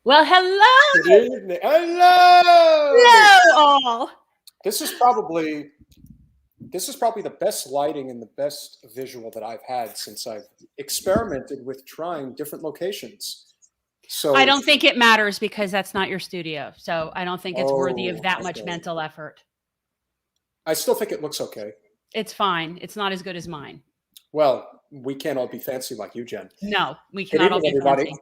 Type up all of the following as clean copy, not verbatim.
Well, hello. Good evening. Hello. Hello, all. This is probably the best lighting and the best visual that I've had since I've experimented with trying different locations. I So, don't think it matters because that's not your studio. So I don't think it's worthy of oh, that much okay. mental effort. I still think it looks okay. It's fine. It's not as good as mine. Well, we can't all be fancy like you, Jen. No, we Good cannot all evening, be everybody. fancy.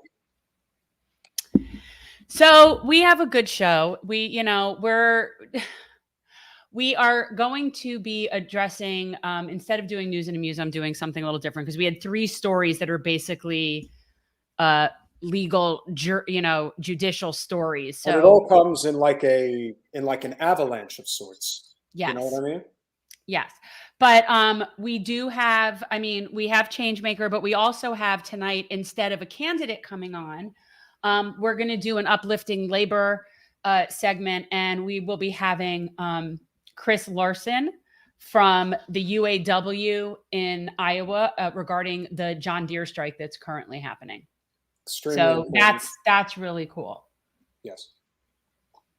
So we have a good show. We are going to be addressing, instead of doing news and news, I'm doing something a little different because we had 3 stories that are basically legal, judicial stories. And it So all comes in like an avalanche of sorts. You know yes, what I mean? yes. But we do have, we have Changemaker, but we also have tonight, instead of a candidate coming on, we're going to do an uplifting labor segment, and we will be having Chris Laursen from the UAW in Iowa regarding the John Deere strike that's currently happening. Extremely So important. that's really cool. Yes.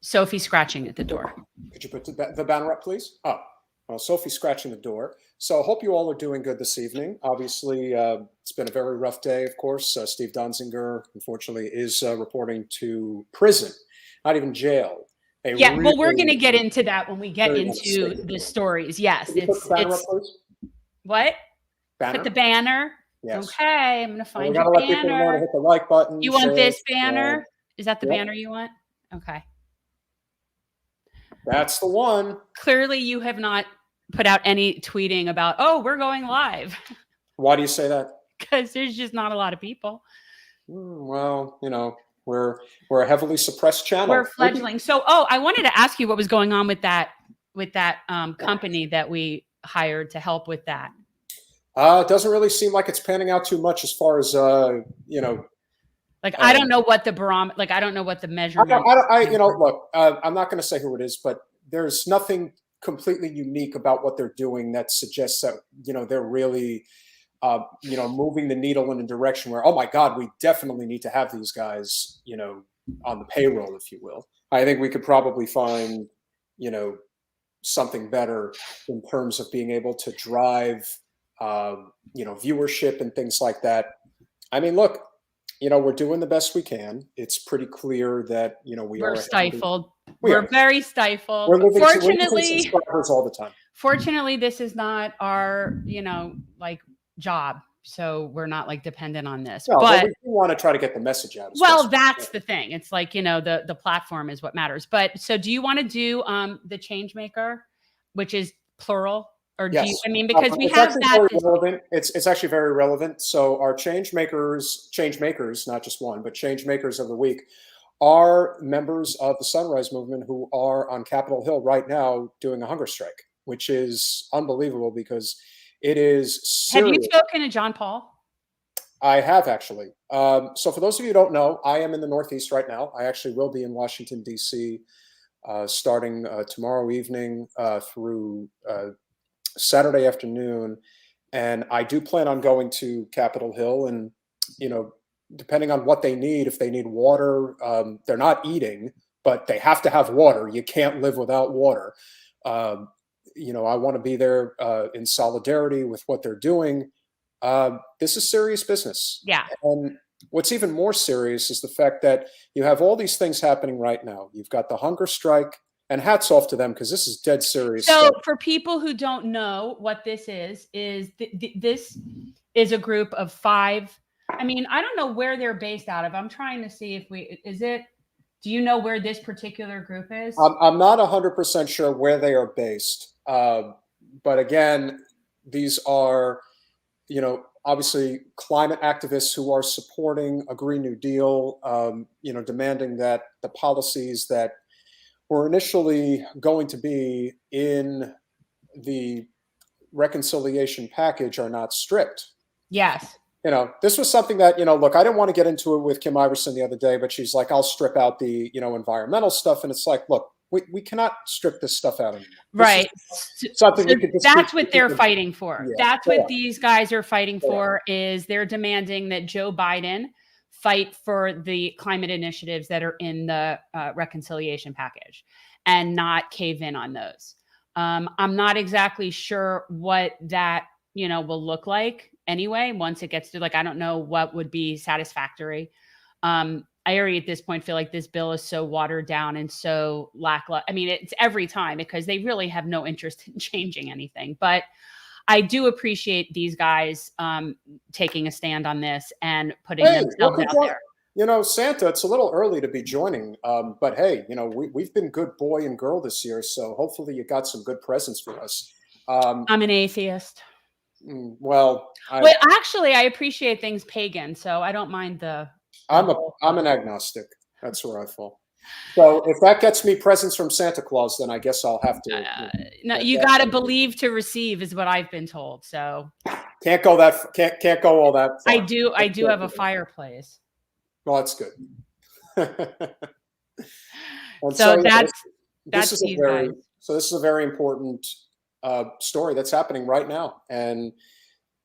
Sophie's scratching at the door. Could you put the banner up, please? Oh, well, Sophie's scratching the door. So I hope you all are doing good this evening. Obviously, it's been a very rough day, of course. Steve Donziger, unfortunately, is reporting to prison, not even jail. Yeah, well, we're going to get into that when we get into the stories. Yes, Could you put the banner up, please? What? Banner? Put the banner? Yes. Okay, I'm going to find your banner. We got to let people know to hit the like button. You want this banner? Is that the banner you want? Okay. That's the one. Clearly, you have not put out any tweeting about, oh, we're going live. Why do you say that? Because there's just not a lot of people. Well, we're a heavily suppressed channel. We're fledgling. So, I wanted to ask you what was going on with that company that we hired to help with that. It doesn't really seem like it's panning out too much as far as Like, I don't know what the barometer, like, I don't know what the measurement. Look, I'm not going to say who it is, but there's nothing completely unique about what they're doing that suggests that, they're really, moving the needle in a direction where, oh my God, we definitely need to have these guys, on the payroll, if you will. I think we could probably find, something better in terms of being able to drive, viewership and things like that. I mean, look, we're doing the best we can. It's pretty clear that, we're stifled. We're very stifled. We're losing subscribers all the time. Fortunately, this is not our, job. So we're not dependent on this. No, but we want to try to get the message out. Well, that's the thing. It's like, the platform is what matters. But so do you want to do the Changemaker, which is plural? Or do you, because we have that. It's actually very relevant. So our changemakers, not just one, but changemakers of the week are members of the Sunrise Movement who are on Capitol Hill right now doing a hunger strike, which is unbelievable because it is serious. Have you spoken to John Paul? I have actually. So for those of you who don't know, I am in the Northeast right now. I actually will be in Washington, D.C. Starting tomorrow evening through Saturday afternoon, and I do plan on going to Capitol Hill, and depending on what they need, if they need water, they're not eating, but they have to have water. You can't live without water. I want to be there in solidarity with what they're doing. This is serious business. Yeah. And what's even more serious is the fact that you have all these things happening right now. You've got the hunger strike. And hats off to them because this is dead serious. So for people who don't know what this is this is a group of 5. I don't know where they're based out of. I'm trying to see do you know where this particular group is? I'm not 100% sure where they are based. But again, these are, obviously climate activists who are supporting a Green New Deal, demanding that the policies that were initially going to be in the reconciliation package are not stripped. Yes. This was something that, look, I didn't want to get into it with Kim Iverson the other day, but she's like, I'll strip out the, environmental stuff. And it's like, look, we cannot strip this stuff out anymore. Right. Something that's what they're fighting for. Yeah. That's what these guys are fighting for is they're demanding that Joe Biden fight for the climate initiatives that are in the reconciliation package and not cave in on those. I'm not exactly sure what that, will look like anyway, once it gets to, like, I don't know what would be satisfactory. I already at this point feel like this bill is so watered down and so lackluster. I mean, it's every time, because they really have no interest in changing anything. But I do appreciate these guys taking a stand on this and putting themselves out there. Santa, it's a little early to be joining, but hey, we've been good boy and girl this year, so hopefully you got some good presents for us. I'm an atheist. Well, actually, I appreciate things pagan, so I don't mind the. I'm an agnostic. That's where I fall. So if that gets me presents from Santa Claus, then I guess I'll have to. No, you got to believe to receive, is what I've been told. So can't go all that far. I do have a fireplace. Well, that's good. So this is a very important story that's happening right now, and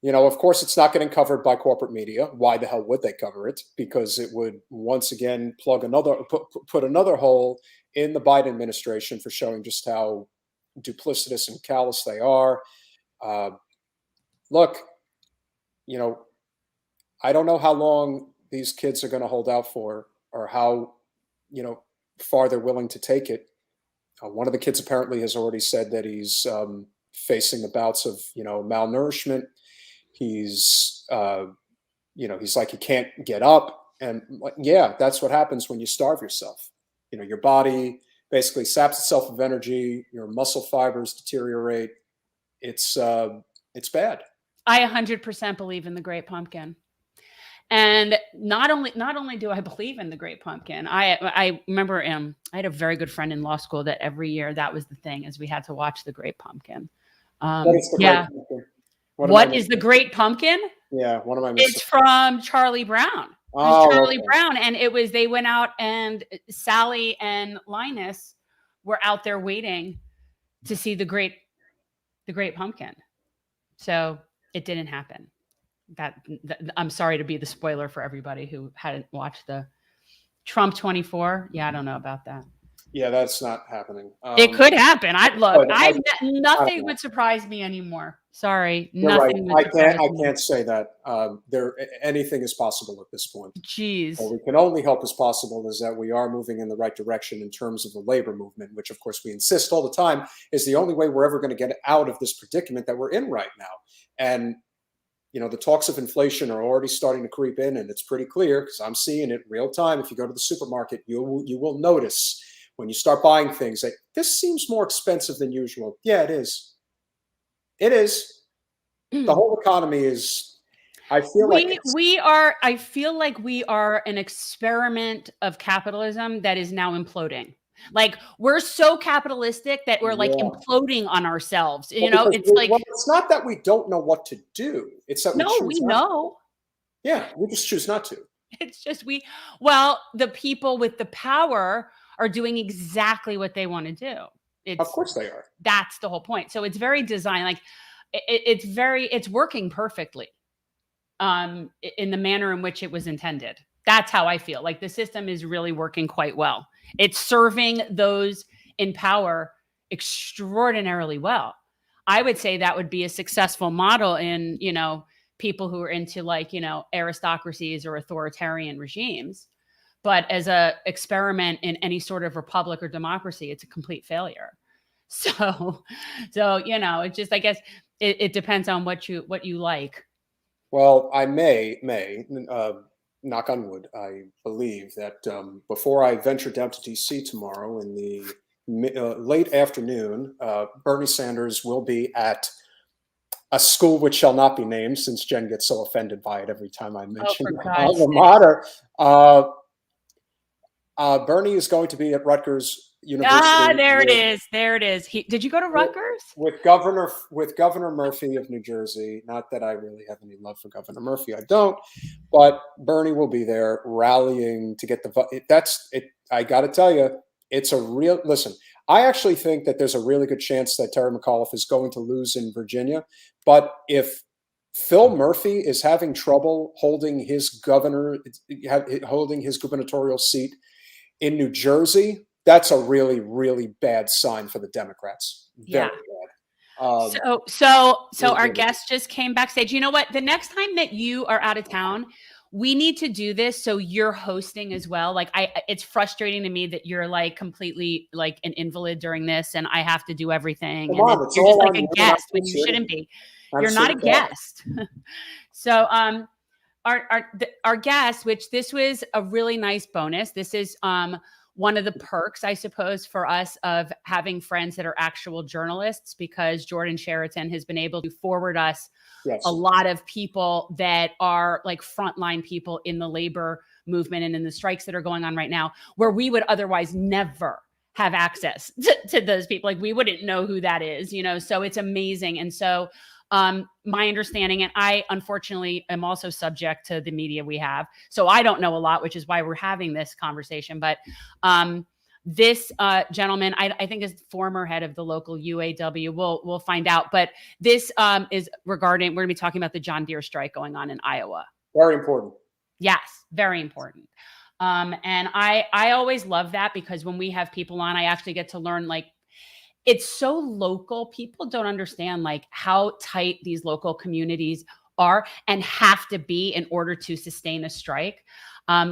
of course, it's not getting covered by corporate media. Why the hell would they cover it? Because it would once again put another hole in the Biden administration for showing just how duplicitous and callous they are. Look, I don't know how long these kids are going to hold out for, or how far they're willing to take it. One of the kids apparently has already said that he's facing the bouts of malnourishment. He's he's like, he can't get up, and yeah, that's what happens when you starve yourself. Your body basically saps itself of energy, your muscle fibers deteriorate. It's bad. I 100% believe in the Great Pumpkin. And not only do I believe in the Great Pumpkin, I remember I had a very good friend in law school that every year that was the thing, is we had to watch the Great Pumpkin. What is the Great Pumpkin? What is the Great Pumpkin? Yeah, what am I missing? It's from Charlie Brown. Charlie Brown, and they went out, and Sally and Linus were out there waiting to see the Great Pumpkin. So it didn't happen. That I'm sorry to be the spoiler for everybody who hadn't watched the Trump 24. Yeah, I don't know about that. Yeah, that's not happening. It could happen. Nothing would surprise me anymore. Sorry, nothing. Right. I can't say that. Anything is possible at this point. Jeez. What we can only hope is possible is that we are moving in the right direction in terms of the labor movement, which of course we insist all the time is the only way we're ever going to get out of this predicament that we're in right now. And the talks of inflation are already starting to creep in, and it's pretty clear because I'm seeing it real time. If you go to the supermarket, you will notice when you start buying things that this seems more expensive than usual. Yeah, it is. It is. The whole economy is. I feel like we are an experiment of capitalism that is now imploding. Like, we're so capitalistic that we're like imploding on ourselves. It's not that we don't know what to do. It's that we know. Yeah, we just choose not to. It's just the people with the power are doing exactly what they want to do. Of course they are. That's the whole point. So it's very designed, like it's working perfectly in the manner in which it was intended. That's how I feel. Like the system is really working quite well. It's serving those in power extraordinarily well. I would say that would be a successful model in, people who are into aristocracies or authoritarian regimes. But as a experiment in any sort of republic or democracy, it's a complete failure. So it just, I guess it depends on what you like. Well, I may knock on wood, I believe that before I venture down to DC tomorrow in the late afternoon, Bernie Sanders will be at a school which shall not be named, since Jen gets so offended by it every time I mention alma mater. Bernie is going to be at Rutgers University. There it is. Did you go to Rutgers? With Governor Murphy of New Jersey. Not that I really have any love for Governor Murphy. I don't. But Bernie will be there rallying to get the vote. That's it. I got to tell you, it's a real listen. I actually think that there's a really good chance that Terry McAuliffe is going to lose in Virginia. But if Phil Murphy is having trouble holding his gubernatorial seat in New Jersey. That's a really, really bad sign for the Democrats. Very Yeah. bad. So our Really. guest just came backstage. You know what? The next time that you are out of town, we need to do this so you're hosting as well. Like it's frustrating to me that you're like completely like an invalid during this, and I have to do everything. Come And on, it's you're just all like on a you. guest when you shouldn't be. You're not a guest. So our guest, which this was a really nice bonus. This is one of the perks, I suppose, for us of having friends that are actual journalists, because Jordan Sheraton has been able to forward us a lot of people that are like frontline people in the labor movement and in the strikes that are going on right now, where we would otherwise never have access to those people. Like we wouldn't know who that is, so it's amazing. And so my understanding, and I unfortunately am also subject to the media we have, so I don't know a lot, which is why we're having this conversation. But this gentleman, I think, is former head of the local UAW. We'll find out. But this is regarding, we're going to be talking about the John Deere strike going on in Iowa. Very important. Yes, very important. And I always love that, because when we have people on, I actually get to learn, like, it's so local. People don't understand like how tight these local communities are and have to be in order to sustain a strike,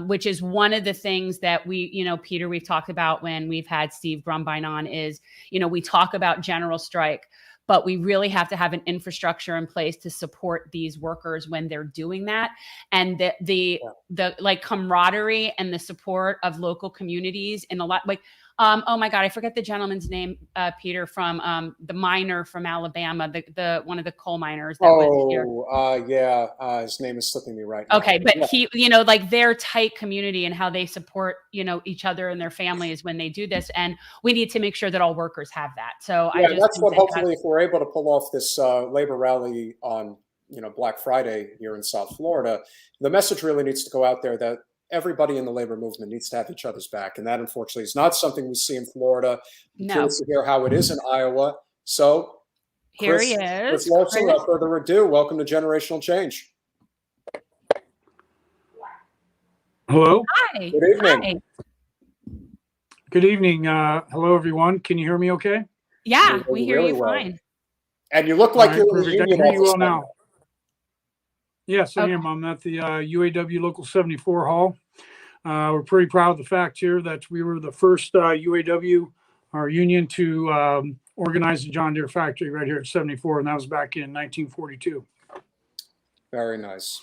which is one of the things that we, Peter, we've talked about when we've had Steve Grumbine on is, we talk about general strike, but we really have to have an infrastructure in place to support these workers when they're doing that. And the like camaraderie and the support of local communities in a lot, like, oh my God, I forget the gentleman's name, Peter, from the miner from Alabama, the one of the coal miners that was here. His name is slipping me right now. Okay, but he, like their tight community and how they support, each other and their families when they do this, and we need to make sure that all workers have that. So that's what hopefully, if we're able to pull off this labor rally on Black Friday here in South Florida, the message really needs to go out there that everybody in the labor movement needs to have each other's back. And that, unfortunately, is not something we see in Florida. I'm curious to hear how it is in Iowa. So here he is. Chris Laursen, without further ado, welcome to Generational Change. Hello. Hi. Good evening. Hi. Good evening. Hello, everyone. Can you hear me okay? Yeah, we hear you fine. And you look like you're in the union office well now. Yes, I am. I'm at the UAW Local 74 Hall. We're pretty proud of the fact here that we were the first UAW, our union, to organize the John Deere factory right here at 74, and that was back in 1942. Very nice.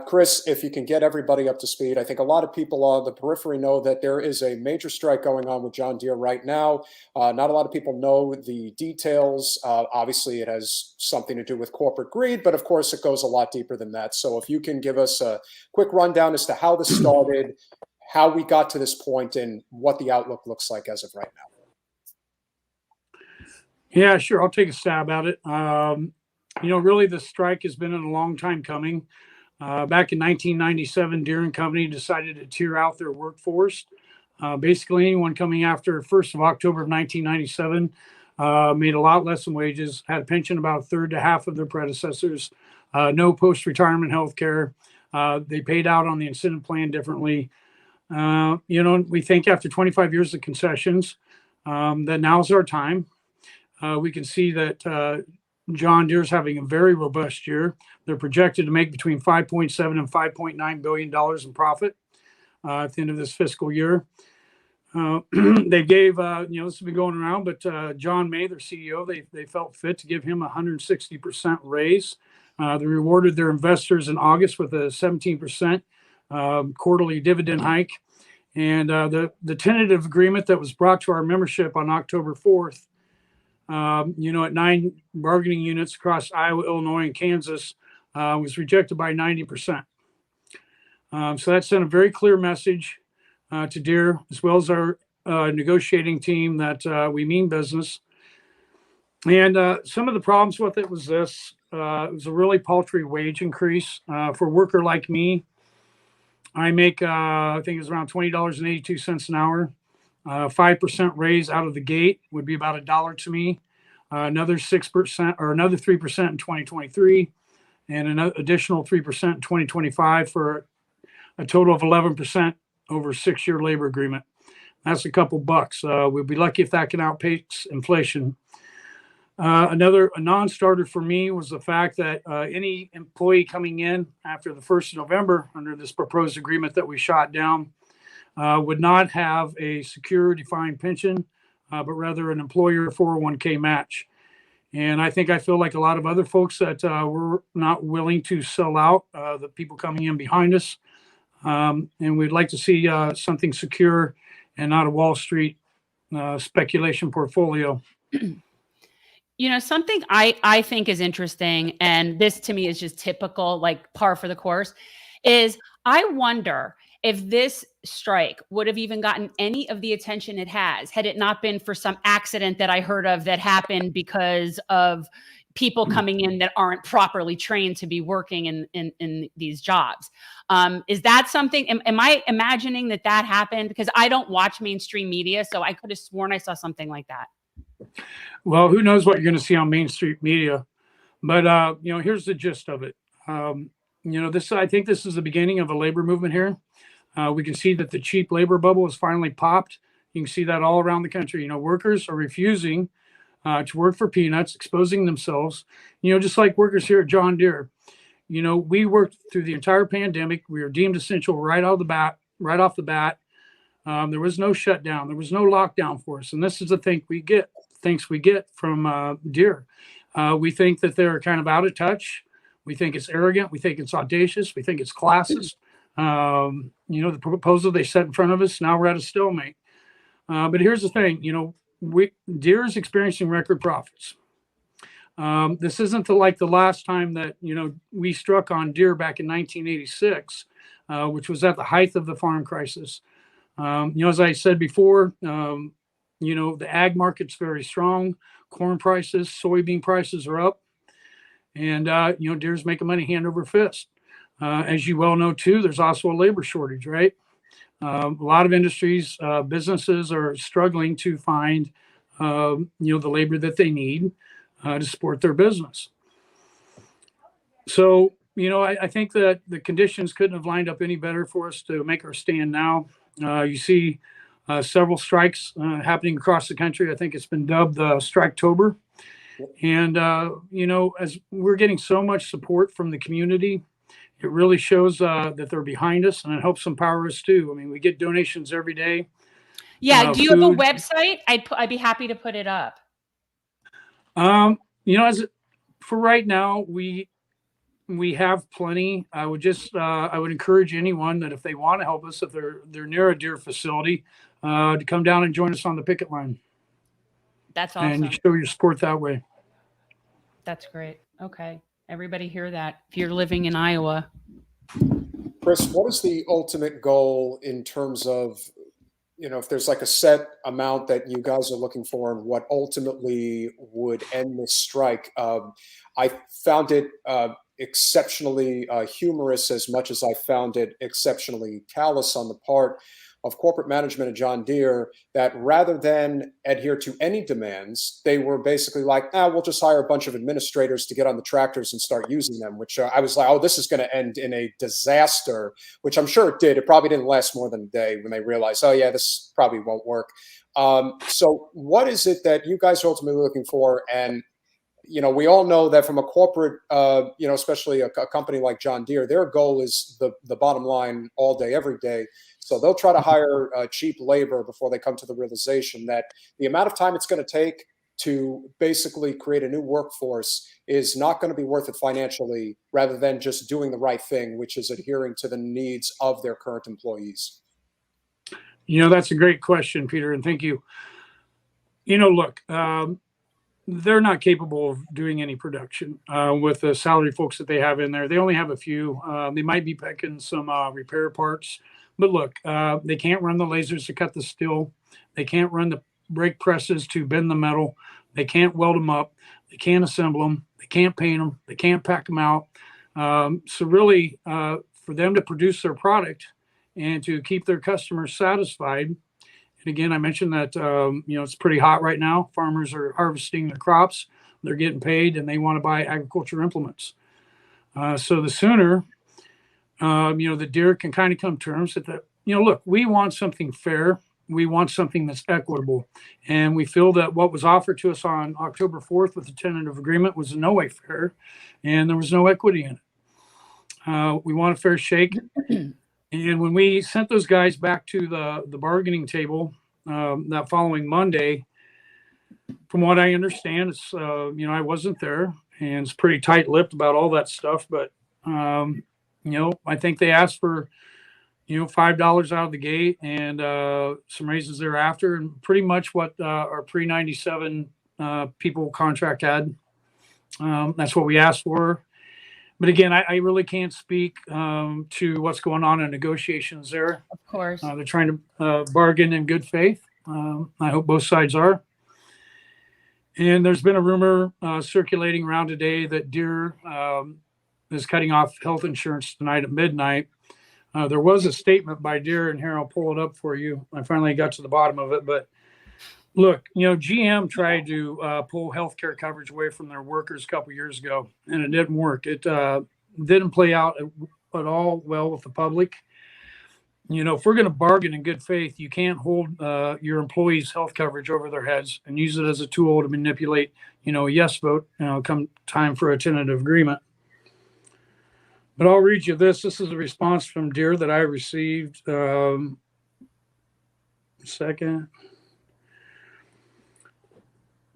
Chris, if you can get everybody up to speed, I think a lot of people on the periphery know that there is a major strike going on with John Deere right now. Not a lot of people know the details. Obviously, it has something to do with corporate greed, but of course, it goes a lot deeper than that. So if you can give us a quick rundown as to how this started, how we got to this point, and what the outlook looks like as of right now. Yeah, sure. I'll take a stab at it. Really, the strike has been a long time coming. Back in 1997, Deere and Company decided to tier out their workforce. Basically, anyone coming after 1st of October of 1997 made a lot less in wages, had a pension about a third to half of their predecessors, no post-retirement health care. They paid out on the incentive plan differently. We think after 25 years of concessions that now's our time. We can see that John Deere's having a very robust year. They're projected to make between $5.7 and $5.9 billion in profit at the end of this fiscal year. They gave, this has been going around, but John May, their CEO, they felt fit to give him a 160% raise. They rewarded their investors in August with a 17% quarterly dividend hike. And the tentative agreement that was brought to our membership on October 4th, at 9 bargaining units across Iowa, Illinois, and Kansas, was rejected by 90%. So that sent a very clear message to Deere, as well as our negotiating team, that we mean business. And some of the problems with it was this. It was a really paltry wage increase. For a worker like me, I make, I think it's around $20.82 an hour. 5% raise out of the gate would be about $1 to me. Another 6% or another 3% in 2023, and an additional 3% in 2025 for a total of 11% over a 6-year labor agreement. That's a couple bucks. We'll be lucky if that can outpace inflation. A non-starter for me was the fact that any employee coming in after the 1st of November under this proposed agreement that we shot down would not have a secure defined pension, but rather an employer 401k match. And I feel like a lot of other folks that were not willing to sell out the people coming in behind us. And we'd like to see something secure and not a Wall Street speculation portfolio. Something I think is interesting, and this to me is just typical, like par for the course, is I wonder if this strike would have even gotten any of the attention it has had it not been for some accident that I heard of that happened because of people coming in that aren't properly trained to be working in these jobs. Is that something, am I imagining that happened? Because I don't watch mainstream media, so I could have sworn I saw something like that. Well, who knows what you're going to see on mainstream media, but here's the gist of it. I think this is the beginning of a labor movement here. We can see that the cheap labor bubble has finally popped. You can see that all around the country. Workers are refusing to work for peanuts, exposing themselves, just like workers here at John Deere. We worked through the entire pandemic. We were deemed essential right off the bat. There was no shutdown. There was no lockdown for us. And this is the thing we get from Deere. We think that they're kind of out of touch. We think it's arrogant. We think it's audacious. We think it's classist. The proposal they set in front of us, now we're at a stalemate. But here's the thing, Deere is experiencing record profits. This isn't like the last time that, we struck on Deere back in 1986, which was at the height of the farm crisis. As I said before, the ag market's very strong. Corn prices, soybean prices are up. And, Deere's making money hand over fist. As you well know, too, there's also a labor shortage, right? A lot of industries, businesses are struggling to find, the labor that they need to support their business. So, I think that the conditions couldn't have lined up any better for us to make our stand now. You see several strikes happening across the country. I think it's been dubbed Striketober. And, as we're getting so much support from the community, it really shows that they're behind us, and it helps empower us too. I mean, we get donations every day. Yeah. Do you have a website? I'd be happy to put it up. For right now, we have plenty. I would encourage anyone that if they want to help us, if they're near a Deere facility, to come down and join us on the picket line. That's awesome. And you show your support that way. That's great. Okay. Everybody hear that. If you're living in Iowa. Chris, what is the ultimate goal in terms of, if there's like a set amount that you guys are looking for and what ultimately would end this strike? I found it exceptionally humorous as much as I found it exceptionally callous on the part of corporate management at John Deere, that rather than adhere to any demands, they were basically like, we'll just hire a bunch of administrators to get on the tractors and start using them, which I was like, this is going to end in a disaster, which I'm sure it did. It probably didn't last more than a day when they realized, this probably won't work. So what is it that you guys are ultimately looking for? And we all know that from a corporate, especially a company like John Deere, their goal is the bottom line all day, every day. So they'll try to hire cheap labor before they come to the realization that the amount of time it's going to take to basically create a new workforce is not going to be worth it financially, rather than just doing the right thing, which is adhering to the needs of their current employees. That's a great question, Peter, and thank you. Look, they're not capable of doing any production with the salary folks that they have in there. They only have a few. They might be picking some repair parts. But look, they can't run the lasers to cut the steel. They can't run the brake presses to bend the metal. They can't weld them up. They can't assemble them. They can't paint them. They can't pack them out. So really, for them to produce their product and to keep their customers satisfied, and again, I mentioned that, it's pretty hot right now. Farmers are harvesting their crops. They're getting paid, and they want to buy agriculture implements. So the sooner, the Deere can kind of come to terms with that. Look, we want something fair. We want something that's equitable. And we feel that what was offered to us on October 4th with the tentative agreement was in no way fair, and there was no equity in it. We want a fair shake. And when we sent those guys back to the bargaining table that following Monday, from what I understand, it's, I wasn't there, and it's pretty tight-lipped about all that stuff. But, I think they asked for, $5 out of the gate and some raises thereafter, and pretty much what our pre-97 people contract had. That's what we asked for. But again, I really can't speak to what's going on in negotiations there. Of course. They're trying to bargain in good faith. I hope both sides are. And there's been a rumor circulating around today that Deere is cutting off health insurance tonight at midnight. There was a statement by Deere, and here I'll pull it up for you. I finally got to the bottom of it. But look, GM tried to pull healthcare coverage away from their workers a couple years ago, and it didn't work. It didn't play out at all well with the public. If we're going to bargain in good faith, you can't hold your employees' health coverage over their heads and use it as a tool to manipulate, a yes vote, come time for a tentative agreement. But I'll read you this. This is a response from Deere that I received. Second.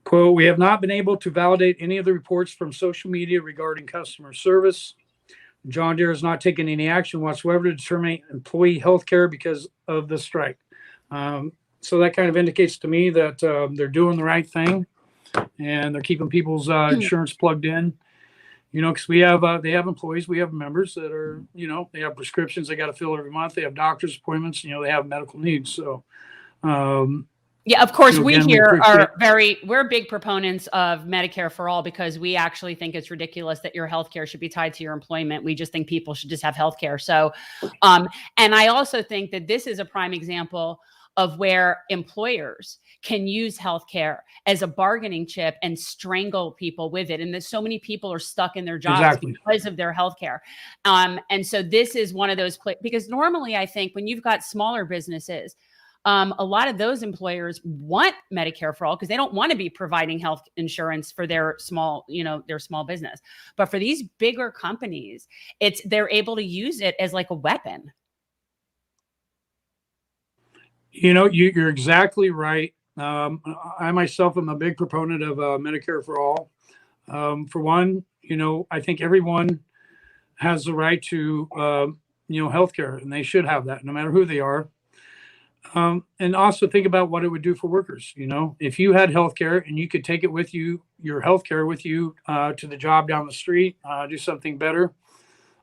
Quote, "We have not been able to validate any of the reports from social media regarding customer service. John Deere has not taken any action whatsoever to determine employee health care because of the strike." So that kind of indicates to me that they're doing the right thing, and they're keeping people's insurance plugged in. Because they have employees, we have members that are, they have prescriptions they got to fill every month. They have doctor's appointments, they have medical needs. So, yeah, of course, we again, here are we're big proponents of Medicare for all, because we actually think it's ridiculous that your healthcare should be tied to your employment. We just think people should just have healthcare. So, and I also think that this is a prime example of where employers can use healthcare as a bargaining chip and strangle people with it. And there's so many people are stuck in their jobs because of their healthcare. And so this is one of those because normally I think when you've got smaller businesses, a lot of those employers want Medicare for all because they don't want to be providing health insurance for their small business. But for these bigger companies, they're able to use it as like a weapon. You're exactly right. I myself am a big proponent of Medicare for all. For one, I think everyone has the right to, healthcare, and they should have that no matter who they are. And also think about what it would do for workers. If you had healthcare and you could take it with you, your healthcare with you to the job down the street, do something better.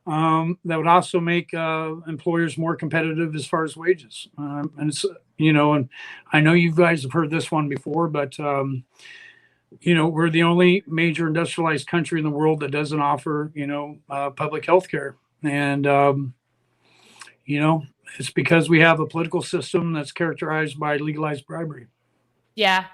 That would also make employers more competitive as far as wages. And it's, and I know you guys have heard this one before, but, we're the only major industrialized country in the world that doesn't offer, public health care. And, it's because we have a political system that's characterized by legalized bribery. Yeah.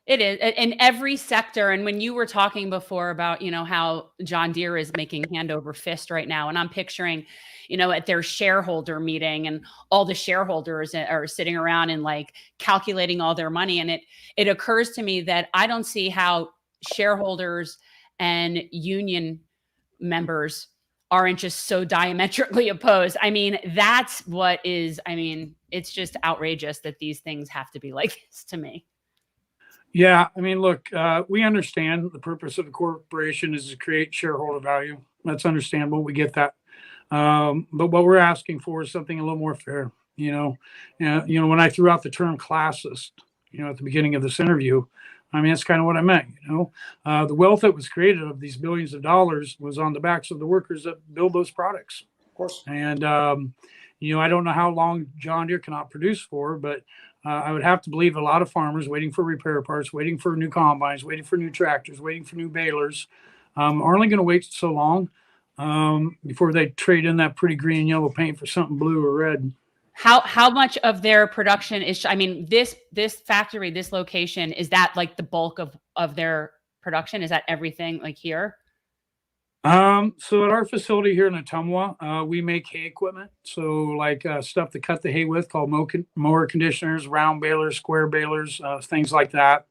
It is in every sector. And when you were talking before about, how John Deere is making hand over fist right now, and I'm picturing, at their shareholder meeting and all the shareholders are sitting around and like calculating all their money. And it occurs to me that I don't see how shareholders and union members aren't just so diametrically opposed. I mean, that's what is, it's just outrageous that these things have to be like this to me. Yeah, look, we understand the purpose of the corporation is to create shareholder value. That's understandable. We get that. But what we're asking for is something a little more fair. When I threw out the term classist, at the beginning of this interview, that's kind of what I meant. The wealth that was created of these billions of dollars was on the backs of the workers that build those products. Of course. And, I don't know how long John Deere cannot produce for, but I would have to believe a lot of farmers waiting for repair parts, waiting for new combines, waiting for new tractors, waiting for new balers, are only going to wait so long before they trade in that pretty green and yellow paint for something blue or red. How much of their production is, this factory, this location, is that like the bulk of their production? Is that everything like here? So at our facility here in Ottumwa, we make hay equipment. So like stuff to cut the hay with, called mower conditioners, round balers, square balers, things like that.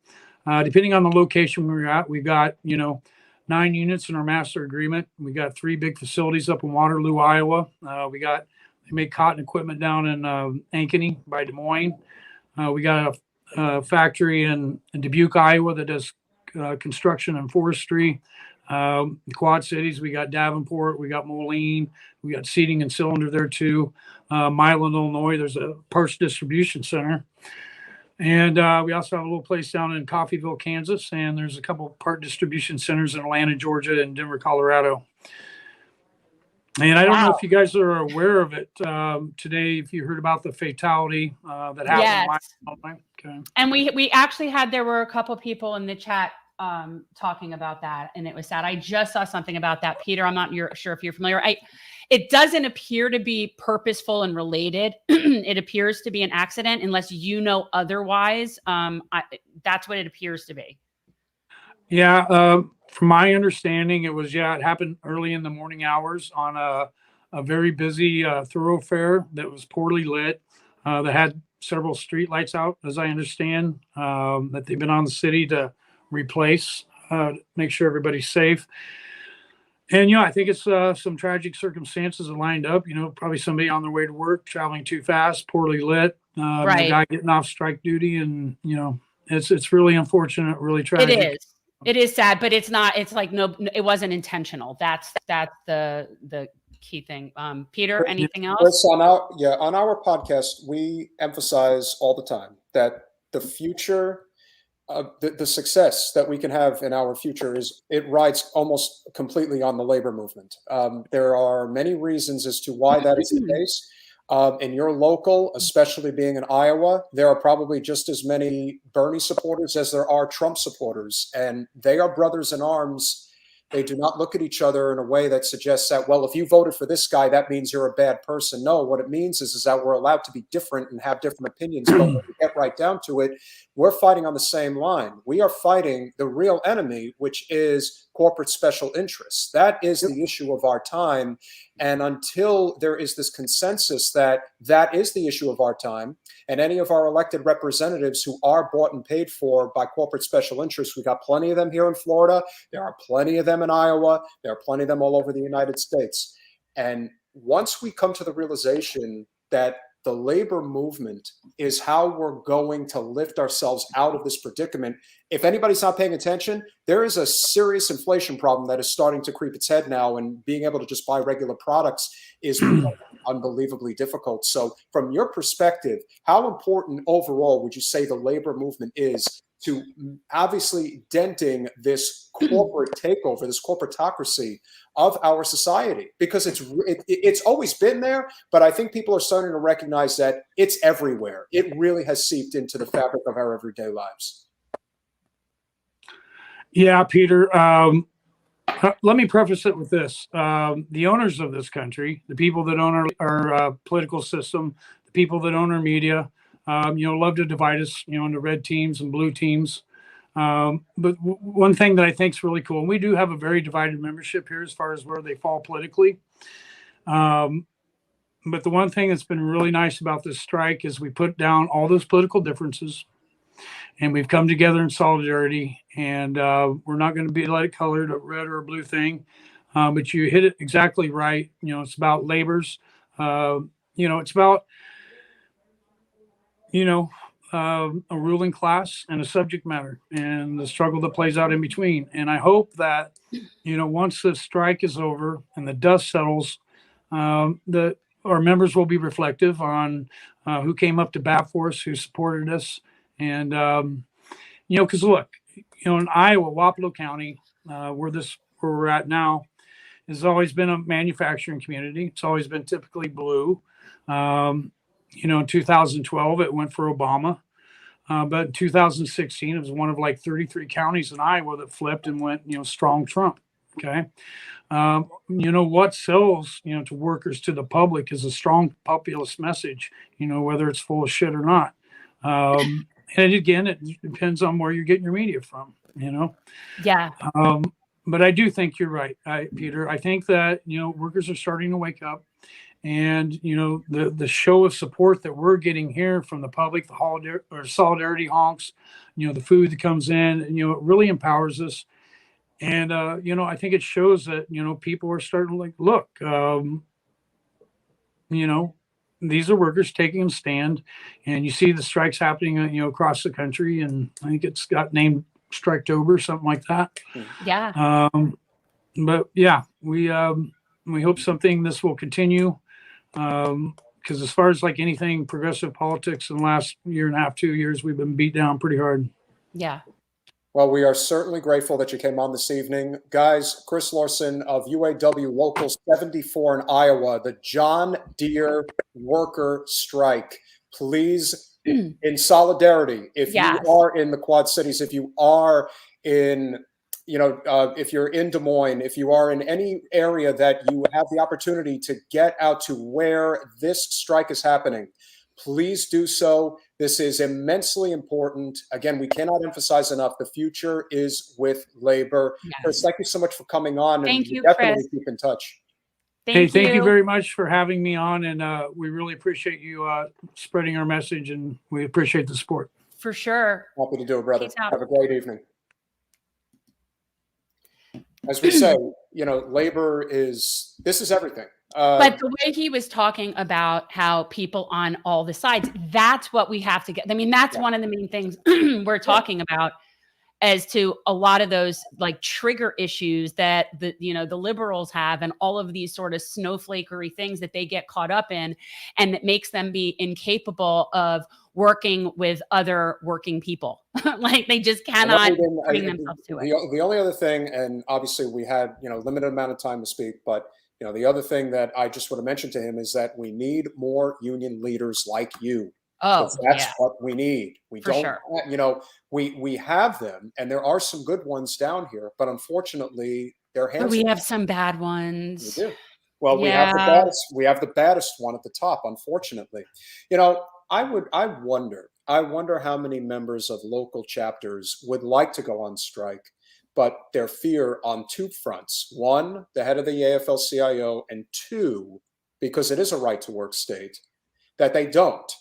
Depending on the location we're at, we've got 9 units in our master agreement. We got 3 big facilities up in Waterloo, Iowa. They make cotton equipment down in Ankeny by Des Moines. We got a factory in Dubuque, Iowa that does construction and forestry. The Quad Cities, we got Davenport, we got Moline, we got seating and cylinder there too. Milan, Illinois, there's a parts distribution center. And we also have a little place down in Coffeyville, Kansas, and there's a couple part distribution centers in Atlanta, Georgia, and Denver, Colorado. And I don't know if you guys are aware of it today, if you heard about the fatality that happened. Yes. Okay. And we actually there were a couple people in the chat talking about that, and it was sad. I just saw something about that, Peter. I'm not sure if you're familiar. It doesn't appear to be purposeful and related. It appears to be an accident, unless you know otherwise. That's what it appears to be. Yeah, from my understanding, it happened early in the morning hours on a very busy thoroughfare that was poorly lit, that had several street lights out, as I understand, that they've been on the city to replace, make sure everybody's safe. And, I think it's some tragic circumstances that lined up, probably somebody on their way to work, traveling too fast, poorly lit, right. The guy getting off strike duty. And, it's really unfortunate, really tragic. It is sad, but it's not, it's like, no, it wasn't intentional. That's the key thing. Peter, anything else? On our podcast, we emphasize all the time that the future, the success that we can have in our future it rides almost completely on the labor movement. There are many reasons as to why that is the case. In your local, especially being in Iowa, there are probably just as many Bernie supporters as there are Trump supporters, and they are brothers in arms. They do not look at each other in a way that suggests that, well, if you voted for this guy, that means you're a bad person. No, what it means is that we're allowed to be different and have different opinions. But when we get right down to it, we're fighting on the same line. We are fighting the real enemy, which is corporate special interests. That is the issue of our time. And until there is this consensus that is the issue of our time, and any of our elected representatives who are bought and paid for by corporate special interests, we got plenty of them here in Florida. There are plenty of them in Iowa. There are plenty of them all over the United States. And once we come to the realization that the labor movement is how we're going to lift ourselves out of this predicament, if anybody's not paying attention, there is a serious inflation problem that is starting to creep its head now, and being able to just buy regular products is unbelievably difficult. So from your perspective, how important overall would you say the labor movement is to obviously denting this corporate takeover, this corporatocracy of our society? Because it's always been there, but I think people are starting to recognize that it's everywhere. It really has seeped into the fabric of our everyday lives. Yeah, Peter. Let me preface it with this. The owners of this country, the people that own our political system, the people that own our media, love to divide us, into red teams and blue teams. But one thing that I think is really cool, and we do have a very divided membership here as far as where they fall politically. But the one thing that's been really nice about this strike is we put down all those political differences, and we've come together in solidarity. And we're not going to be like colored, a red or a blue thing. But you hit it exactly right. It's about labors. It's about a ruling class and a subject matter and the struggle that plays out in between. And I hope that, once the strike is over and the dust settles, that our members will be reflective on who came up to bat for us, who supported us. And, because look, in Iowa, Wapello County, where we're at now, has always been a manufacturing community. It's always been typically blue. In 2012, it went for Obama. But in 2016, it was one of like 33 counties in Iowa that flipped and went, strong Trump. Okay. What sells, to workers, to the public is a strong populist message, whether it's full of shit or not. And again, it depends on where you're getting your media from, Yeah. but I do think you're right, Peter. I think that, workers are starting to wake up, and, the show of support that we're getting here from the public, the holiday or solidarity honks, the food that comes in, it really empowers us. And, I think it shows that, people are starting to like, look, these are workers taking a stand, and you see the strikes happening, across the country. And I think it's got named Striketober, something like that. Yeah. But yeah, we hope this will continue. Because as far as like anything progressive politics in the last year and a half, 2 years, we've been beat down pretty hard. Yeah. Well, we are certainly grateful that you came on this evening. Guys, Chris Laursen of UAW Local 74 in Iowa, the John Deere worker strike. Please, in solidarity, if Yes. you are in the Quad Cities, if you are in, if you're in Des Moines, if you are in any area that you have the opportunity to get out to where this strike is happening, please do so. This is immensely important. Again, we cannot emphasize enough, the future is with labor. Yes. Chris, thank you so much for coming on. Thank and you, definitely Chris. keep in touch. Thank you very much for having me on. And we really appreciate you spreading our message, and we appreciate the support. For sure. Happy to do it, brother. Peace out. Have a great evening. As we say, labor this is everything. But the way he was talking about how people on all the sides, that's what we have to get. I mean, that's one of the main things we're talking about, as to a lot of those like trigger issues that the liberals have, and all of these sort of snowflakery things that they get caught up in, and that makes them be incapable of working with other working people. Like they just cannot bring themselves to it. The only other thing, and obviously we had, limited amount of time to speak, but the other thing that I just want to mention to him is that we need more union leaders like you. Oh, that's what we need. We For don't, sure. we have them, and there are some good ones down here, but unfortunately, they're handsome. But we have some bad ones. We do. Well, we have the baddest. We have the baddest one at the top, unfortunately. I wonder how many members of local chapters would like to go on strike, but their fear on two fronts: one, the head of the AFL-CIO, and two, because it is a right to work state, that they don't.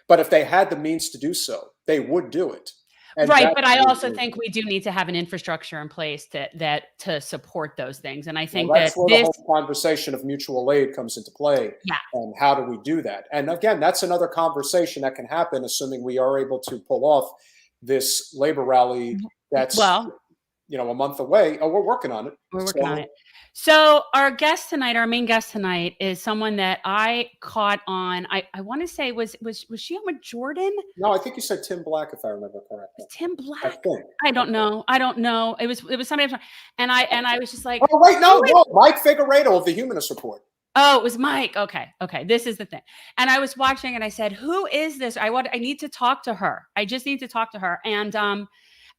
But if they had the means to do so, they would do it. And right. But I also think we do need to have an infrastructure in place that to support those things. And I think that's where the whole conversation of mutual aid comes into play. Yeah. And how do we do that? And again, that's another conversation that can happen, assuming we are able to pull off this labor rally that's a month away. Oh, we're working on it. We're working on it. So our main guest tonight is someone that I caught on. I want to say was she on with Jordan? No, I think you said Tim Black, if I remember correctly. Tim Black? I think. I don't know. It was somebody else. And I was just like, oh wait, no, Mike Figueredo of the Humanist Report. Oh, it was Mike. Okay. This is the thing. And I was watching and I said, who is this? I need to talk to her. I just need to talk to her. And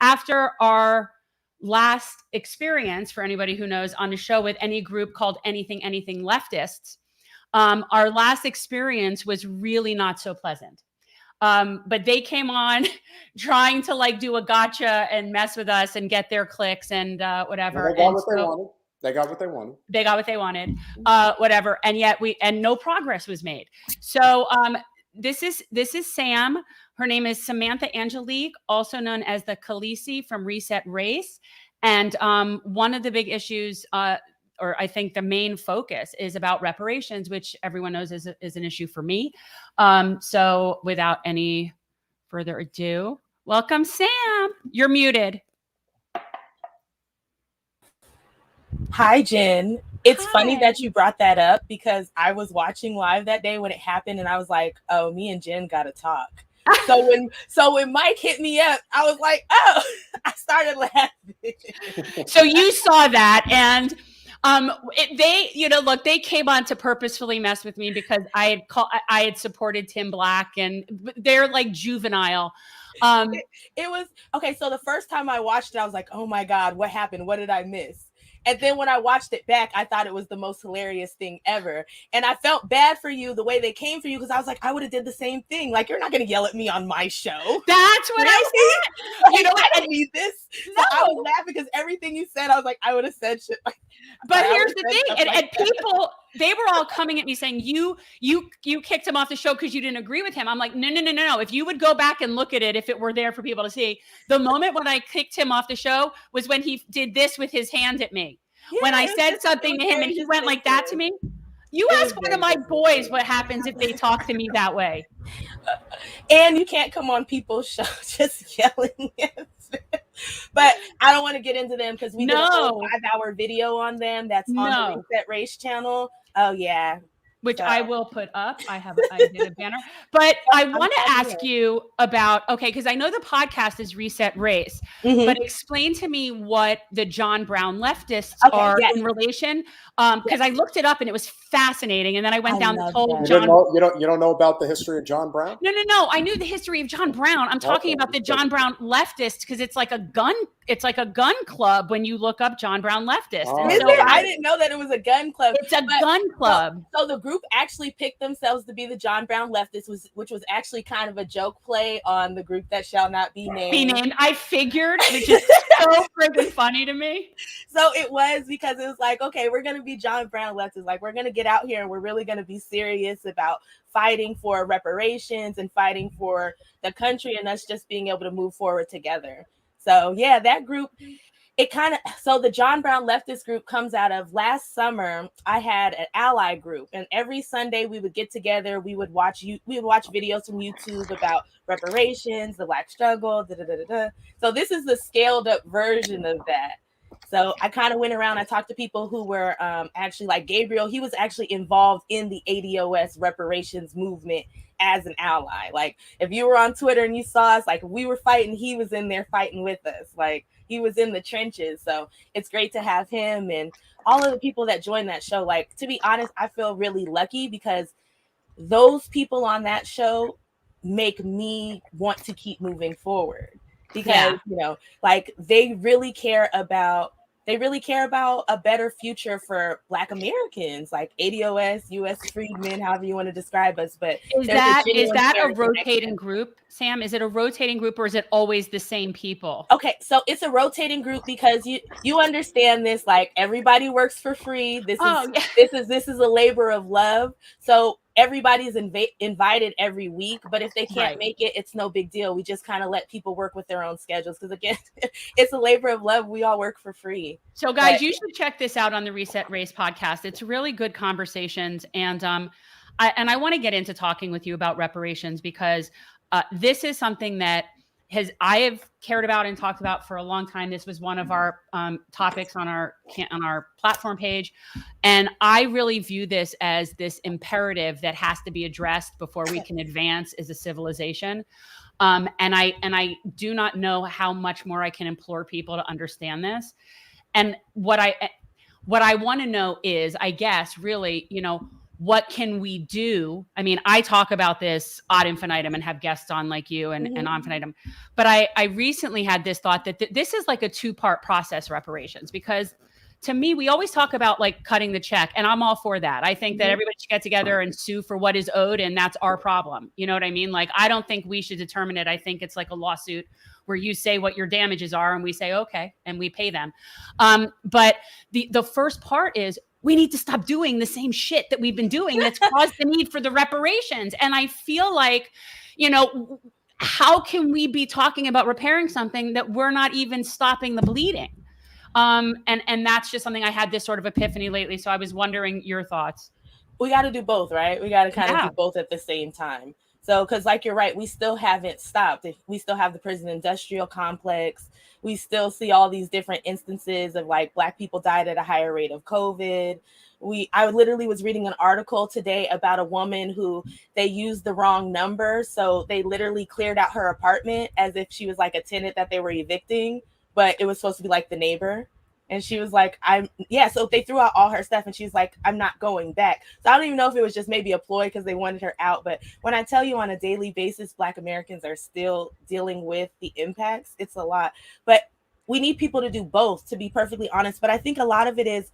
after our last experience, for anybody who knows, on a show with any group called Anything Leftists, our last experience was really not so pleasant. But they came on trying to like do a gotcha and mess with us and get their clicks and whatever. They got what they wanted. They got what they wanted. Whatever. And yet no progress was made. So this is Sam. Her name is Samantha Angelique, also known as the Khaleesi from Reset Race. And one of the big issues, or I think the main focus, is about reparations, which everyone knows is an issue for me. So without any further ado, welcome, Sam. You're muted. Hi, Jen. It's funny that you brought that up, because I was watching live that day when it happened, and I was like, oh, me and Jen got to talk. So when Mike hit me up, I was like, oh, I started laughing. So you saw that, and they came on to purposefully mess with me because I had supported Tim Black, and they're like juvenile. It was okay. So the first time I watched it, I was like, oh my God, what happened? What did I miss? And then when I watched it back, I thought it was the most hilarious thing ever. And I felt bad for you the way they came for you, because I was like, I would have did the same thing. Like, you're not going to yell at me on my show. That's what I said. Like, you know, I don't need this. So No. I was laughing because everything you said, I was like, I would have said shit. But here's the thing, and people, they were all coming at me saying, you kicked him off the show because you didn't agree with him. I'm like, no. If you would go back and look at it, if it were there for people to see, the moment when I kicked him off the show was when he did this with his hand at me. Yeah, when I said something to him and he went like that to me. You ask one of my boys what happens if they talk to me that way. And you can't come on people's show just yelling at them. But I don't want to get into them because we did a whole 5-hour video on them. That's on the Reset Race channel. Oh, yeah. Which I will put up. I did a banner. But I want to ask you about, okay, because I know the podcast is Reset Race, but explain to me what the John Brown leftists are in relation. Because I looked it up and it was fascinating. And then I went down this whole You don't know about the history of John Brown? No. I knew the history of John Brown. I'm talking about the John Brown leftists because it's like a gun club when you look up John Brown leftist. I didn't know that it was a gun club. It's a gun club. So the group actually picked themselves to be the John Brown leftists, which was actually kind of a joke play on the group that shall not be named. I figured, which is so freaking funny to me. So it was because it was like, okay, we're going to be John Brown leftists. Like, we're going to get out here and we're really going to be serious about fighting for reparations and fighting for the country and us just being able to move forward together. So yeah, that group, so the John Brown leftist group comes out of last summer. I had an ally group, and every Sunday we would get together. We would watch videos from YouTube about reparations, the Black struggle. So this is the scaled up version of that. So I kind of went around. I talked to people who were actually like Gabriel. He was actually involved in the ADOS reparations movement as an ally. Like, if you were on Twitter and you saw us, like, we were fighting, he was in there fighting with us. Like, he was in the trenches. So it's great to have him and all of the people that joined that show. Like, to be honest, I feel really lucky because those people on that show make me want to keep moving forward because, you know, like, they really care about a better future for Black Americans, like ADOS, U.S. freedmen, however you want to describe us. But is that a rotating group, Sam? Is it a rotating group or is it always the same people? Okay, so it's a rotating group because you understand this. Like, everybody works for free. This is a labor of love. So everybody's invited every week, but if they can't make it, it's no big deal. We just kind of let people work with their own schedules because, again, it's a labor of love. We all work for free. So guys, you should check this out on the Reset Race podcast. It's really good conversations. And I want to get into talking with you about reparations because this is something that I have cared about and talked about for a long time. This was one of our topics on our platform page. And I really view this as this imperative that has to be addressed before we can advance as a civilization. And I do not know how much more I can implore people to understand this. And what I want to know is, I guess, really, you know, what can we do? I mean, I talk about this ad infinitum and have guests on like you and ad infinitum, but I recently had this thought that this is like a 2-part process, reparations, because to me, we always talk about like cutting the check, and I'm all for that. I think that everybody should get together and sue for what is owed, and that's our problem. You know what I mean? Like, I don't think we should determine it. I think it's like a lawsuit where you say what your damages are and we say, okay, and we pay them. But the first part is, we need to stop doing the same shit that we've been doing that's caused the need for the reparations. And I feel like, you know, how can we be talking about repairing something that we're not even stopping the bleeding? And that's just something I had this sort of epiphany lately. So I was wondering your thoughts. We got to do both, right? We got to kind of do both at the same time. So, because like you're right, we still haven't stopped. We still have the prison industrial complex. We still see all these different instances of like Black people died at a higher rate of COVID. I literally was reading an article today about a woman who they used the wrong number. So they literally cleared out her apartment as if she was like a tenant that they were evicting, but it was supposed to be like the neighbor. And she was like, so they threw out all her stuff and she's like, I'm not going back. So I don't even know if it was just maybe a ploy because they wanted her out. But when I tell you on a daily basis, Black Americans are still dealing with the impacts, it's a lot. But we need people to do both, to be perfectly honest. But I think a lot of it is,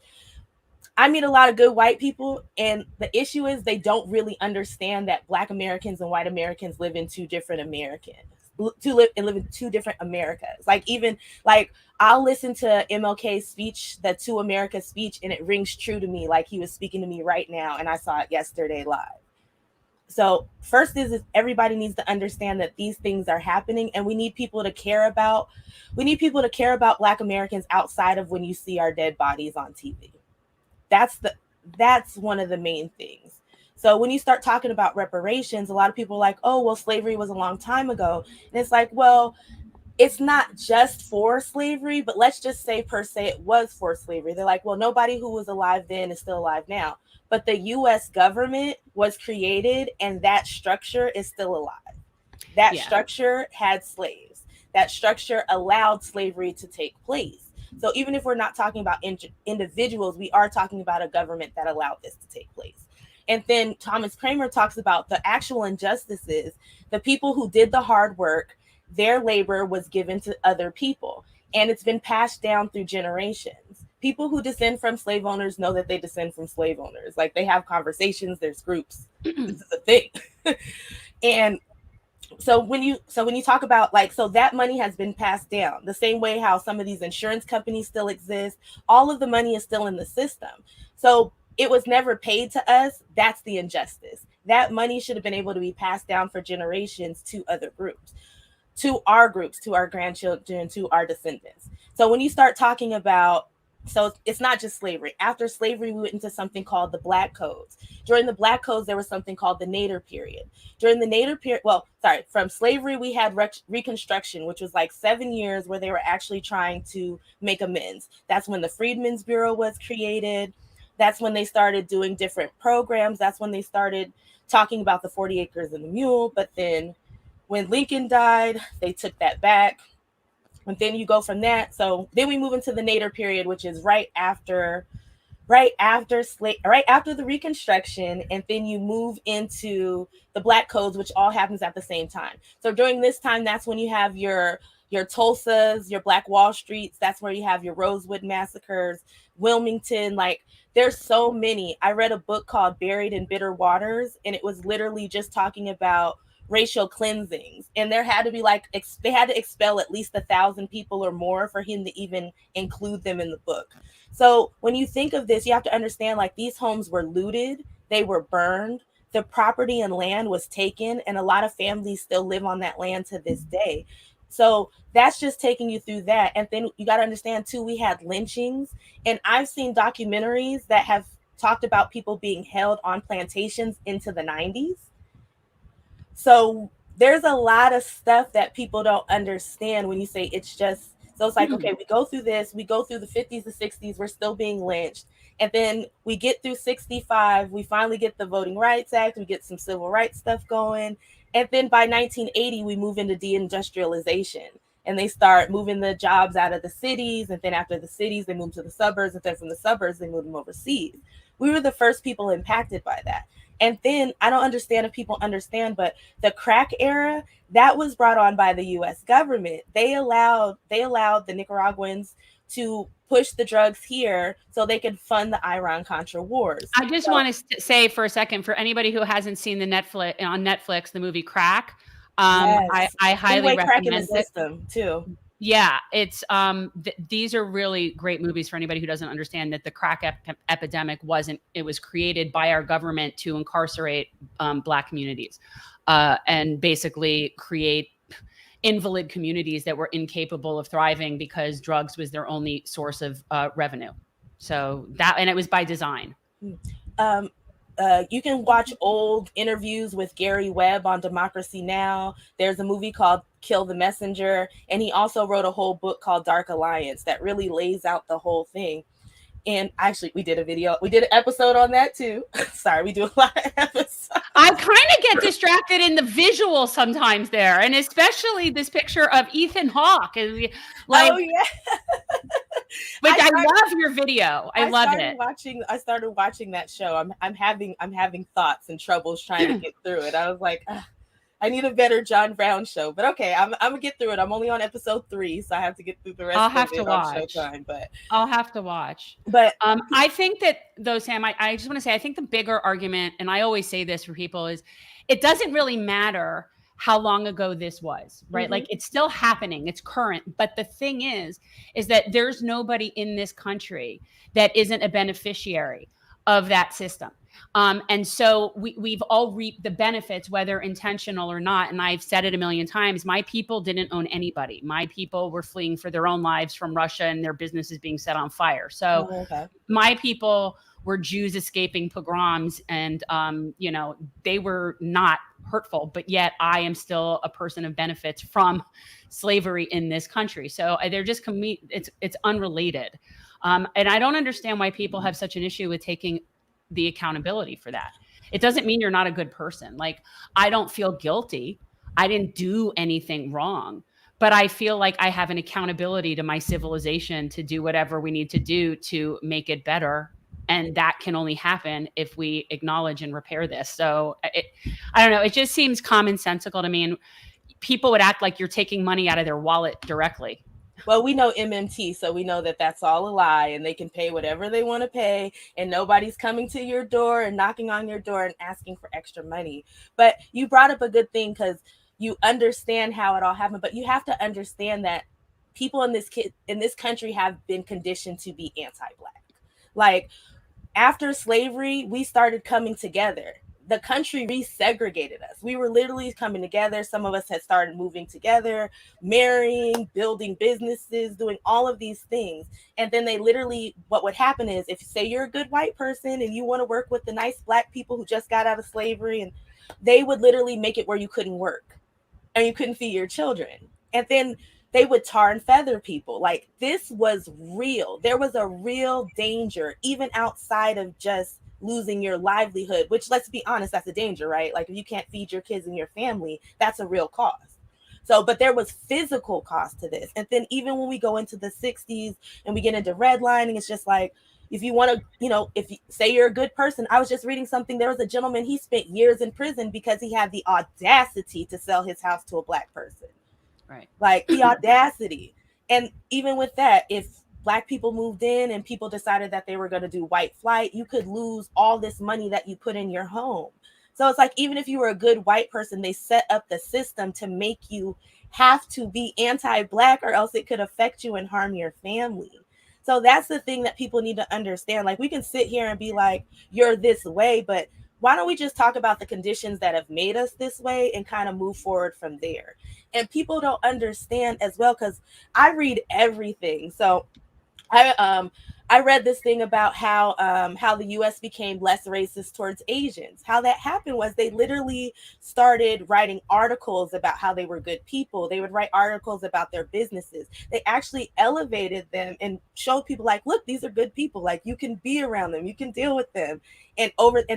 I meet a lot of good white people, and the issue is they don't really understand that Black Americans and white Americans live in two different live in two different Americas. Like, even like, I'll listen to MLK's speech, the To America speech, and it rings true to me like he was speaking to me right now, and I saw it yesterday live. So first is everybody needs to understand that these things are happening, and we need people to care about Black Americans outside of when you see our dead bodies on TV. That's one of the main things. So when you start talking about reparations, a lot of people are like, oh, well, slavery was a long time ago. And it's like, well, it's not just for slavery, but let's just say per se it was for slavery. They're like, well, nobody who was alive then is still alive now. But the US government was created, and that structure is still alive. That structure had slaves. That structure allowed slavery to take place. So even if we're not talking about individuals, we are talking about a government that allowed this to take place. And then Thomas Kramer talks about the actual injustices. The people who did the hard work, their labor was given to other people, and it's been passed down through generations. People who descend from slave owners know that they descend from slave owners. Like, they have conversations, there's groups. This is a thing. And so when you talk about, like, so that money has been passed down the same way how some of these insurance companies still exist. All of the money is still in the system. So it was never paid to us. That's the injustice. That money should have been able to be passed down for generations to other groups, to our grandchildren, to our descendants. So when you start talking about, so it's not just slavery. After slavery, we went into something called the Black Codes. During the Black Codes, there was something called the Nader period. During the Nader period, from slavery, we had Reconstruction, which was like 7 years where they were actually trying to make amends. That's when the Freedmen's Bureau was created. That's when they started doing different programs. That's when they started talking about the 40 acres and the mule. But then when Lincoln died, they took that back. And then you go from that. So then we move into the Nader period, which is right after the Reconstruction, and then you move into the Black Codes, which all happens at the same time. So during this time, that's when you have your Tulsas, your Black Wall Streets. That's where you have your Rosewood massacres, Wilmington. Like, there's so many. I read a book called Buried in Bitter Waters, and it was literally just talking about racial cleansings, and there had to be they had to expel at least 1,000 people or more for him to even include them in the book. So when you think of this, you have to understand, like, these homes were looted, they were burned, the property and land was taken, and a lot of families still live on that land to this day. So that's just taking you through that. And then you got to understand too, we had lynchings, and I've seen documentaries that have talked about people being held on plantations into the 90s. So there's a lot of stuff that people don't understand when you say it's just, so it's like, okay, we go through this, we go through the 50s, the 60s, we're still being lynched. And then we get through 65, we finally get the Voting Rights Act, we get some civil rights stuff going. And then by 1980, we move into deindustrialization, and they start moving the jobs out of the cities. And then after the cities, they move to the suburbs. And then from the suburbs, they move them overseas. We were the first people impacted by that. And then I don't understand if people understand, but the crack era, that was brought on by the US government. They allowed the Nicaraguans to push the drugs here so they could fund the Iran-Contra wars. I just want to say for a second, for anybody who hasn't seen the Netflix, the movie Crack, yes. I highly recommend it. System too. Yeah, it's these are really great movies for anybody who doesn't understand that the crack epidemic it was created by our government to incarcerate Black communities and basically create invalid communities that were incapable of thriving because drugs was their only source of revenue. So and it was by design. You can watch old interviews with Gary Webb on Democracy Now! There's a movie called Kill the Messenger, and he also wrote a whole book called Dark Alliance that really lays out the whole thing. And actually, we did an episode on that too. Sorry, we do a lot of episodes. I kind of get distracted in the visual sometimes there, and especially this picture of Ethan Hawke. Like, oh yeah. But I love your video. I love it. I started watching that show. I'm having thoughts and troubles trying to get through it. I was like, I need a better John Brown show. But okay, I'm gonna get through it. I'm only on episode 3, so I have to get through the rest I'll of have to it on watch. Showtime. I'll have to watch. But I think that though, Sam, I just want to say, I think the bigger argument, and I always say this for people, is it doesn't really matter how long ago this was, right? Like it's still happening, it's current. But the thing is that there's nobody in this country that isn't a beneficiary of that system. And so we've all reaped the benefits, whether intentional or not. And I've said it a million times, my people didn't own anybody. My people were fleeing for their own lives from Russia and their businesses being set on fire. So my people were Jews escaping pogroms, and, you know, they were not hurtful, but yet I am still a person of benefits from slavery in this country. So they're just, it's unrelated. And I don't understand why people have such an issue with taking the accountability for that. It doesn't mean you're not a good person. Like, I don't feel guilty. I didn't do anything wrong, but I feel like I have an accountability to my civilization to do whatever we need to do to make it better. And that can only happen if we acknowledge and repair this. So I don't know. It just seems commonsensical to me. And people would act like you're taking money out of their wallet directly. Well, we know MMT, so we know that that's all a lie, and they can pay whatever they want to pay, and nobody's coming to your door and knocking on your door and asking for extra money. But you brought up a good thing, because you understand how it all happened, but you have to understand that people in this country have been conditioned to be anti-Black. Like, after slavery, we started coming together. The country resegregated us. We were literally coming together. Some of us had started moving together, marrying, building businesses, doing all of these things. And then they literally, what would happen is, if say you're a good white person and you want to work with the nice Black people who just got out of slavery, and they would literally make it where you couldn't work and you couldn't feed your children. And then they would tar and feather people. Like, this was real. There was a real danger, even outside of just losing your livelihood, which, let's be honest, that's a danger, right? Like, if you can't feed your kids and your family, that's a real cost. So, but there was physical cost to this. And then even when we go into the 60s and we get into redlining, it's just like, if you want to, you know, if you say you're a good person, I was just reading something. There was a gentleman, he spent years in prison because he had the audacity to sell his house to a Black person. Right. Like, the audacity. And even with that, if Black people moved in and people decided that they were going to do white flight, you could lose all this money that you put in your home. So it's like, even if you were a good white person, they set up the system to make you have to be anti-Black, or else it could affect you and harm your family. So that's the thing that people need to understand. Like, we can sit here and be like, you're this way, but why don't we just talk about the conditions that have made us this way and kind of move forward from there? And people don't understand as well, because I read everything. So I read this thing about how the U.S. became less racist towards Asians. How that happened was they literally started writing articles about how they were good people. They would write articles about their businesses. They actually elevated them and showed people, like, look, these are good people. Like, you can be around them, you can deal with them. And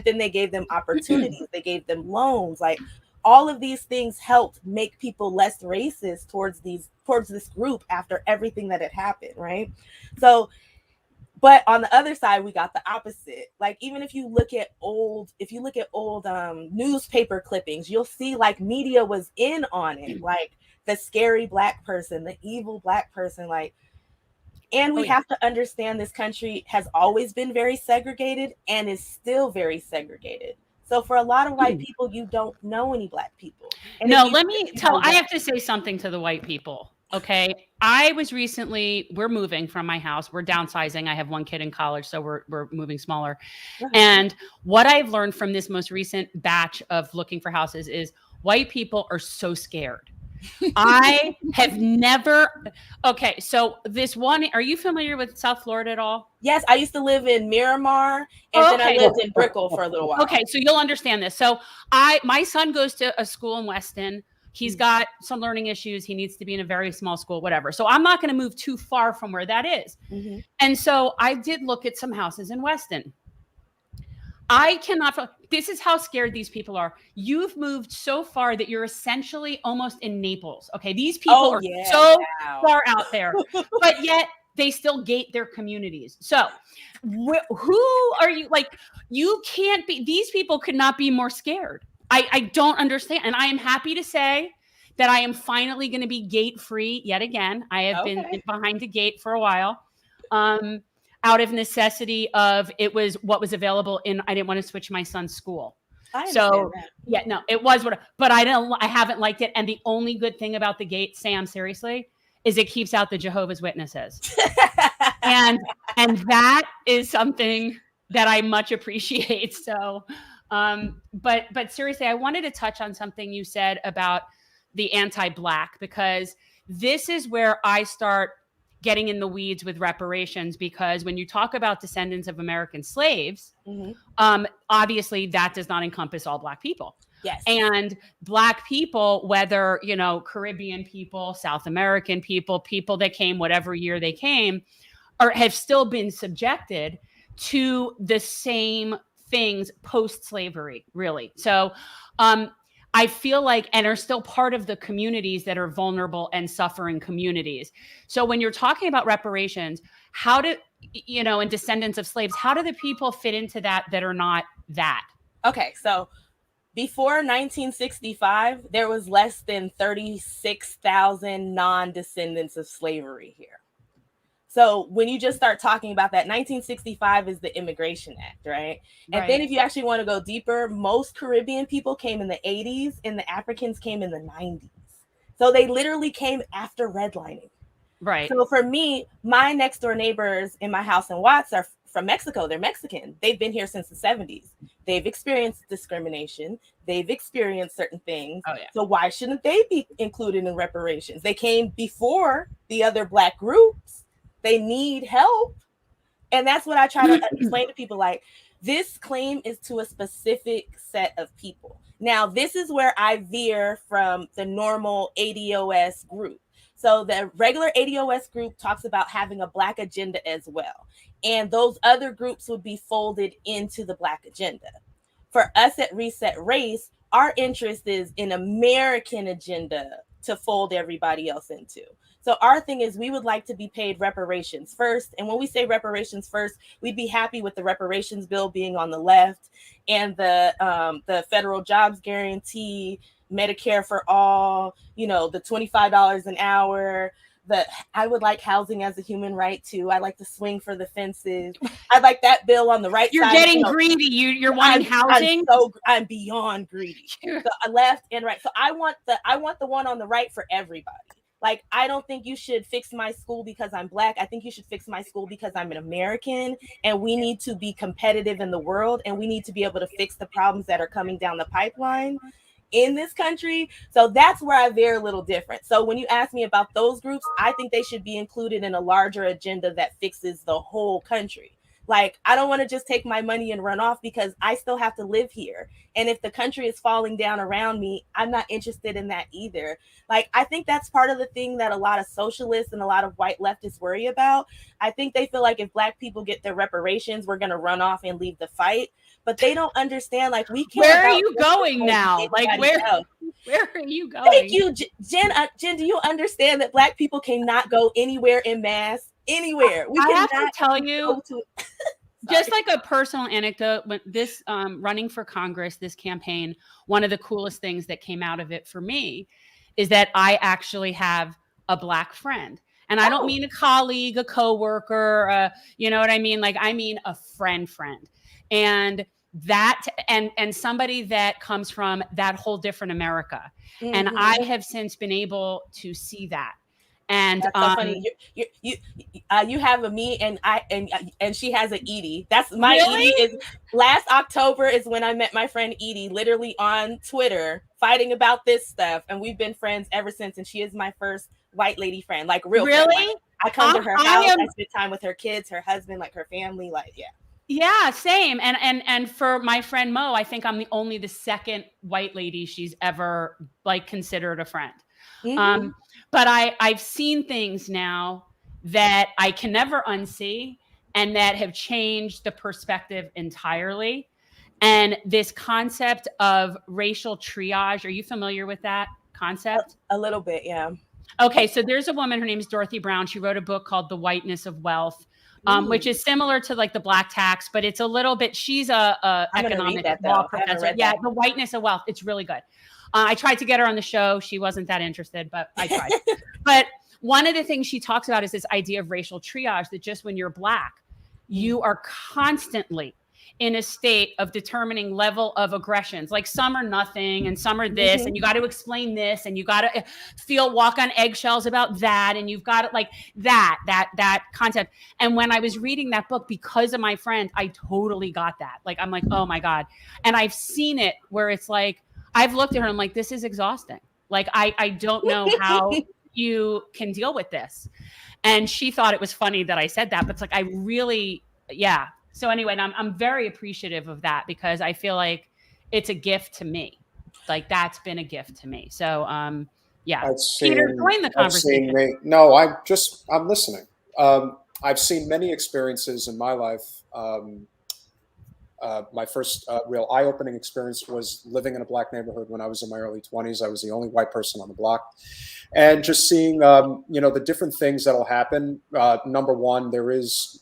then they gave them opportunities. They gave them loans. Like, all of these things helped make people less racist towards this group after everything that had happened, right? So, but on the other side, we got the opposite. Like, even if you look at old newspaper clippings, you'll see, like, media was in on it, like the scary Black person, the evil Black person, like. And we have to understand this country has always been very segregated and is still very segregated. So for a lot of white people, you don't know any Black people. And no, let me tell, I have to say something to the white people. Okay. We're moving from my house. We're downsizing. I have one kid in college, so we're moving smaller. And what I've learned from this most recent batch of looking for houses is white people are so scared. I have never. Okay. So this one, are you familiar with South Florida at all? Yes. I used to live in Miramar, and then I lived in Brickell for a little while. Okay. So you'll understand this. So my son goes to a school in Weston. He's got some learning issues. He needs to be in a very small school, whatever. So I'm not going to move too far from where that is. Mm-hmm. And so I did look at some houses in Weston. This is how scared these people are. You've moved so far that you're essentially almost in Naples. Okay. These people are far out there, but yet they still gate their communities. So who are you? Like, you can't be, these people could not be more scared. I don't understand. And I am happy to say that I am finally going to be gate free yet again. I have been behind a gate for a while, out of necessity of it was what was available I didn't want to switch my son's school. So yeah, no, it was but I haven't liked it. And the only good thing about the gate, Sam, seriously, is it keeps out the Jehovah's Witnesses. and that is something that I much appreciate. So, but seriously, I wanted to touch on something you said about the anti-Black, because this is where I start getting in the weeds with reparations, because when you talk about descendants of American slaves, obviously that does not encompass all Black people. Yes. And Black people, whether, Caribbean people, South American people, people that came whatever year they came, have still been subjected to the same things post-slavery, really. So I feel like, and are still part of the communities that are vulnerable and suffering communities. So when you're talking about reparations, how do, and descendants of slaves, how do the people fit into that are not that? Okay, so before 1965, there was less than 36,000 non-descendants of slavery here. So when you just start talking about that, 1965 is the Immigration Act, right? And then if you actually want to go deeper, most Caribbean people came in the 80s and the Africans came in the 90s. So they literally came after redlining. Right. So for me, my next door neighbors in my house in Watts are from Mexico. They're Mexican. They've been here since the 70s. They've experienced discrimination. They've experienced certain things. Oh, yeah. So why shouldn't they be included in reparations? They came before the other Black groups. They need help. And that's what I try to explain to people. Like, this claim is to a specific set of people. Now, this is where I veer from the normal ADOS group. So the regular ADOS group talks about having a Black agenda as well. And those other groups would be folded into the Black agenda. For us at Reset Race, our interest is an American agenda to fold everybody else into. So our thing is, we would like to be paid reparations first. And when we say reparations first, we'd be happy with the reparations bill being on the left, and the federal jobs guarantee, Medicare for all, the $25 an hour. I would like housing as a human right too. I like to swing for the fences. I like that bill on the right You're side. You're getting greedy. You're wanting housing. I'm beyond greedy. So left and right. So I want the one on the right for everybody. Like, I don't think you should fix my school because I'm Black. I think you should fix my school because I'm an American, and we need to be competitive in the world, and we need to be able to fix the problems that are coming down the pipeline in this country. So that's where I veer a little different. So when you ask me about those groups, I think they should be included in a larger agenda that fixes the whole country. Like, I don't want to just take my money and run off, because I still have to live here. And if the country is falling down around me, I'm not interested in that either. Like, I think that's part of the thing that a lot of socialists and a lot of white leftists worry about. I think they feel like if Black people get their reparations, we're going to run off and leave the fight. But they don't understand, like, we can't. Where are you going now? Like, where are you going? Thank you, Jen. Jen, do you understand that Black people cannot go anywhere in mass? Anywhere. I have to tell you, just like a personal anecdote, when this running for Congress, this campaign, one of the coolest things that came out of it for me is that I actually have a Black friend. And I don't mean a colleague, a coworker, you know what I mean? Like, I mean a friend. And that, and somebody that comes from that whole different America. Mm-hmm. And I have since been able to see that. And that's so funny. You have a me, and she has an Edie. That's my really? Edie is last October is when I met my friend Edie, literally on Twitter, fighting about this stuff, and we've been friends ever since. And she is my first white lady friend, like real. Really? Friend. Like, I come to her house. I spend time with her kids, her husband, like her family. Like, yeah. Yeah, same. And for my friend Mo, I think I'm only the second white lady she's ever like considered a friend. Mm-hmm. But I've seen things now that I can never unsee, and that have changed the perspective entirely. And this concept of racial triage, are you familiar with that concept? A little bit, yeah. Okay, so there's a woman, her name is Dorothy Brown. She wrote a book called The Whiteness of Wealth. which is similar to like the black tax, but it's a little bit, she's a economic law professor. Yeah, The Whiteness of Wealth. It's really good. I tried to get her on the show. She wasn't that interested, but I tried. But one of the things she talks about is this idea of racial triage, that just when you're Black, you are constantly in a state of determining level of aggressions. Like some are nothing and some are this, and you got to explain this, and you got to walk on eggshells about that. And you've got to like that concept. And when I was reading that book, because of my friend, I totally got that. Like, I'm like, oh my God. And I've seen it where it's like, I've looked at her and I'm like, this is exhausting. Like, I don't know how you can deal with this. And she thought it was funny that I said that, but it's like, I really, yeah. So anyway, and I'm very appreciative of that, because I feel like it's a gift to me. Like, that's been a gift to me. So, yeah. Peter, join the conversation. I'm listening. I've seen many experiences in my life. My first real eye-opening experience was living in a Black neighborhood when I was in my early 20s. I was the only white person on the block. And just seeing, the different things that'll happen. Number one, there is,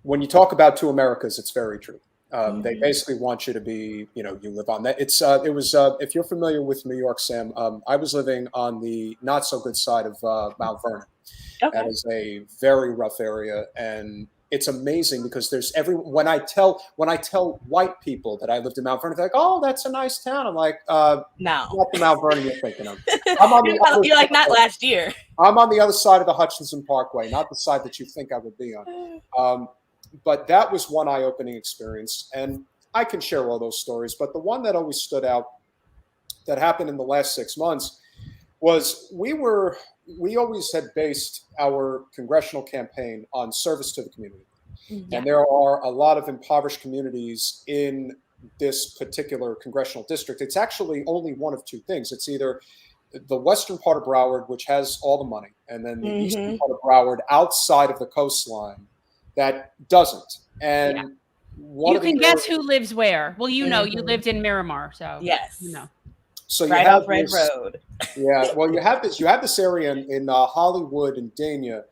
when you talk about two Americas, it's very true. They basically want you to be, you live on that. If you're familiar with New York, Sam, I was living on the not so good side of Mount Vernon. Okay. That is a very rough area. And it's amazing because when I tell white people that I lived in Mount Vernon, they're like, "Oh, that's a nice town." I'm like, "No, not the Mount Vernon you're thinking of." You're like, not last year. I'm on the other side of the Hutchinson Parkway, not the side that you think I would be on. But that was one eye-opening experience, and I can share all those stories. But the one that always stood out that happened in the last 6 months was we always had based our congressional campaign on service to the community. Yeah. And there are a lot of impoverished communities in this particular congressional district. It's actually only one of two things. It's either the western part of Broward, which has all the money, and then the eastern part of Broward outside of the coastline that doesn't. And you can guess who lives where. Well, you lived in Miramar, so yes, So right off Red Road. Yeah, well, you have this area in Hollywood and Dania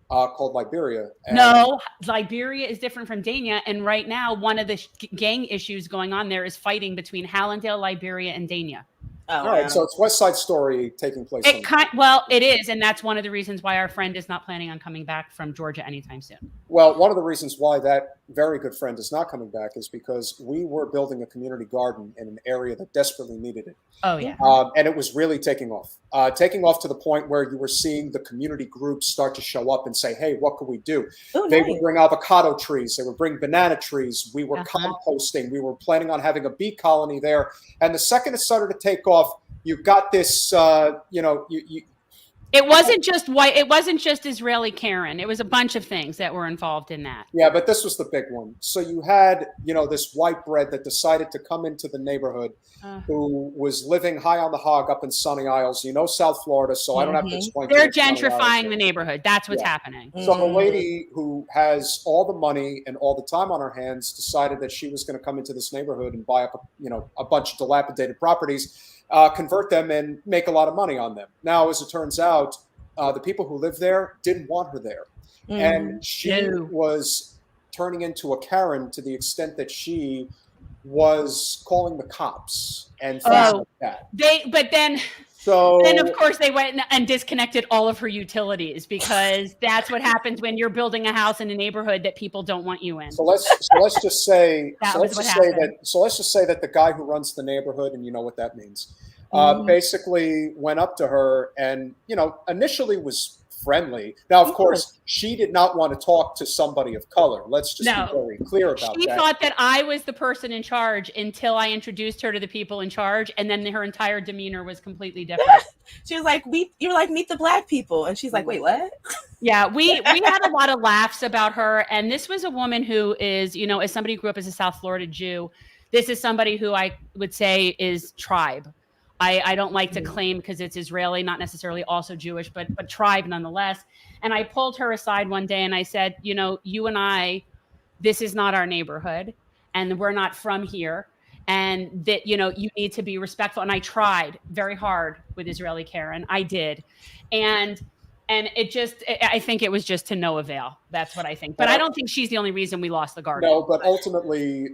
called Liberia. No, Liberia is different from Dania, and right now one of the gang issues going on there is fighting between Hallandale, Liberia, and Dania. Oh, all right, so it's West Side Story taking place. It is, and that's one of the reasons why our friend is not planning on coming back from Georgia anytime soon. Well, one of the reasons why that very good friend is not coming back is because we were building a community garden in an area that desperately needed it. Oh, yeah. And it was really taking off to the point where you were seeing the community groups start to show up and say, "Hey, what can we do?" They would bring avocado trees. They would bring banana trees. We were composting. We were planning on having a bee colony there. And the second it started to take off, you got this, It wasn't just white. It wasn't just Israeli Karen. It was a bunch of things that were involved in that. Yeah, but this was the big one. So you had, this white bread that decided to come into the neighborhood, who was living high on the hog up in Sunny Isles, South Florida. So I don't have to explain. They're gentrifying the neighborhood. That's what's happening. So the lady who has all the money and all the time on her hands decided that she was going to come into this neighborhood and buy up, a bunch of dilapidated properties. Convert them and make a lot of money on them. Now, as it turns out, the people who live there didn't want her there. And she was turning into a Karen to the extent that she was calling the cops and things like that. Then, of course, they went and disconnected all of her utilities, because that's what happens when you're building a house in a neighborhood that people don't want you in. So let's just say that the guy who runs the neighborhood, and you know what that means, basically went up to her and initially was friendly. Now, of course, she did not want to talk to somebody of color. Let's just be very clear about that. She thought that I was the person in charge until I introduced her to the people in charge, and then her entire demeanor was completely different. She was like, "You're like, meet the Black people," and she's like, "Wait, what?" Yeah, we had a lot of laughs about her, and this was a woman who is, as somebody who grew up as a South Florida Jew, this is somebody who I would say is tribe. I don't like to claim, because it's Israeli, not necessarily also Jewish, but tribe nonetheless. And I pulled her aside one day and I said, you and I, this is not our neighborhood, and we're not from here, and that, you need to be respectful. And I tried very hard with Israeli Karen. I did. And And I think it was just to no avail. That's what I think. But I don't think she's the only reason we lost the garden. No, but ultimately,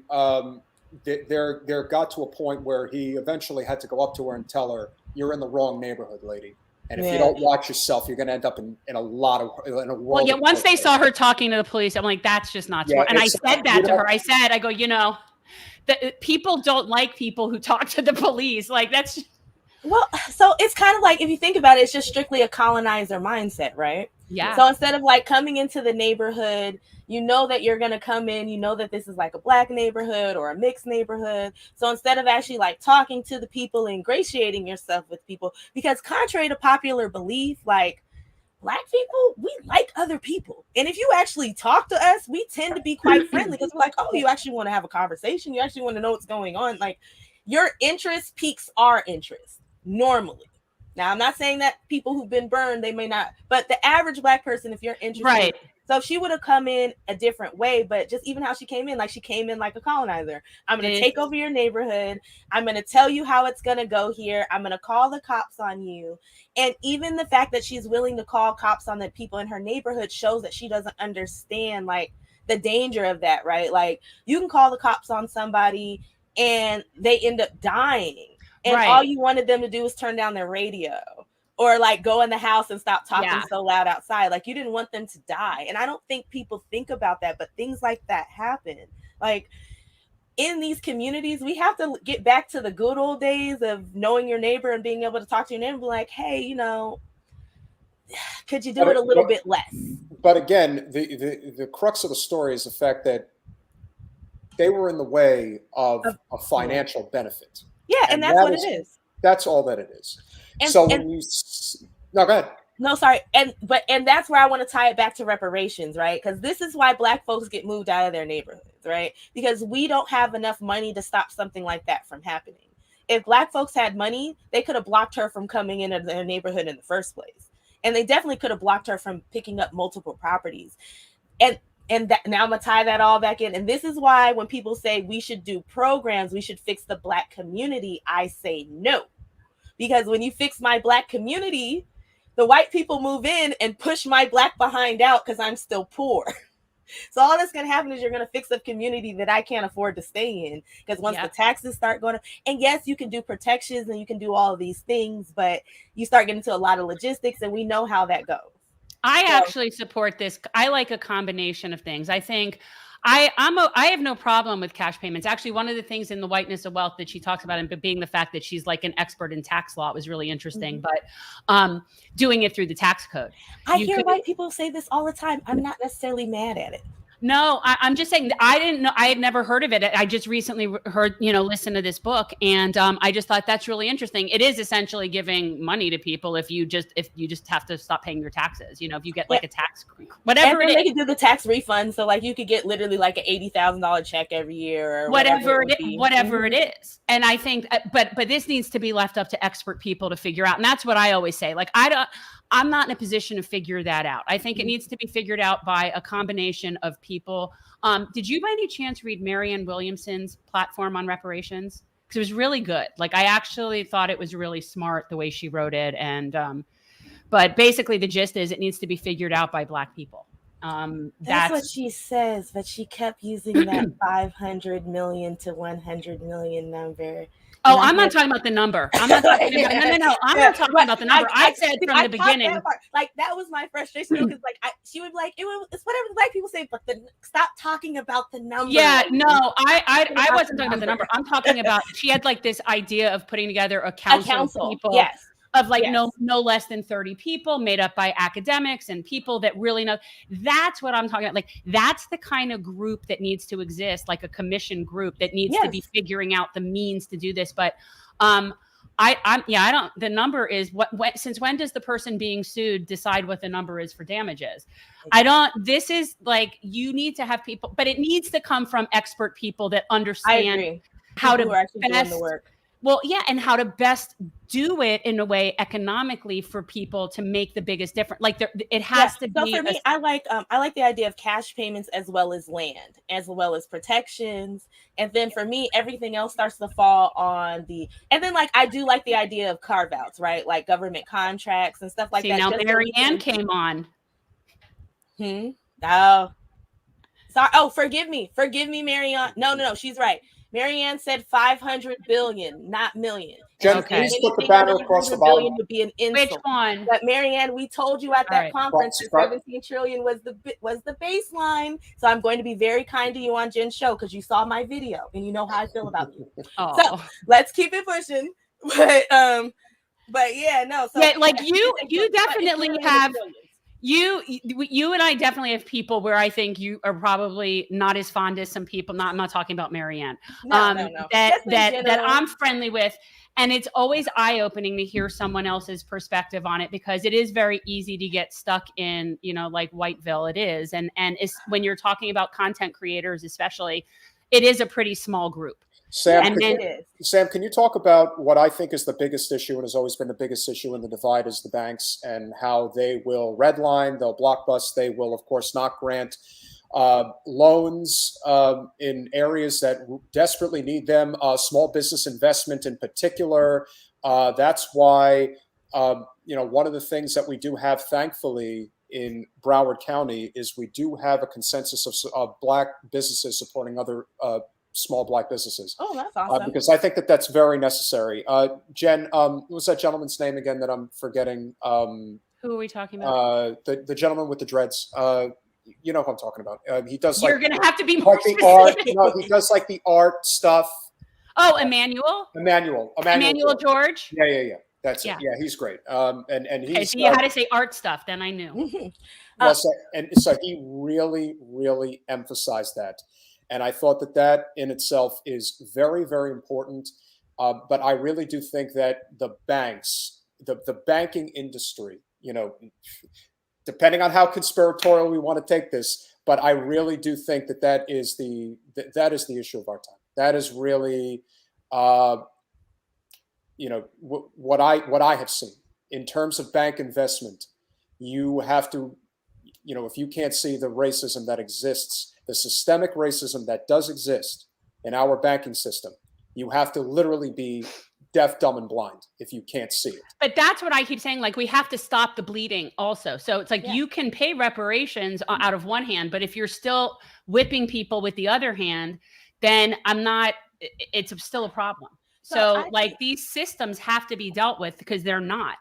there got to a point where he eventually had to go up to her and tell her, "You're in the wrong neighborhood, lady. And if you don't watch yourself, you're going to end up in a world." Well, yeah. Once they saw her talking to the police, I'm like, that's just not smart. And I said that to her. I go, the people don't like people who talk to the police. Like that's. Well, so it's kind of like, if you think about it, it's just strictly a colonizer mindset, right? Yeah. So instead of like coming into the neighborhood, you know that you're going to come in, you know that this is like a Black neighborhood or a mixed neighborhood. So instead of actually like talking to the people, ingratiating yourself with people, because contrary to popular belief, like Black people, we like other people. And if you actually talk to us, we tend to be quite friendly because we're like, oh, you actually want to have a conversation. You actually want to know what's going on. Like your interest piques our interest. Normally. Now, I'm not saying that people who've been burned, they may not, but the average Black person, if you're interested, right. So if she would have come in a different way, but just even how she came in like a colonizer. I'm going to take over your neighborhood. I'm going to tell you how it's going to go here. I'm going to call the cops on you. And even the fact that she's willing to call cops on the people in her neighborhood shows that she doesn't understand like the danger of that, right? Like you can call the cops on somebody and they end up dying. And all you wanted them to do was turn down their radio or like go in the house and stop talking so loud outside. Like you didn't want them to die. And I don't think people think about that, but things like that happen. Like in these communities, we have to get back to the good old days of knowing your neighbor and being able to talk to your neighbor and be like, hey, could you do it a little bit less? But again, the crux of the story is the fact that they were in the way of a financial benefit. Yeah, and that's what it is. That's all that it is. No, go ahead. No, sorry. And that's where I want to tie it back to reparations, right? Because this is why Black folks get moved out of their neighborhoods, right? Because we don't have enough money to stop something like that from happening. If Black folks had money, they could have blocked her from coming into their neighborhood in the first place. And they definitely could have blocked her from picking up multiple properties. And that, now I'm going to tie that all back in. And this is why when people say we should do programs, we should fix the Black community, I say no. Because when you fix my Black community, the white people move in and push my Black behind out because I'm still poor. So all that's going to happen is you're going to fix a community that I can't afford to stay in. Because once the taxes start going up, and yes, you can do protections and you can do all of these things, but you start getting into a lot of logistics and we know how that goes. I actually support this. I like a combination of things. I think I have no problem with cash payments. Actually, one of the things in the Whiteness of Wealth that she talks about, and being the fact that she's like an expert in tax law, was really interesting. But doing it through the tax code. I hear white people say this all the time. I'm not necessarily mad at it. No, I'm just saying I didn't know. I had never heard of it. I just recently heard, listen to this book, and I just thought that's really interesting. It is essentially giving money to people if you just have to stop paying your taxes. If you get like a tax, whatever and it is. They can do the tax refund, so like you could get literally like an $80,000 check every year, or whatever it is. And I think, but this needs to be left up to expert people to figure out, and that's what I always say. Like I'm not in a position to figure that out. I think it needs to be figured out by a combination of people. Did you by any chance read Marianne Williamson's platform on reparations? Because it was really good. Like I actually thought it was really smart the way she wrote it. And but basically the gist is it needs to be figured out by Black people. That's what she says, but she kept using that 500 million to 100 million number. Oh, I'm not talking about the number. I'm not talking about no. I'm not talking about the number. I said from the beginning. That was my frustration because she would be like, it's whatever the Black people say, but stop talking about the number. Yeah, no, I wasn't talking about the number. I'm talking about she had like this idea of putting together a council of people. Yes. Of like no less than 30 people made up by academics and people that really know. That's what I'm talking about. Like that's the kind of group that needs to exist, like a commission group that needs to be figuring out the means to do this. But I don't. The number is since when does the person being sued decide what the number is for damages? I don't. This is like you need to have people, but it needs to come from expert people that understand how to actually doing the work. Well, yeah, and how to best do it in a way economically for people to make the biggest difference. Like it has to So be. for me, I like the idea of cash payments as well as land, as well as protections, and then for me, everything else starts to fall on the. And then like I do like the idea of carve outs, right? Like government contracts and stuff like See, that. now just so Mary we Ann can- came on. Oh, sorry. Oh, forgive me, Marianne. No, she's right. Marianne said 500 billion, not million. Jen, Okay. please put the Anything banner over across the 100 bottom. billion would be an Which insult. one? But Marianne, we told you at All that right. conference that 17 trillion was the baseline. So I'm going to be very kind to you on Jen's show because you saw my video and you know how I feel about you. Oh. So let's keep it pushing. But yeah, no. So yeah, like you definitely have. billions. You and I definitely have people where I think you are probably not as fond as some people. I'm not talking about Marianne. No. That I'm friendly with, and it's always eye-opening to hear someone else's perspective on it because it is very easy to get stuck in, like Whiteville. It is, and it's when you're talking about content creators, especially, it is a pretty small group. Sam, Sam, can you talk about what I think is the biggest issue and has always been the biggest issue in the divide is the banks and how they will redline, they'll blockbust, they will, of course, not grant loans in areas that desperately need them, small business investment in particular. That's why, one of the things that we do have, thankfully, in Broward County is we do have a consensus of Black businesses supporting other small Black businesses. Oh, that's awesome. Because I think that that's very necessary. Jen, what was that gentleman's name again that I'm forgetting? Who are we talking about? The gentleman with the dreads. You know who I'm talking about. He does You're going to have to be like more the specific. art. No, he does like the art stuff. Oh, Emmanuel George. Yeah. That's it. Yeah, he's great. And he's. Okay, so you had to say art stuff, then I knew. So he really, really emphasized that. And I thought that in itself is very, very important. But I really do think that the banks, the banking industry, depending on how conspiratorial we want to take this, but I really do think that is the issue of our time. That is really, what I have seen in terms of bank investment. You have to, if you can't see the racism that exists, the systemic racism that does exist in our banking system, you have to literally be deaf, dumb, and blind if you can't see it. But that's what I keep saying. Like, we have to stop the bleeding also. So it's like you can pay reparations out of one hand, but if you're still whipping people with the other hand, then it's still a problem. So these systems have to be dealt with because they're not.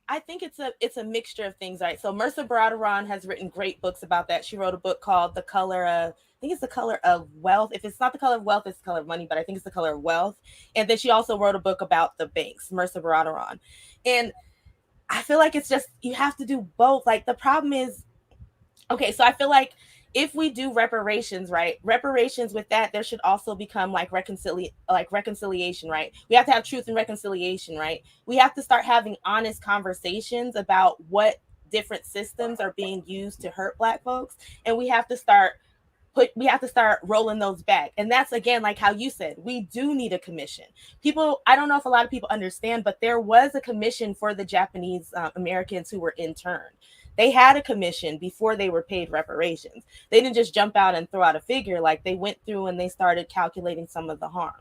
I think it's a mixture of things, right? So Mercer Baradaran has written great books about that. She wrote a book called The Color of Wealth. If it's not The Color of Wealth, it's The Color of Money, but I think it's The Color of Wealth. And then she also wrote a book about the banks, Mercer Baradaran. And I feel like it's just, you have to do both. Like the problem is, okay, so I feel like if we do reparations, right? Reparations with that, there should also become reconciliation, right? We have to have truth and reconciliation, right? We have to start having honest conversations about what different systems are being used to hurt Black folks. And we have to start rolling those back. And that's, again, like how you said, we do need a commission. People, I don't know if a lot of people understand, but there was a commission for the Japanese Americans who were interned. They had a commission before they were paid reparations. They didn't just jump out and throw out a figure. Like, they went through and they started calculating some of the harm.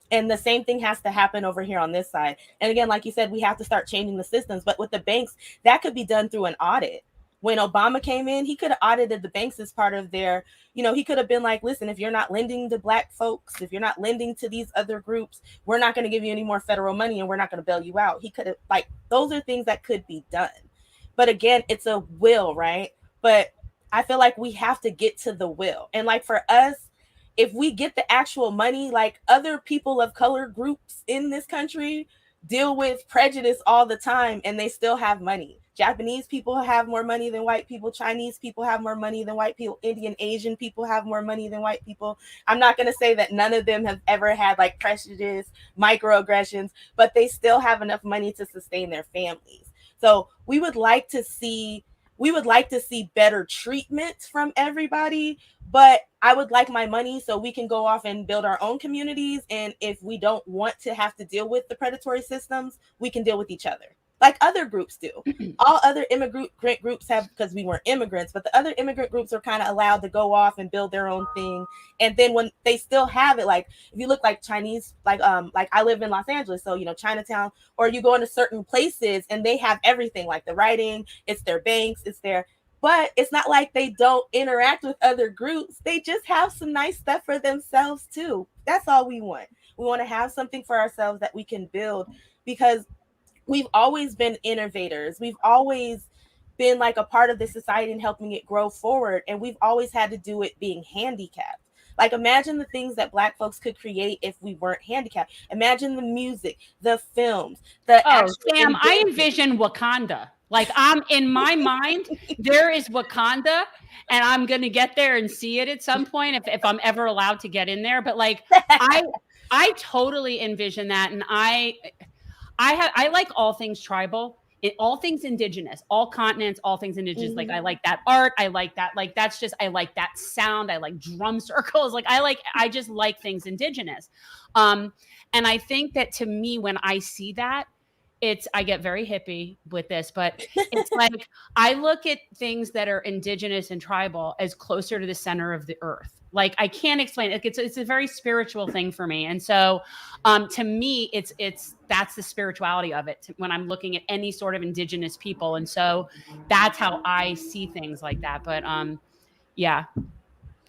And the same thing has to happen over here on this side. And again, like you said, we have to start changing the systems. But with the banks, that could be done through an audit. When Obama came in, he could have audited the banks as part of their, he could have been like, listen, if you're not lending to Black folks, if you're not lending to these other groups, we're not going to give you any more federal money and we're not going to bail you out. He could have, those are things that could be done. But again, it's a will, right? But I feel like we have to get to the will. And like for us, if we get the actual money, like other people of color groups in this country deal with prejudice all the time and they still have money. Japanese people have more money than white people. Chinese people have more money than white people. Indian, Asian people have more money than white people. I'm not going to say that none of them have ever had like prejudice, microaggressions, but they still have enough money to sustain their families. So we would like to see we would like to see better treatment from everybody, but I would like my money so we can go off and build our own communities. And if we don't want to have to deal with the predatory systems, we can deal with each other like other groups do. All other immigrant groups have, because we weren't immigrants, but the other immigrant groups are kind of allowed to go off and build their own thing. And then when they still have it, like if you look like Chinese, like I live in Los Angeles, so, you know, Chinatown, or you go into certain places and they have everything, like the writing, it's their banks, it's their, but it's not like they don't interact with other groups. They just have some nice stuff for themselves too. That's all we want. We want to have something for ourselves that we can build, because we've always been innovators. We've always been like a part of the society and helping it grow forward. And we've always had to do it being handicapped. Like, imagine the things that Black folks could create if we weren't handicapped. Imagine the music, the films, the Sam, I envision Wakanda. Like, I'm in my mind, there is Wakanda, and I'm gonna get there and see it at some point if I'm ever allowed to get in there. But like, I totally envision that, and I like all things tribal, all things indigenous, all continents, all things indigenous. Mm-hmm. Like, I like that art. I like that. Like, that's just, I like that sound. I like drum circles. Like, I just like things indigenous. And I think that, to me, when I see that, I get very hippie with this, but it's like, I look at things that are indigenous and tribal as closer to the center of the earth. Like, I can't explain it. It's a very spiritual thing for me. And so, to me, that's the spirituality of it when I'm looking at any sort of indigenous people. And so that's how I see things like that. But, yeah,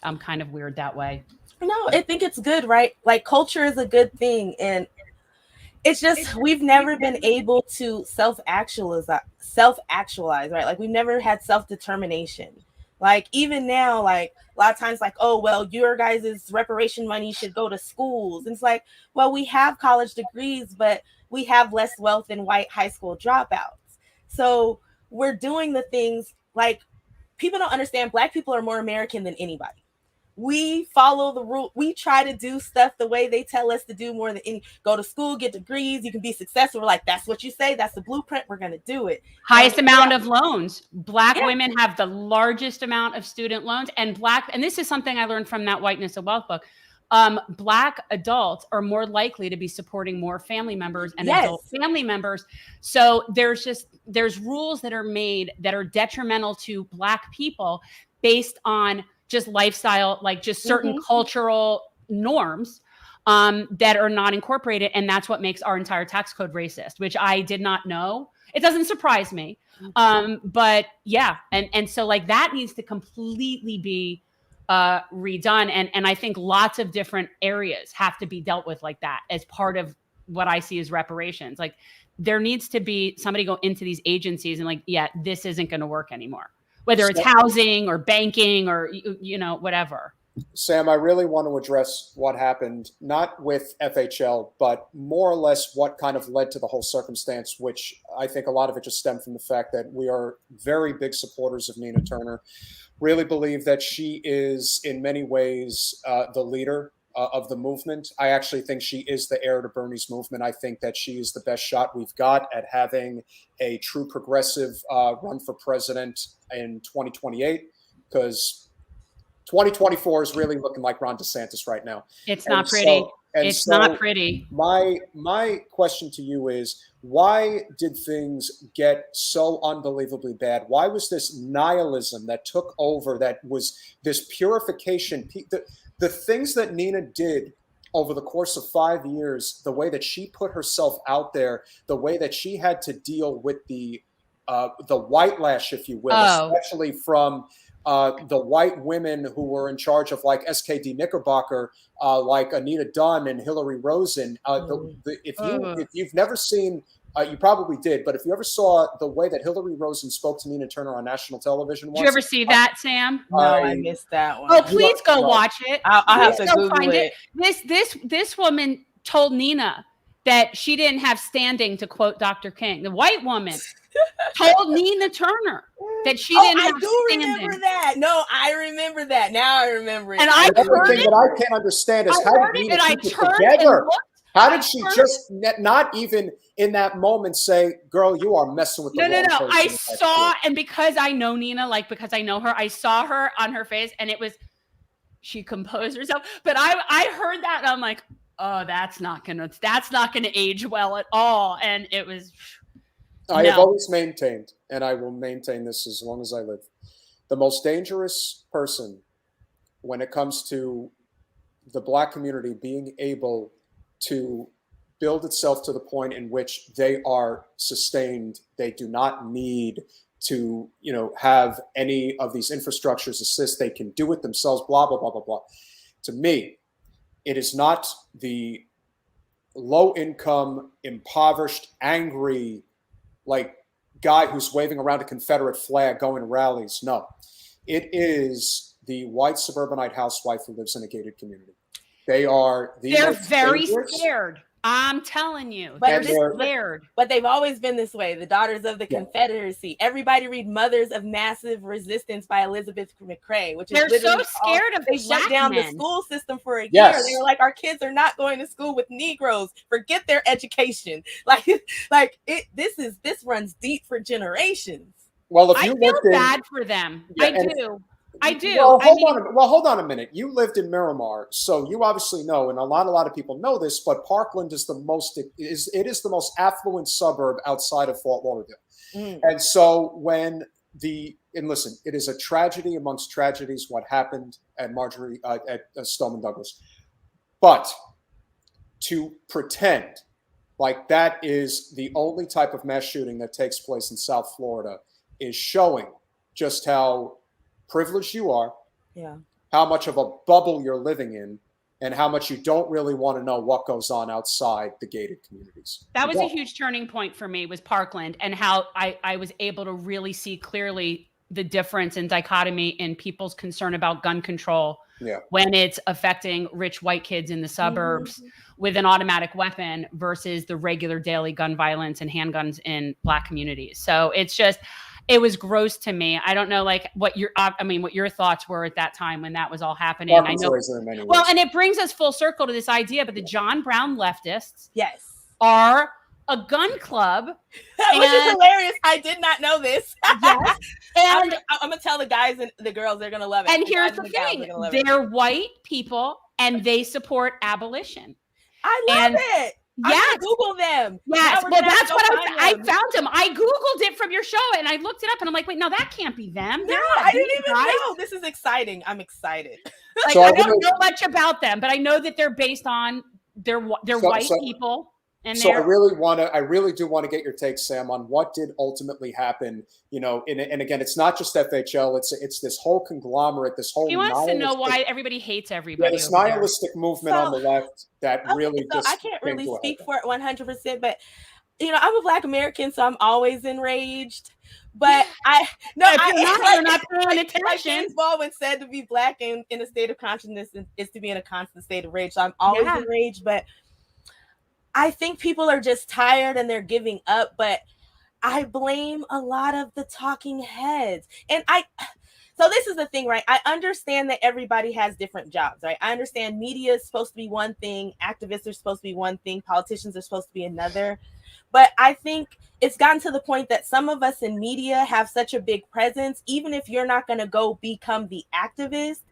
I'm kind of weird that way. No, I think it's good, right? Like, culture is a good thing. And it's just, we've never been able to self-actualize, right? Like, we've never had self-determination. Like, even now, like, a lot of times, like, oh, well, your guys' reparation money should go to schools. And it's like, well, we have college degrees, but we have less wealth than white high school dropouts. So we're doing the things, like, people don't understand Black people are more American than anybody. We follow the rule. We try to do stuff the way they tell us to do more than any. Go to school, get degrees, you can be successful. We're like, that's what you say. That's the blueprint. We're going to do it. Highest amount of loans. Black women have the largest amount of student loans, and this is something I learned from that Whiteness of Wealth book. Black adults are more likely to be supporting more family members and adult family members. So there's rules that are made that are detrimental to Black people based on just lifestyle, like just certain cultural norms that are not incorporated. And that's what makes our entire tax code racist, which I did not know. It doesn't surprise me. But yeah. And so, like, that needs to completely be redone. And I think lots of different areas have to be dealt with like that as part of what I see as reparations. Like, there needs to be somebody go into these agencies and like, yeah, this isn't going to work anymore. Whether it's housing or banking or, you know, whatever. Sam, I really want to address what happened, not with FHL, but more or less what kind of led to the whole circumstance, which I think a lot of it just stemmed from the fact that we are very big supporters of Nina Turner. Really believe that she is, in many ways, the leader of the movement. I actually think she is the heir to Bernie's movement. I think that she is the best shot we've got at having a true progressive run for president in 2028, because 2024 is really looking like Ron DeSantis right now. It's not pretty. It's not pretty. My question to you is, why did things get so unbelievably bad? Why was this nihilism that took over, that was this purification? The things that Nina did over the course of 5 years, the way that she put herself out there, the way that she had to deal with the white lash, if you will, especially from the white women who were in charge of, like, SKD Knickerbocker, like Anita Dunn and Hillary Rosen. If you've never seen, you probably did, but if you ever saw the way that Hillary Rosen spoke to Nina Turner on national television once, did you ever see that, Sam? No, I missed that one. Oh, please go watch it. I'll have to Google it. This woman told Nina that she didn't have standing, to quote Dr. King. The white woman told Nina Turner that she didn't have standing. I remember that. No, I remember that. Now I remember it. And I heard it. That I can't understand is how did Nina keep it together? How did she just not even in that moment say, "Girl, you are messing with the wrong person"? I saw, and because I know Nina, like because I know her, I saw her on her face, and it was she composed herself. But I heard that, and I'm like, oh, that's not gonna age well at all. And it was. I have always maintained, and I will maintain this as long as I live. The most dangerous person when it comes to the Black community being able to build itself to the point in which they are sustained, they do not need to, have any of these infrastructures assist. They can do it themselves, blah, blah, blah, blah, blah. To me, it is not the low income, impoverished, angry, like guy who's waving around a Confederate flag going to rallies. No, it is the white suburbanite housewife who lives in a gated community. They're very scared. I'm telling you, but they're scared. But they've always been this way. The Daughters of the Confederacy. Everybody read Mothers of Massive Resistance by Elizabeth McCrae, which is they're so scared of they shut down men. The school system for a year. They were like, our kids are not going to school with Negroes. Forget their education. This runs deep for generations. Well, if I you feel bad for them. I do. Well, hold on a minute. You lived in Miramar, so you obviously know, and a lot of people know this, but Parkland is the most affluent suburb outside of Fort Lauderdale. And so listen, it is a tragedy amongst tragedies what happened at Stoneman Douglas. But to pretend like that is the only type of mass shooting that takes place in South Florida is showing just how privileged you are, how much of a bubble you're living in, and how much you don't really want to know what goes on outside the gated communities. That was a huge turning point for me, was Parkland, and how I was able to really see clearly the difference and dichotomy in people's concern about gun control when it's affecting rich white kids in the suburbs with an automatic weapon versus the regular daily gun violence and handguns in Black communities. So it was gross to me. I don't know, what your thoughts were at that time when that was all happening. I know. Well, and it brings us full circle to this idea, but the John Brown leftists, are a gun club, which is hilarious. I did not know this. Yes. And I'm gonna tell the guys and the girls; they're gonna love it. And here's the thing: they're white people, and they support abolition. I love it. Yes. Google them. Yes. Well, that's what I found them. I Googled it from your show and I looked it up and I'm like, wait, no, that can't be them. No, I didn't even know. This is exciting. I'm excited. I don't know much about them, but I know that they're based on they're white people. And so I really do want to get your take, Sam, on what did ultimately happen. And again, it's not just FHL; it's this whole conglomerate, this whole. He wants to know why everybody hates everybody. This nihilistic movement on the left that really just. I can't really speak for it 100%, but I'm a Black American, so I'm always enraged. But you're not paying attention. Like James Baldwin said, to be Black in a state of consciousness is to be in a constant state of rage. So I'm always enraged, but. I think people are just tired and they're giving up, but I blame a lot of the talking heads. So this is the thing, right? I understand that everybody has different jobs, right? I understand media is supposed to be one thing, activists are supposed to be one thing, politicians are supposed to be another. But I think it's gotten to the point that some of us in media have such a big presence, even if you're not going to go become the activist,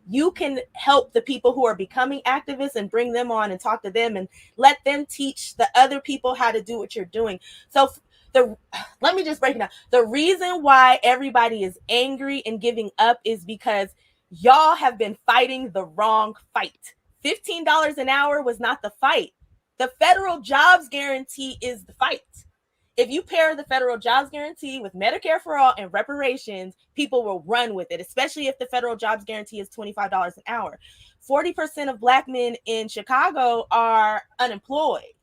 you can help the people who are becoming activists and bring them on and talk to them and let them teach the other people how to do what you're doing. So let me just break it down. The reason why everybody is angry and giving up is because y'all have been fighting the wrong fight. $15 an hour was not the fight. The federal jobs guarantee is the fight. If you pair the federal jobs guarantee with Medicare for all and reparations, people will run with it, especially if the federal jobs guarantee is $25 an hour. 40% of Black men in Chicago are unemployed.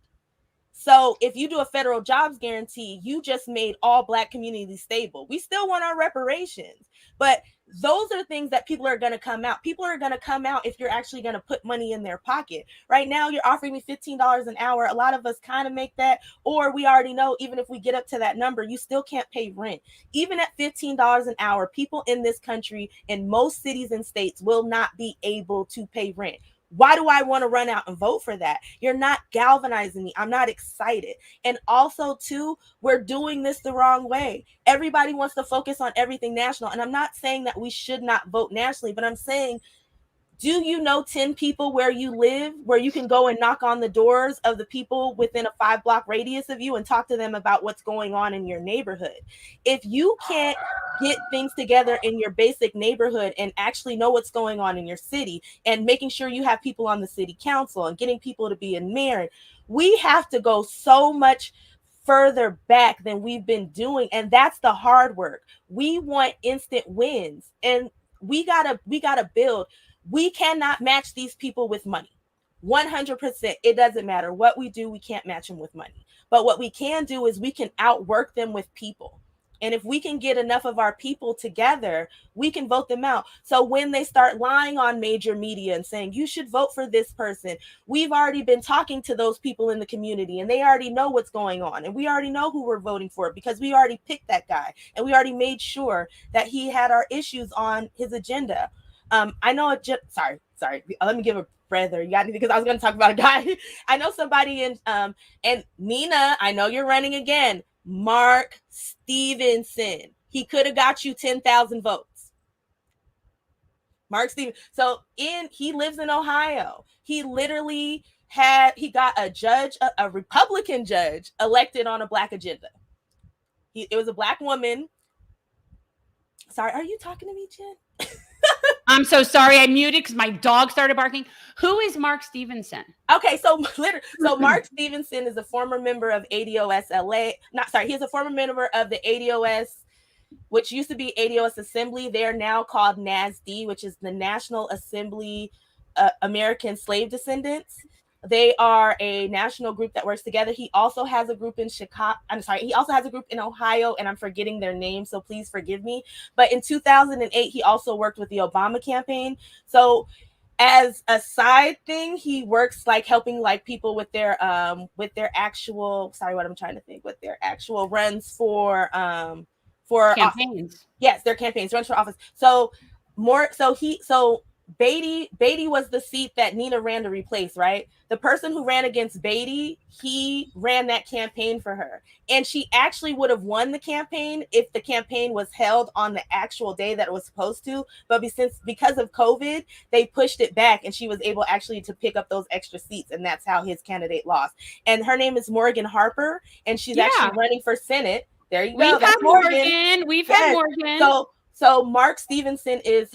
So if you do a federal jobs guarantee, you just made all Black communities stable. We still want our reparations, but those are things that people are going to come out. People are going to come out if you're actually going to put money in their pocket. Right now, you're offering me $15 an hour. A lot of us kind of make that, or we already know, even if we get up to that number, you still can't pay rent. Even at $15 an hour, people in this country in most cities and states will not be able to pay rent. Why do I want to run out and vote for that? You're not galvanizing me. I'm not excited. And also, too, we're doing this the wrong way. Everybody wants to focus on everything national. And I'm not saying that we should not vote nationally, but I'm saying, do you know 10 people where you live, where you can go and knock on the doors of the people within a 5-block radius of you and talk to them about what's going on in your neighborhood? If you can't get things together in your basic neighborhood and actually know what's going on in your city, and making sure you have people on the city council and getting people to be in mayor, we have to go so much further back than we've been doing. And that's the hard work. We want instant wins, and we gotta build. We cannot match these people with money. 100%. It doesn't matter what we do. We can't match them with money. But what we can do is we can outwork them with people. And if we can get enough of our people together, we can vote them out. So when they start lying on major media and saying, you should vote for this person, we've already been talking to those people in the community, and they already know what's going on. And we already know who we're voting for, because we already picked that guy. And we already made sure that he had our issues on his agenda. I know sorry. Let me give a breather. You got anything? Because I was going to talk about a guy. I know somebody in, and Nina, I know you're running again. Mark Stevenson. He could have got you 10,000 votes. Mark Stevenson. So he lives in Ohio. He literally he got a judge, a Republican judge, elected on a Black agenda. It was a Black woman. Sorry, are you talking to me, Jen? I'm so sorry. I muted because my dog started barking. Who is Mark Stevenson? Okay, so Mark Stevenson is a former member of ADOS LA. He's a former member of the ADOS, which used to be ADOS Assembly. They are now called NASD, which is the National Assembly American Slave Descendants. They are a national group that works together. He also has a group in he also has a group in Ohio, and I'm forgetting their name, so please forgive me. But in 2008, he also worked with the Obama campaign. So as a side thing, he works helping people with their actual, with their actual runs for campaigns. Yes, their campaigns, runs for office. Beatty was the seat that Nina ran to replace, right? The person who ran against Beatty, he ran that campaign for her. And she actually would have won the campaign if the campaign was held on the actual day that it was supposed to. But because of COVID, they pushed it back, and she was able actually to pick up those extra seats. And that's how his candidate lost. And her name is Morgan Harper, and she's actually running for Senate. There you go. We've had Morgan. So Mark Stevenson is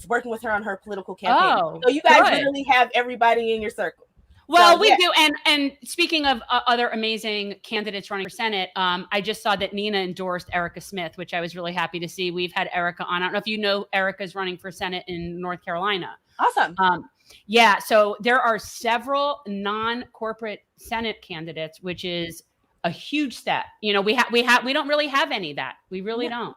working with her on her political campaign. Oh, so you guys literally have everybody in your circle. Well, we do. And speaking of other amazing candidates running for Senate, I just saw that Nina endorsed Erica Smith, which I was really happy to see. We've had Erica on. I don't know if you know, Erica's running for Senate in North Carolina. Awesome. So there are several non-corporate Senate candidates, which is a huge step. We don't really have any of that. We really don't.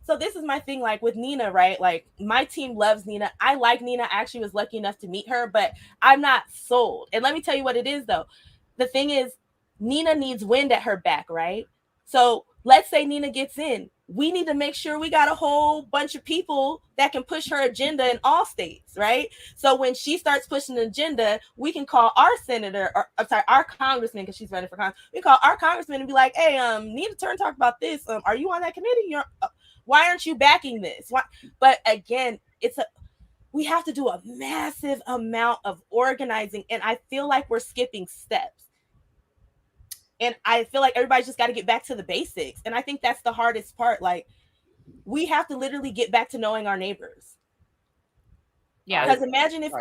So this is my thing, with Nina, right? My team loves Nina. I like Nina. I actually was lucky enough to meet her, but I'm not sold. And let me tell you what it is, though. The thing is, Nina needs wind at her back, right? So let's say Nina gets in. We need to make sure we got a whole bunch of people that can push her agenda in all states, right? So when she starts pushing the agenda, we can call our senator, our congressman, because she's running for Congress. We call our congressman and be like, hey, Nina Turn talk about this. Are you on that committee? Why aren't you backing this? Why? But again, we have to do a massive amount of organizing, and I feel like we're skipping steps. And I feel like everybody's just got to get back to the basics. And I think that's the hardest part. We have to literally get back to knowing our neighbors. Yeah. Because imagine if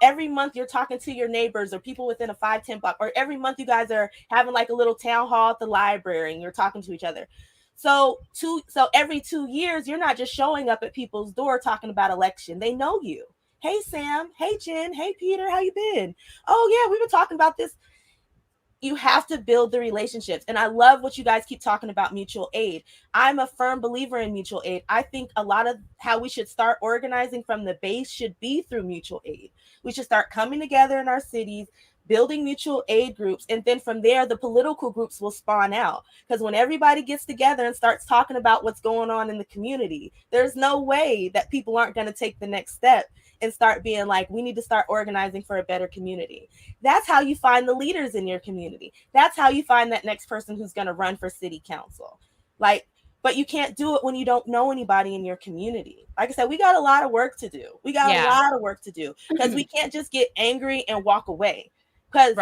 every month you're talking to your neighbors or people within a 5-10 block, or every month you guys are having a little town hall at the library and you're talking to each other. So every 2 years, you're not just showing up at people's door talking about election. They know you. Hey, Sam. Hey, Jen. Hey, Peter. How you been? Oh, yeah, we've been talking about this. You have to build the relationships. And I love what you guys keep talking about, mutual aid. I'm a firm believer in mutual aid. I think a lot of how we should start organizing from the base should be through mutual aid. We should start coming together in our cities, building mutual aid groups, and then from there, the political groups will spawn out. Because when everybody gets together and starts talking about what's going on in the community, there's no way that people aren't going to take the next step and start being like, we need to start organizing for a better community. That's how you find the leaders in your community. That's how you find that next person who's going to run for city council. Like, but you can't do it when you don't know anybody in your community. Like I said, we got a lot of work to do. We got a lot of work to do, because we can't just get angry and walk away, because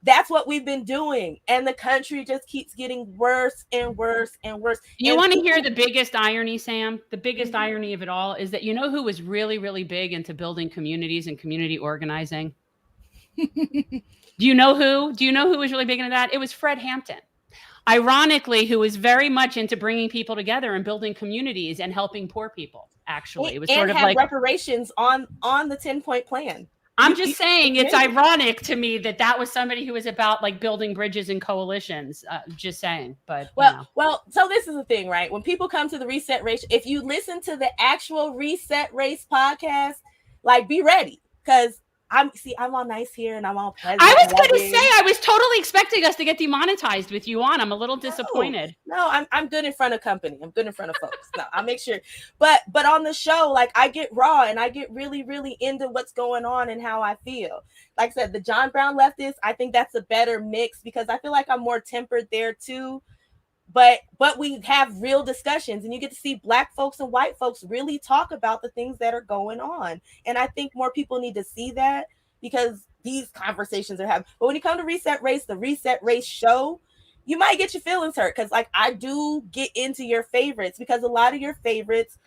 that's what we've been doing. And the country just keeps getting worse and worse and worse. You want to hear the biggest irony, Sam? The biggest irony of it all is that, you know who was really, really big into building communities and community organizing? Do you know who? Do you know who was really big into that? It was Fred Hampton. Ironically, who was very much into bringing people together and building communities and helping poor people. Actually, it was sort of like reparations on the 10-point plan. I'm just saying, it's ironic to me that that was somebody who was about like building bridges and coalitions. Just saying, but well. So this is the thing, right? When people come to the Reset Race, if you listen to the actual Reset Race podcast, like, be ready, because I'm all nice here and I'm all pleasant. I was going to say, I was totally expecting us to get demonetized with you on. I'm a little disappointed. No, I'm good in front of company. I'm good in front of folks. No, I'll make sure. But on the show, like, I get raw and I get really, really into what's going on and how I feel. Like I said, the John Brown leftist, I think that's a better mix, because I feel like I'm more tempered there too. But we have real discussions, and you get to see Black folks and white folks really talk about the things that are going on. And I think more people need to see that, because these conversations are happening. But when you come to Reset Race, the Reset Race show, you might get your feelings hurt, because like, I do get into your favorites, because a lot of your favorites,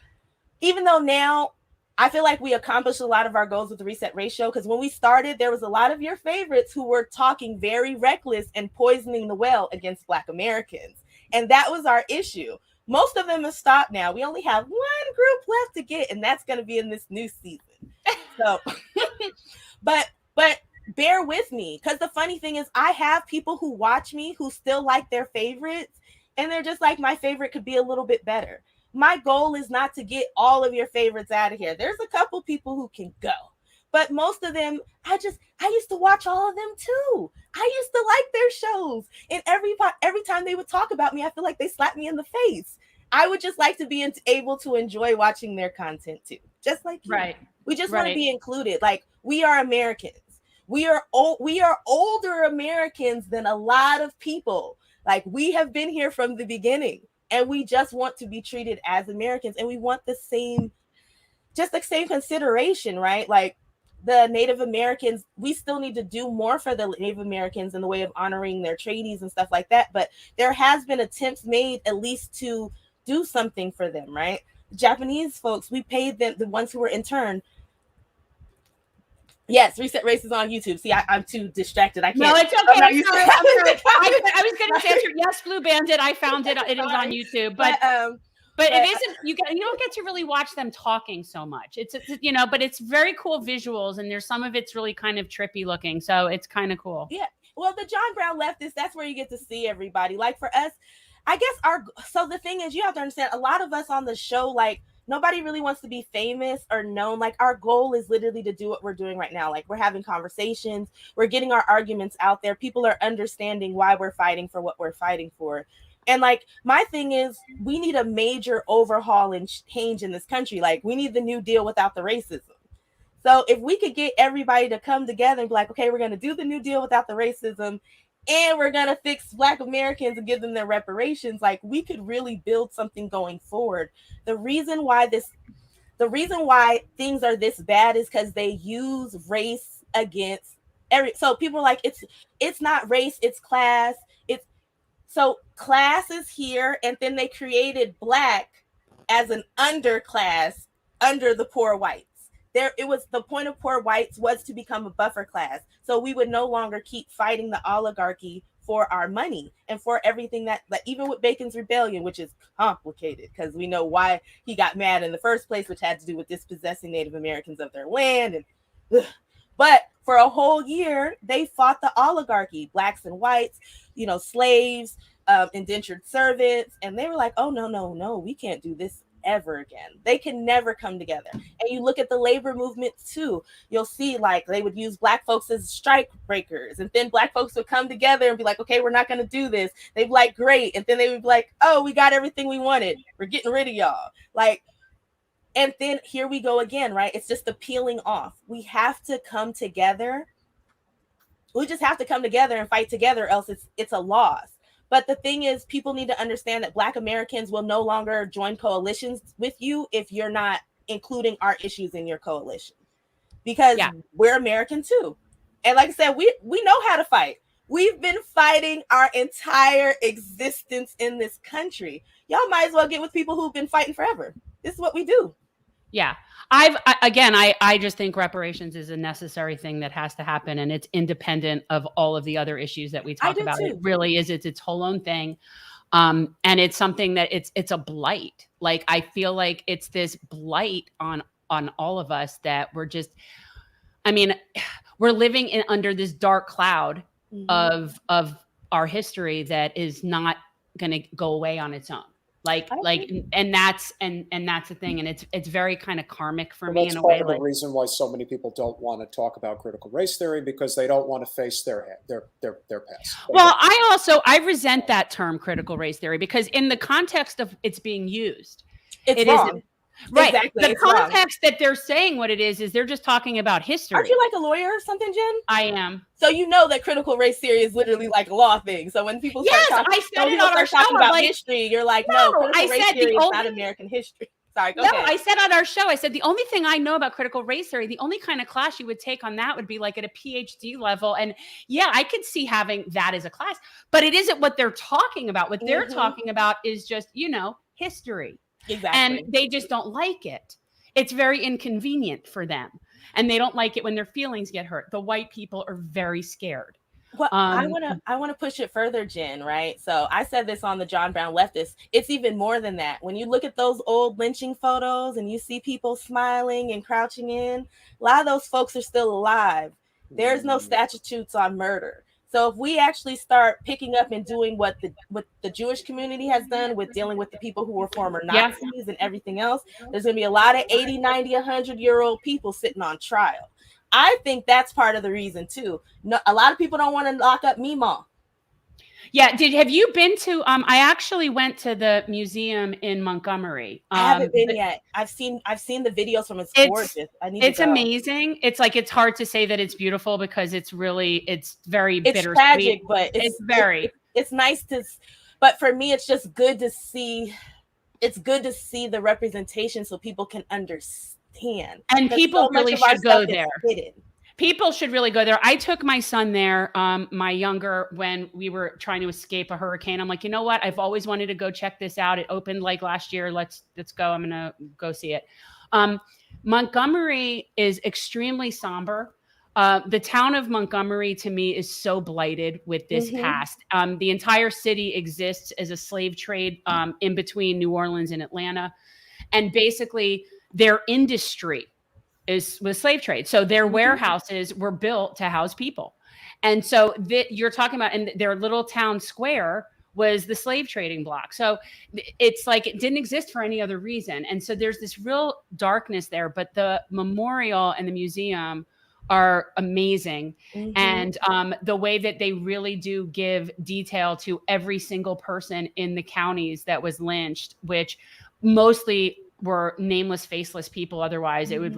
even though now I feel like we accomplished a lot of our goals with the Reset Race show, because when we started, there was a lot of your favorites who were talking very reckless and poisoning the well against Black Americans. And that was our issue. Most of them have stopped now. We only have one group left to get, and that's going to be in this new season. So, but bear with me, because the funny thing is, I have people who watch me who still like their favorites, and they're just like, my favorite could be a little bit better. My goal is not to get all of your favorites out of here. There's a couple people who can go, but most of them, I used to watch all of them too. I used to like their shows, and every time they would talk about me, I feel like they slapped me in the face. I would just like to be able to enjoy watching their content too, just like you. Right. We just want to be included. Like, we are Americans. We are older Americans than a lot of people. Like, we have been here from the beginning, and we just want to be treated as Americans, and we want the same consideration, right? Like, the Native Americans, we still need to do more for the Native Americans in the way of honoring their treaties and stuff like that. But there has been attempts made at least to do something for them, right? Japanese folks, we paid them, the ones who were interned. Yes, Reset Race is on YouTube. See, I'm too distracted. I can't. No, it's okay. I'm sorry. I was going to answer. Yes, Blue Bandit. I found it. It is on YouTube. But it isn't. You don't get to really watch them talking so much. It's but it's very cool visuals, and there's some of it's really kind of trippy looking. So it's kind of cool. Yeah. Well, the John Brown leftist, that's where you get to see everybody. Like, for us, I guess so the thing is, you have to understand, a lot of us on the show, like, nobody really wants to be famous or known. Like, our goal is literally to do what we're doing right now. Like, we're having conversations, we're getting our arguments out there. People are understanding why we're fighting for what we're fighting for. And like, my thing is, we need a major overhaul and change in this country. Like, we need the New Deal without the racism. So if we could get everybody to come together and be like, okay, we're going to do the New Deal without the racism, and we're going to fix Black Americans and give them their reparations, like, we could really build something going forward. The reason why things are this bad is because they use race against so people are like, it's not race, it's class. So class is here, and then they created Black as an underclass under the poor whites. The point of poor whites was to become a buffer class, so we would no longer keep fighting the oligarchy for our money and for everything that even with Bacon's Rebellion, which is complicated because we know why he got mad in the first place, which had to do with dispossessing Native Americans of their land. But for a whole year, they fought the oligarchy, Blacks and whites, slaves, indentured servants, and they were like, oh, no, we can't do this ever again. They can never come together. And you look at the labor movement too, you'll see like they would use Black folks as strike breakers, and then Black folks would come together and be like, okay, we're not going to do this. They'd be like, great. And then they would be like, oh, we got everything we wanted, we're getting rid of y'all. Like, And then here we go again, right? It's just the peeling off. We have to come together. We just have to come together and fight together, else it's a loss. But the thing is, people need to understand that Black Americans will no longer join coalitions with you if you're not including our issues in your coalition, because we're American too. And like I said, we know how to fight. We've been fighting our entire existence in this country. Y'all might as well get with people who've been fighting forever. This is what we do. Yeah. I just think reparations is a necessary thing that has to happen, and it's independent of all of the other issues that we talk about. Too. It really is. It's its whole own thing. And it's something that it's a blight. Like, I feel like it's this blight on all of us that we're just, I mean, we're living under this dark cloud of our history that is not going to go away on its own. And that's the thing, and it's very kind of karmic for me in a way. That's part of the reason why so many people don't want to talk about critical race theory, because they don't want to face their past. Well, I resent that term, critical race theory, because in the context of it's being used, it wrong. Right. Exactly. The context that they're saying what it is they're just talking about history. Aren't you like a lawyer or something, Jen? I am. So you know that critical race theory is literally like a law thing. So when people start talking about history, you're like, no, critical race theory is not American history. Sorry, go ahead. I said on our show, I said the only thing I know about critical race theory, the only kind of class you would take on that would be like at a PhD level. And yeah, I could see having that as a class, but it isn't what they're talking about. What they're talking about is just, history. Exactly. And they just don't like it. It's very inconvenient for them. And they don't like it when their feelings get hurt. The white people are very scared. Well, I want to push it further, Jen, right? So I said this on the John Brown Leftist. It's even more than that. When you look at those old lynching photos and you see people smiling and crouching in, a lot of those folks are still alive. There's no statutes on murder. So if we actually start picking up and doing what the Jewish community has done with dealing with the people who were former Nazis and everything else, there's going to be a lot of 80, 90, 100-year-old people sitting on trial. I think that's part of the reason too. No, a lot of people don't want to lock up Meemaw. Yeah. Have you been to, I actually went to the museum in Montgomery. I haven't been yet. I've seen the videos from it. It's gorgeous. It's amazing. It's like, it's hard to say that it's beautiful because it's very bittersweet. Tragic, but it's nice to, but for me, it's just good to see. It's good to see the representation so people can understand. And people really should go there. People should really go there. I took my son there, my younger, when we were trying to escape a hurricane. I'm like, you know what? I've always wanted to go check this out. It opened like last year. Let's go. I'm going to go see it. Montgomery is extremely somber. The town of Montgomery, to me, is so blighted with this past. The entire city exists as a slave trade in between New Orleans and Atlanta. And basically, their industry was slave trade. So their warehouses were built to house people. And so you're talking about, and their little town square was the slave trading block. So it's like it didn't exist for any other reason. And so there's this real darkness there, but the memorial and the museum are amazing. And the way that they really do give detail to every single person in the counties that was lynched, which mostly were nameless, faceless people. Otherwise, it would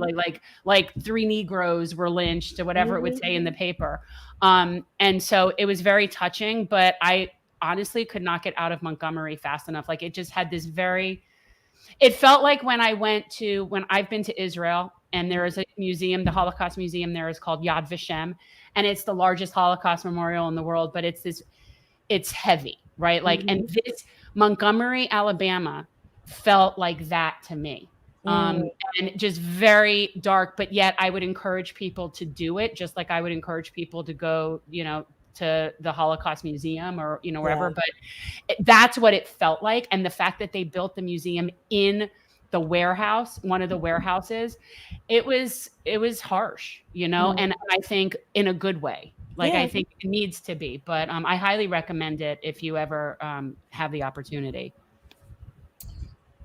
like 3 Negroes were lynched or whatever it would say in the paper. And so it was very touching, but I honestly could not get out of Montgomery fast enough. Like, it just had this it felt like when I've been to Israel, and there is a museum, the Holocaust Museum there is called Yad Vashem, and it's the largest Holocaust memorial in the world, but it's heavy, right? Like, and this Montgomery, Alabama felt like that to me. And just very dark, but yet I would encourage people to do it, just like I would encourage people to go, to the Holocaust Museum or, wherever, but that's what it felt like. And the fact that they built the museum in the warehouse, one of the warehouses, it was harsh, and I think in a good way. Like, I think it needs to be, but I highly recommend it if you ever have the opportunity.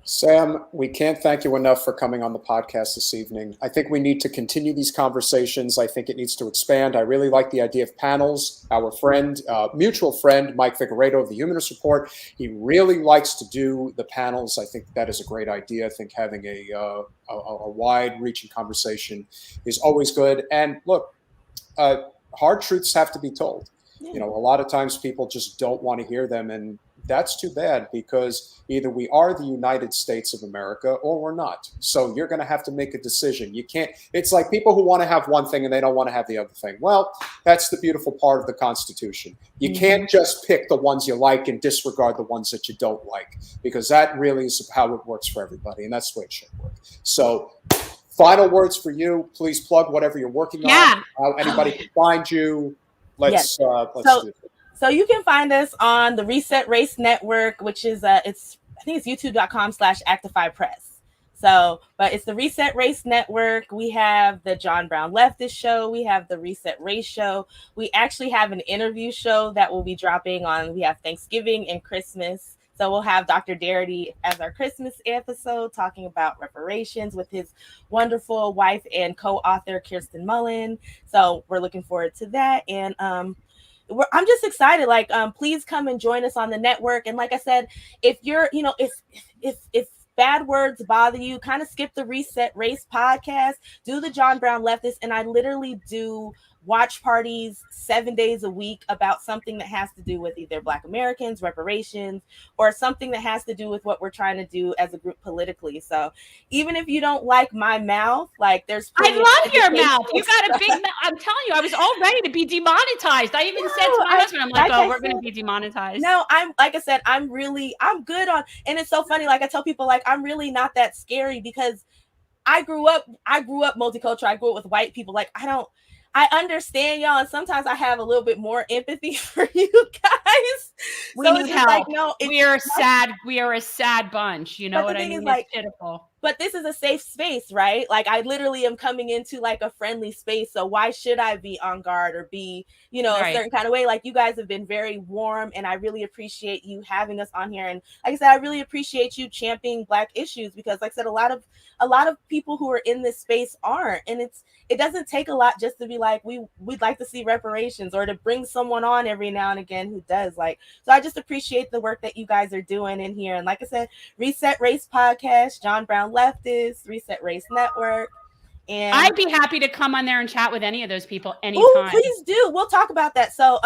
Sam, we can't thank you enough for coming on the podcast this evening. I think we need to continue these conversations. I think it needs to expand. I really like the idea of panels. Our friend, mutual friend, Mike Figueredo of the Humanist Report, he really likes to do the panels. I think that is a great idea. I think having a wide-reaching conversation is always good. And look, hard truths have to be told. You know, a lot of times people just don't want to hear them, and that's too bad, because either we are the United States of America or we're not. So you're going to have to make a decision. You can't, it's like people who want to have one thing and they don't want to have the other thing. Well, that's the beautiful part of the Constitution. You can't just pick the ones you like and disregard the ones that you don't like, because that really is how it works for everybody. And that's the way it should work. So final words for you. Please plug whatever you're working on, how anybody can find you. Let's do it. So you can find us on the Reset Race Network, which is I think it's youtube.com/ActifyPress. So, but it's the Reset Race Network. We have the John Brown Leftist Show. We have the Reset Race Show. We actually have an interview show that will be dropping on, we have Thanksgiving and Christmas. So we'll have Dr. Darity as our Christmas episode talking about reparations with his wonderful wife and co-author Kirsten Mullen. So we're looking forward to that. And I'm just excited. Like, please come and join us on the network. And like I said, if you're, you know, if bad words bother you, kind of skip the Reset Race podcast, do the John Brown Leftist. And I literally do watch parties 7 days a week about something that has to do with either Black Americans, reparations, or something that has to do with what we're trying to do as a group politically. So even if you don't like my mouth, like there's I love your mouth. You got a big mouth. I'm telling you, I was all ready to be demonetized. I even said to my husband, I'm like, oh, we're going to be demonetized. No, like I said, I'm good on, and it's so funny. Like I tell people, like, I'm really not that scary, because I grew up multicultural. I grew up with white people. Like, I understand y'all, and sometimes I have a little bit more empathy for you guys. We need help. Like, no, we are sad. We are a sad bunch. You know what I mean? Like, it's pitiful. But this is a safe space, right? Like, I literally am coming into like a friendly space. So why should I be on guard or be, you know, a certain kind of way? Like, you guys have been very warm, and I really appreciate you having us on here. And like I said, I really appreciate you championing Black issues, because like I said, a lot of people who are in this space aren't. And it doesn't take a lot just to be like, we'd like to see reparations, or to bring someone on every now and again who does. Like, so I just appreciate the work that you guys are doing in here. And like I said, Reset Race Podcast, John Brown Leftist, Reset Race Network. And I'd be happy to come on there and chat with any of those people anytime. Oh, please do. We'll talk about that. So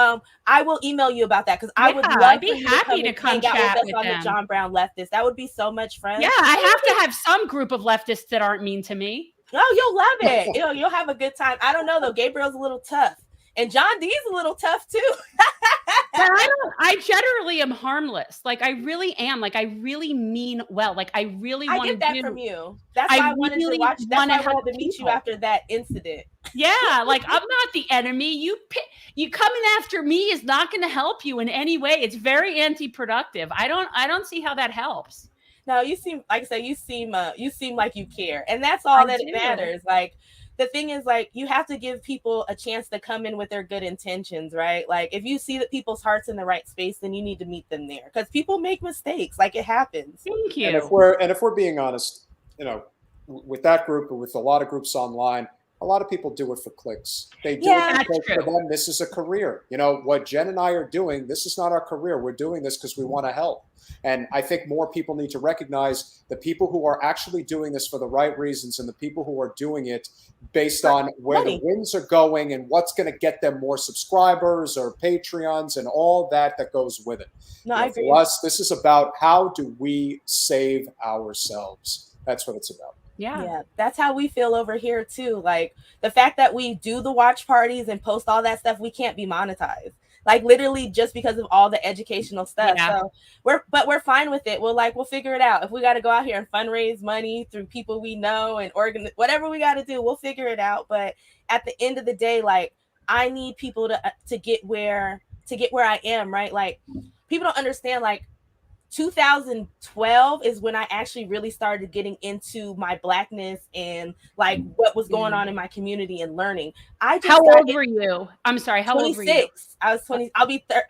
I will email you about that, because I would love I'd be happy to come chat with on them. The John Brown Leftist. That would be so much fun. Yeah, I have to have some group of leftists that aren't mean to me. Oh, you'll love it. You'll have a good time. I don't know though. Gabriel's a little tough. And John Dee's a little tough too. But I generally am harmless. Like, I really am. Like, I really mean well. Like, I really want to get that from you. That's why I wanted to watch. That's why I wanted to meet you after that incident. Yeah, like, I'm not the enemy. You coming after me is not going to help you in any way. It's very anti-productive. I don't see how that helps. No, you seem, like I said, you seem like you care, and that's all that matters. Like, the thing is, like, you have to give people a chance to come in with their good intentions, right? Like, if you see that people's heart's in the right space, then you need to meet them there, because people make mistakes. Like, it happens. Thank you. And if we're being honest, you know, with that group, or with a lot of groups online, a lot of people do it for clicks. They do it because for them, this is a career. You know, what Jen and I are doing, this is not our career. We're doing this because we want to help. And I think more people need to recognize the people who are actually doing this for the right reasons, and the people who are doing it based on where the winds are going and what's going to get them more subscribers or Patreons and all that goes with it. No, I agree. For us, this is about how do we save ourselves. That's what it's about. Yeah, that's how we feel over here too. Like, the fact that we do the watch parties and post all that stuff, we can't be monetized. Like, literally just because of all the educational stuff. Yeah. So we're fine with it. We'll figure it out. If we got to go out here and fundraise money through people we know and whatever we got to do, we'll figure it out. But at the end of the day, like, I need people to get where I am, right? Like, people don't understand, like, 2012 is when I actually really started getting into my Blackness and like what was going on in my community and learning. How old were you? I'm sorry. How old were you? I was 20.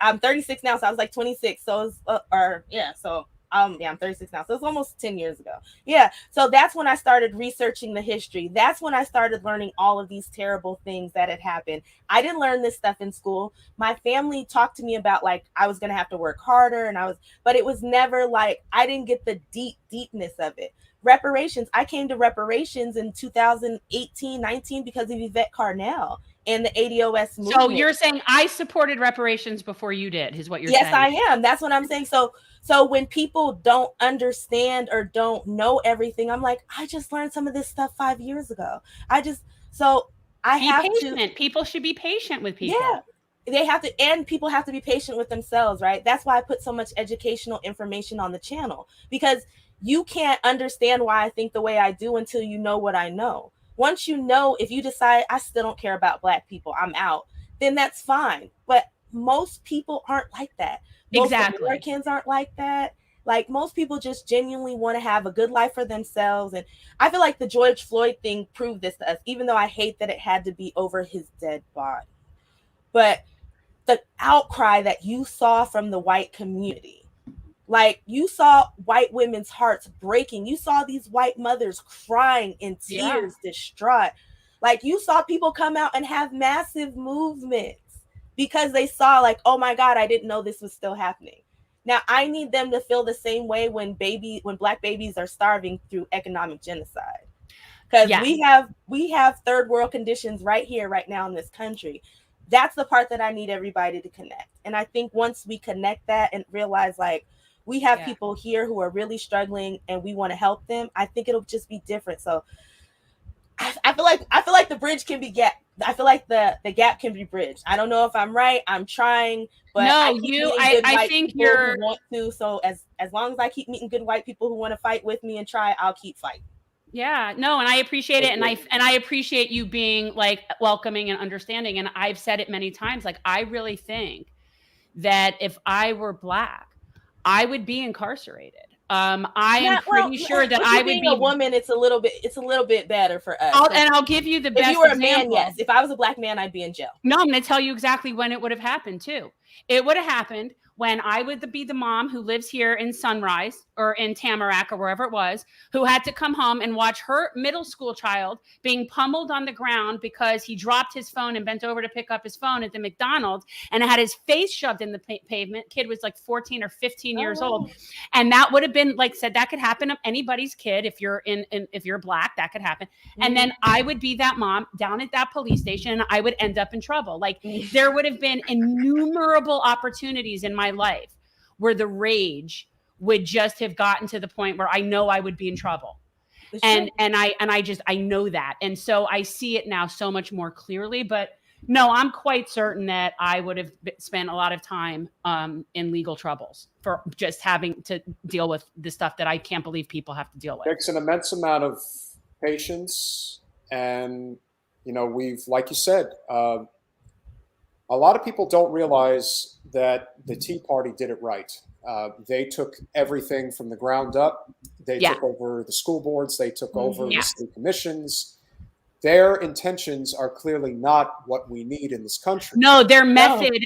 I'm 36 now, so I was like 26. So it was, so I'm 36 now, so it's almost 10 years ago. Yeah, so that's when I started researching the history. That's when I started learning all of these terrible things that had happened. I didn't learn this stuff in school. My family talked to me about like I was gonna have to work harder, but it was never like I didn't get the deepness of it. Reparations, I came to reparations in 2018, 19 because of Yvette Carnell and the ADOS movement. So you're saying I supported reparations before you did, is what you're saying? Yes, I am. That's what I'm saying. So when people don't understand or don't know everything, I'm like, I just learned some of this stuff 5 years ago. Be patient. People should be patient with people. Yeah, they have to, and people have to be patient with themselves, right? That's why I put so much educational information on the channel, because you can't understand why I think the way I do until you know what I know. Once you know, if you decide I still don't care about Black people, I'm out, then that's fine. But most people aren't like that. Most Americans aren't like that. Like most people just genuinely want to have a good life for themselves. And I feel like the George Floyd thing proved this to us, even though I hate that it had to be over his dead body. But the outcry that you saw from the white community, like you saw white women's hearts breaking. You saw these white mothers crying in tears, distraught. Like you saw people come out and have massive movements because they saw like, oh my God, I didn't know this was still happening. Now I need them to feel the same way when Black babies are starving through economic genocide. Because we have third world conditions right here, right now in this country. That's the part that I need everybody to connect. And I think once we connect that and realize like we have people here who are really struggling and we want to help them, I think it'll just be different. So I feel like the bridge can be I feel like the gap can be bridged. I don't know if I'm right. I'm trying, but no, I think you're who want to. So as long as I keep meeting good white people who want to fight with me and try, I'll keep fighting. Yeah, no, and I appreciate it. And I appreciate you being like welcoming and understanding. And I've said it many times, like, I really think that if I were Black, I would be incarcerated. I am pretty sure that I would be a woman. It's a little bit better for us. I'll give you the best. If you were a example. man, yes. If I was a Black man, I'd be in jail. No, I'm going to tell you exactly when it would have happened too. It would have happened when I would be the mom who lives here in Sunrise or in Tamarack or wherever it was, who had to come home and watch her middle school child being pummeled on the ground because he dropped his phone and bent over to pick up his phone at the McDonald's and had his face shoved in the pavement. Kid was like 14 or 15 years old. And that would have been like said, that could happen to anybody's kid. If you're if you're Black, that could happen. Mm-hmm. And then I would be that mom down at that police station and I would end up in trouble. Like there would have been innumerable opportunities in my life where the rage would just have gotten to the point where I know I would be in trouble. And I know that. And so I see it now so much more clearly, but no, I'm quite certain that I would have spent a lot of time in legal troubles for just having to deal with the stuff that I can't believe people have to deal with. It takes an immense amount of patience. And, you know, like you said, a lot of people don't realize that the Tea Party did it right. They took everything from the ground up. They took over the school boards. They took over the state commissions. Their intentions are clearly not what we need in this country. No, their method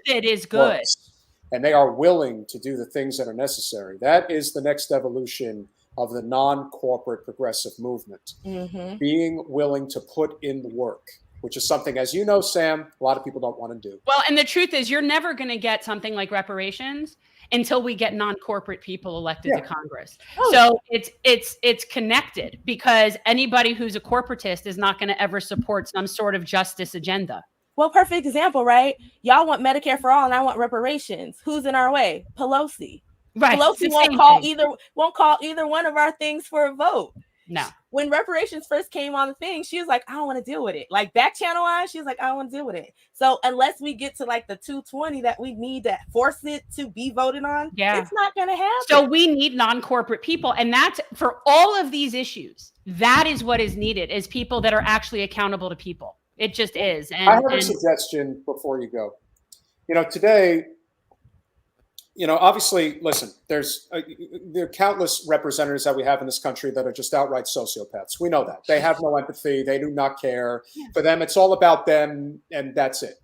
is good. Works. And they are willing to do the things that are necessary. That is the next evolution of the non-corporate progressive movement. Mm-hmm. Being willing to put in the work, which is something, as you know, Sam, a lot of people don't want to do. Well, and the truth is you're never going to get something like reparations until we get non-corporate people elected to Congress. Oh. So it's connected because anybody who's a corporatist is not going to ever support some sort of justice agenda. Well, perfect example, right? Y'all want Medicare for all and I want reparations. Who's in our way? Pelosi. Right. Pelosi won't call either one of our things for a vote. No. When reparations first came on the thing, she was like, I don't want to deal with it. Like back channel wise, she was like, I don't want to deal with it. So unless we get to like the 220 that we need to force it to be voted on, it's not going to happen. So we need non-corporate people. And that's for all of these issues. That is what is needed is people that are actually accountable to people. It just is. And I have a suggestion before you go. You know, today, you know, obviously, listen, there are countless representatives that we have in this country that are just outright sociopaths. We know that. They have no empathy. They do not care. For them, it's all about them, and that's it.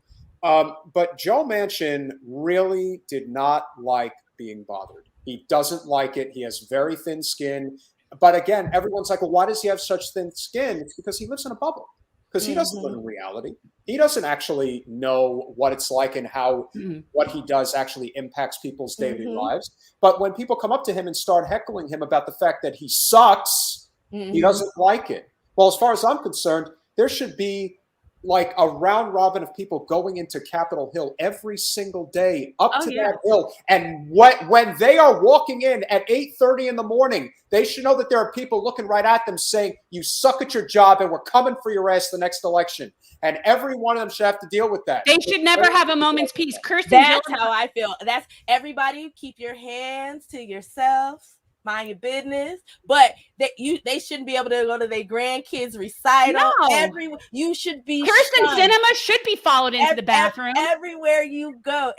But Joe Manchin really did not like being bothered. He doesn't like it. He has very thin skin. But again, everyone's like, well, why does he have such thin skin? It's because he lives in a bubble. Because he doesn't live in reality. He doesn't actually know what it's like and how what he does actually impacts people's daily lives. But when people come up to him and start heckling him about the fact that he sucks, he doesn't like it. Well, as far as I'm concerned, there should be like a round robin of people going into Capitol Hill every single day up to that hill. And when they are walking in at 8:30 in the morning, they should know that there are people looking right at them saying, you suck at your job and we're coming for your ass the next election. And every one of them should have to deal with that. They should never have a moment's peace. That's how I feel. That's everybody. Keep your hands to yourself. Mind your business, but they shouldn't be able to go to their grandkids' recital. No. You should be. Kirsten Sinema should be followed into the bathroom. Everywhere you go,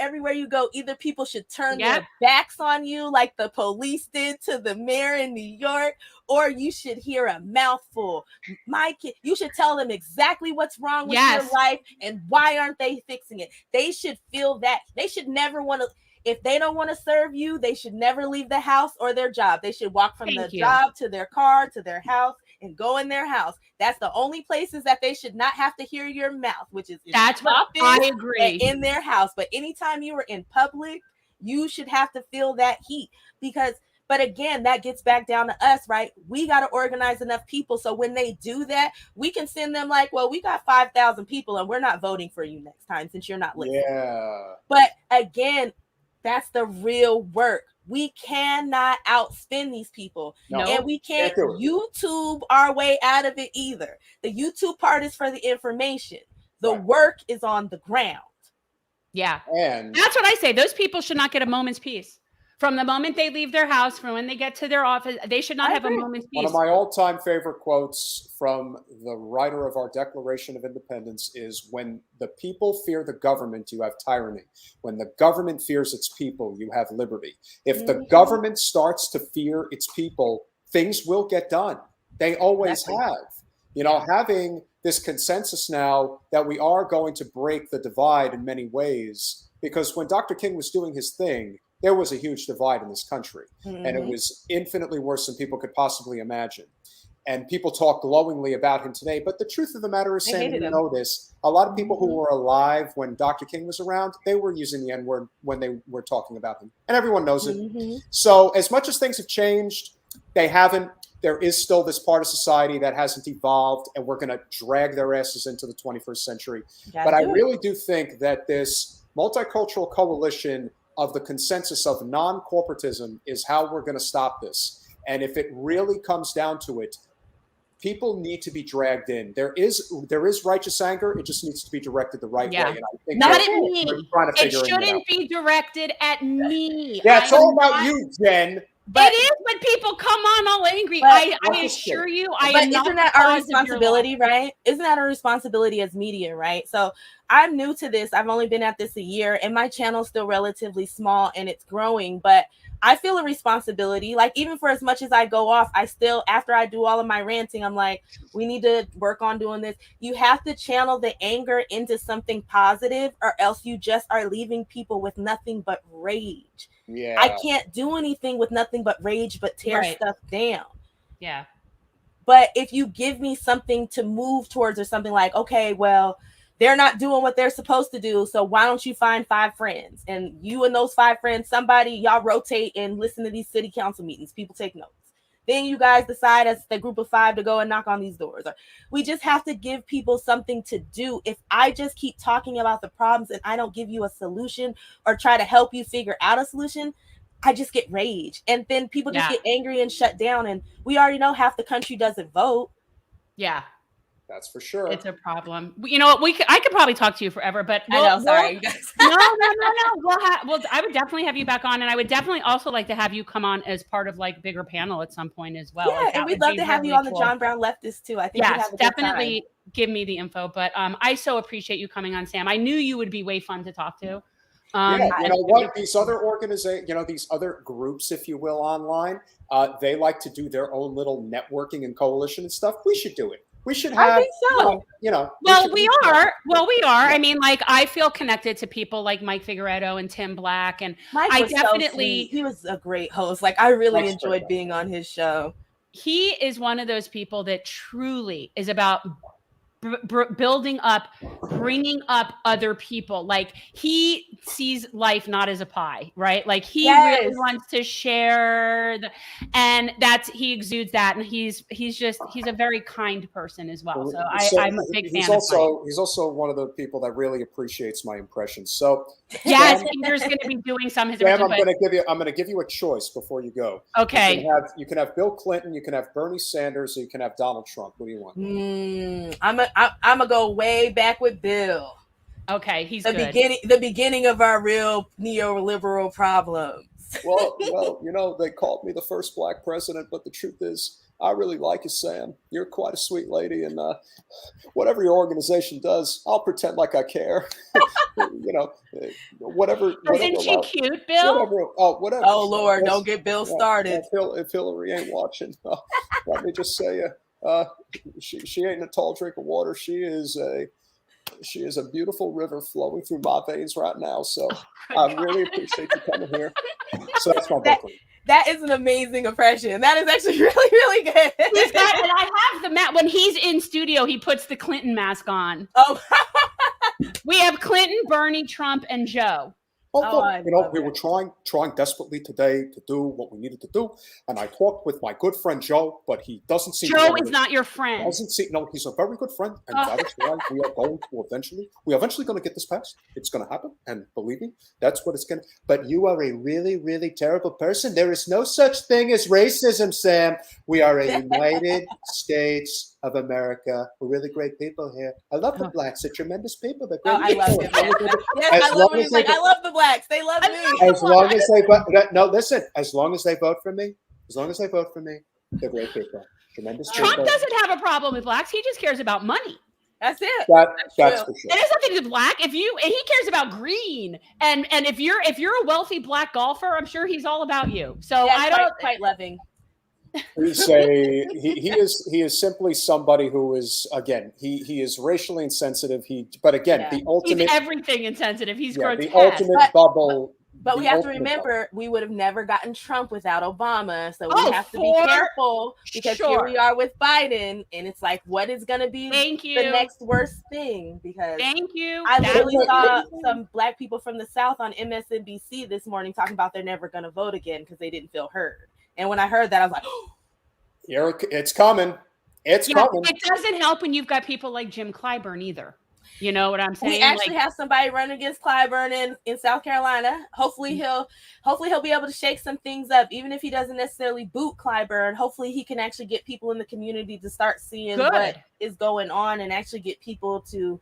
either people should turn their backs on you like the police did to the mayor in New York, or you should hear a mouthful. My kid, you should tell them exactly what's wrong with your life and why aren't they fixing it. They should feel that. They should never want to. If they don't want to serve you, they should never leave the house or their job. They should walk from job to their car to their house and go in their house. That's the only places that they should not have to hear your mouth, which is that's what I agree. In their house. But anytime you are in public, you should have to feel that heat but again, that gets back down to us, right? We got to organize enough people. So when they do that, we can send them like, well, we got 5,000 people and we're not voting for you next time since you're not listening. Yeah. But again, that's the real work. We cannot outspend these people. No. And we can't YouTube our way out of it either. The YouTube part is for the information. The work is on the ground. Yeah. And that's what I say. Those people should not get a moment's peace. From the moment they leave their house, from when they get to their office, they should not have a moment's peace. One of my all-time favorite quotes from the writer of our Declaration of Independence is, when the people fear the government, you have tyranny. When the government fears its people, you have liberty. If the government starts to fear its people, things will get done. They always have. You know, having this consensus now that we are going to break the divide in many ways, because when Dr. King was doing his thing, there was a huge divide in this country, and it was infinitely worse than people could possibly imagine. And people talk glowingly about him today, but the truth of the matter is, Sam, you know this, a lot of people who were alive when Dr. King was around, they were using the N-word when they were talking about him, and everyone knows it. So as much as things have changed, they haven't. There is still this part of society that hasn't evolved, and we're going to drag their asses into the 21st century. But I really do think that this multicultural coalition of the consensus of non-corporatism is how we're going to stop this. And if it really comes down to it, people need to be dragged in. There is righteous anger. It just needs to be directed the right way. And I think not at me. It shouldn't be directed at me. Yeah, it's all about you, Jen. But it is when people come on all angry. I assure you, isn't that our responsibility, right? Isn't that our responsibility as media, right? So I'm new to this. I've only been at this a year, and my channel's still relatively small and it's growing. But I feel a responsibility. Like, even for as much as I go off, I still, after I do all of my ranting, I'm like, we need to work on doing this. You have to channel the anger into something positive, or else you just are leaving people with nothing but rage. Yeah. I can't do anything with nothing but rage, but tear stuff down. Yeah. But if you give me something to move towards, or something like, okay, well, they're not doing what they're supposed to do, so why don't you find 5 friends? And you and those 5 friends, somebody, y'all rotate and listen to these city council meetings. People take notes. Then you guys decide as the group of 5 to go and knock on these doors. We just have to give people something to do. If I just keep talking about the problems and I don't give you a solution or try to help you figure out a solution, I just get rage. And then people just get angry and shut down. And we already know half the country doesn't vote. Yeah. That's for sure. It's a problem. You know what? I could probably talk to you forever, but sorry, you guys. No. Well, I would definitely have you back on, and I would definitely also like to have you come on as part of like bigger panel at some point as well. Yeah, like, and we'd love to have you on the John Brown Leftist too. I think yes, definitely give me the info. But I so appreciate you coming on, Sam. I knew you would be way fun to talk to. You know what? These other organizations, these other groups, if you will, online, they like to do their own little networking and coalition and stuff. We should do it. we should I have, think so. you know. Well, we are. Yeah. I mean, like, I feel connected to people like Mike Figueredo and Tim Black, and Mike I was so definitely. sweet. He was a great host. Like, I really Mike's enjoyed great. being on his show. He is one of those people that truly is about building up, bringing up other people. Like, he sees life not as a pie, right? Like, he Yes. really wants to share and he exudes that, and he's a very kind person as well. So I'm a big fan of Mike. He's also one of the people that really appreciates my impressions. So yes, Peter's going to be doing some of his Sam, I'm going to give you a choice before you go. Okay. You can have Bill Clinton, you can have Bernie Sanders, or you can have Donald Trump. What do you want? I'm gonna go way back with Bill. Okay, he's the good. The beginning of our real neoliberal problems. Well, you know, they called me the first black president, but the truth is, I really like you, Sam. You're quite a sweet lady, and whatever your organization does, I'll pretend like I care. You know, whatever. Isn't she cute, Bill? Whatever. Oh Lord, don't get Bill started. If Hillary ain't watching, let me just say, she ain't a tall drink of water. She is a beautiful river flowing through my veins right now. So I really appreciate you coming here. So that's my book. That is an amazing impression. That is actually really, really good. And I have the mask. When he's in studio, he puts the Clinton mask on. Oh, we have Clinton, Bernie, Trump, and Joe. We were trying desperately today to do what we needed to do, and I talked with my good friend Joe, but he doesn't seem. Joe is not your friend. No, he's a very good friend, and that is why we are going to eventually going to get this passed. It's going to happen, and believe me, that's what it's going to. But you are a really, really terrible person. There is no such thing as racism, Sam. We are a United States of America. We're really great people here. I love the blacks. They're tremendous people. They're great people. I love him. Yes, I love him. He's like, I love the blacks. They love me. As long as they as long as they vote for me, they're great people. Tremendous Trump people. doesn't have a problem with blacks. He just cares about money. That's it. That's for sure. It has nothing to do with black. He cares about green, and if you're a wealthy black golfer, I'm sure he's all about you. So I don't quite loving. He is simply somebody who is, again, he is racially insensitive. The ultimate, he's everything insensitive. He's grotesque. The ultimate bubble. But we have to remember, we would have never gotten Trump without Obama. So we have to be careful, because here we are with Biden, and it's like, what is going to be the next worst thing? Because I literally saw some black people from the South on MSNBC this morning talking about they're never going to vote again because they didn't feel heard. And when I heard that, I was like, it's coming. It's coming. It doesn't help when you've got people like Jim Clyburn either. You know what I'm saying? We actually have somebody running against Clyburn in South Carolina. Hopefully he'll be able to shake some things up, even if he doesn't necessarily boot Clyburn. Hopefully he can actually get people in the community to start seeing what is going on and actually get people to.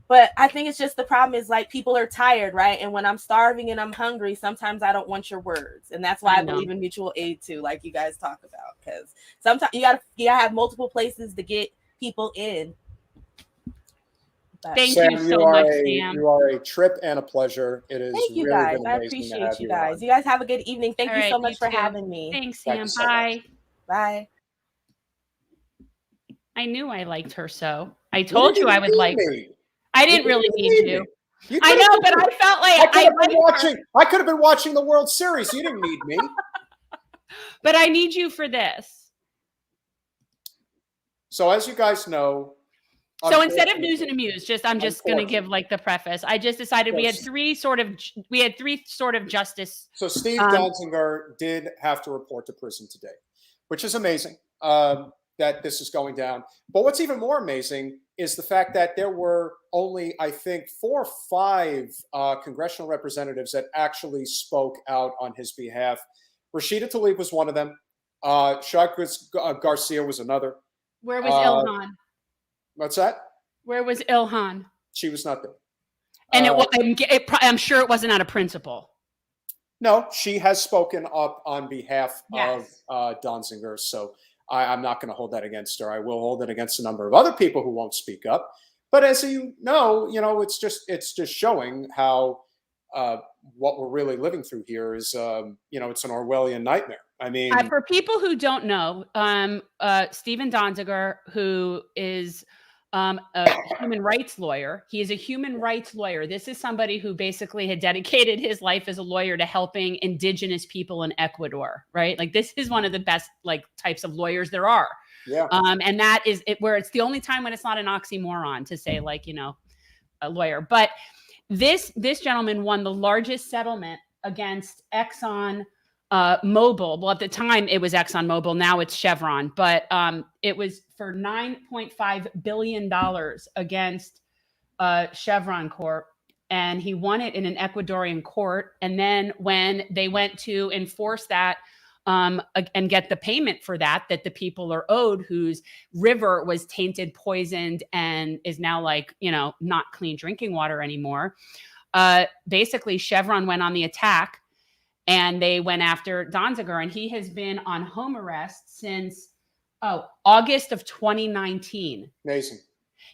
But I think it's just the problem is, like, people are tired, right? And when I'm starving and I'm hungry, sometimes I don't want your words. And that's why I believe in mutual aid too, like you guys talk about. Because sometimes you gotta have multiple places to get people in. But Thank you so much, Sam. You are a trip and a pleasure. It is. Thank you guys. I appreciate you guys. You guys have a good evening. Thank you so much for having me. Thanks, Sam. Bye. Bye. I knew I liked her so. I told you I would like her. I didn't really need you. I know, but I felt like I could have been watching the World Series. You didn't need me. But I need you for this. So as you guys know. So instead of news and amuse, I'm just going to give like the preface. I just decided we had three sort of justice. So Steve Donziger did have to report to prison today, which is amazing that this is going down. But what's even more amazing is the fact that there were only, I think, 4 or 5 congressional representatives that actually spoke out on his behalf. Rashida Tlaib was one of them. Shagris Garcia was another. Where was Ilhan? What's that? Where was Ilhan? She was not there. And I'm sure it wasn't out of principle. No, she has spoken up on behalf of Donziger. So I'm not going to hold that against her. I will hold it against a number of other people who won't speak up. But as you know, it's just showing how what we're really living through here is, it's an Orwellian nightmare. I mean, For people who don't know, Stephen Donziger, who is a human rights lawyer, he is a human rights lawyer. This is somebody who basically had dedicated his life as a lawyer to helping indigenous people in Ecuador, right? Like, this is one of the best types of lawyers there are. yeah. And that is it, where it's the only time when it's not an oxymoron to say a lawyer. But this gentleman won the largest settlement against Exxon Mobil. Well, at the time it was Exxon Mobil. Now it's Chevron, but it was for $9.5 billion against Chevron Corp. And he won it in an Ecuadorian court. And then when they went to enforce that and get the payment for that the people are owed, whose river was tainted, poisoned, and is now not clean drinking water anymore. Basically, Chevron went on the attack and they went after Donziger, and he has been on home arrest since August of 2019. Amazing.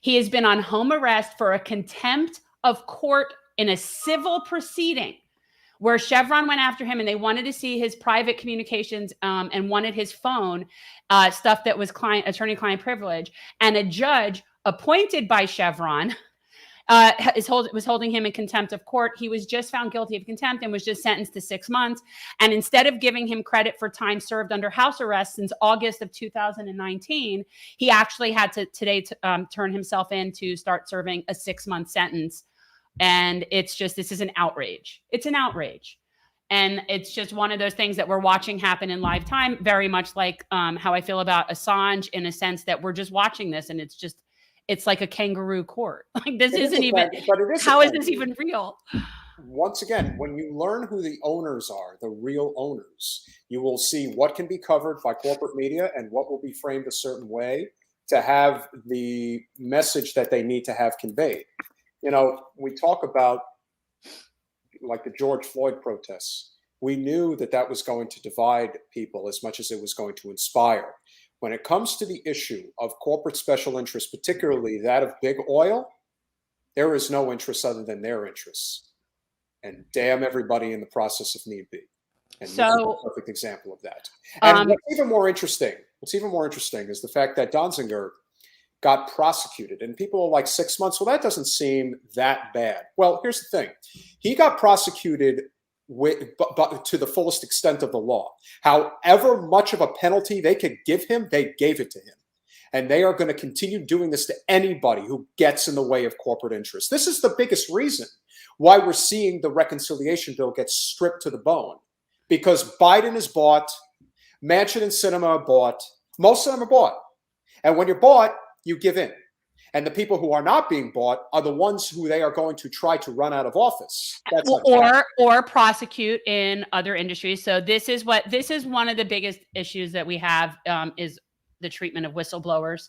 He has been on home arrest for a contempt of court in a civil proceeding where Chevron went after him and they wanted to see his private communications and wanted his phone, stuff that was attorney-client privilege. And a judge appointed by Chevron was holding him in contempt of court. He was just found guilty of contempt and was just sentenced to 6 months. And instead of giving him credit for time served under house arrest since August of 2019, he actually had to today turn himself in to start serving a 6-month sentence. And this is an outrage. It's an outrage. And it's just one of those things that we're watching happen in live time, very much like how I feel about Assange, in a sense that we're just watching this and it's like a kangaroo court. Like, this isn't even, how is this even real? Once again, when you learn who the owners are, the real owners, you will see what can be covered by corporate media and what will be framed a certain way to have the message that they need to have conveyed. We talk about the George Floyd protests. We knew that was going to divide people as much as it was going to inspire. When it comes to the issue of corporate special interests, particularly that of big oil, there is no interest other than their interests. And damn everybody in the process if need be. And this is a perfect example of that. And what's even more interesting is the fact that Donziger got prosecuted, and people are like, 6 months. Well, that doesn't seem that bad. Well, here's the thing. He got prosecuted to the fullest extent of the law. However much of a penalty they could give him, they gave it to him. And they are going to continue doing this to anybody who gets in the way of corporate interests. This is the biggest reason why we're seeing the reconciliation bill get stripped to the bone. Because Biden is bought, Manchin and Sinema are bought, most of them are bought. And when you're bought, you give in. And the people who are not being bought are the ones who they are going to try to run out of office. Or prosecute in other industries. So this is one of the biggest issues that we have, is the treatment of whistleblowers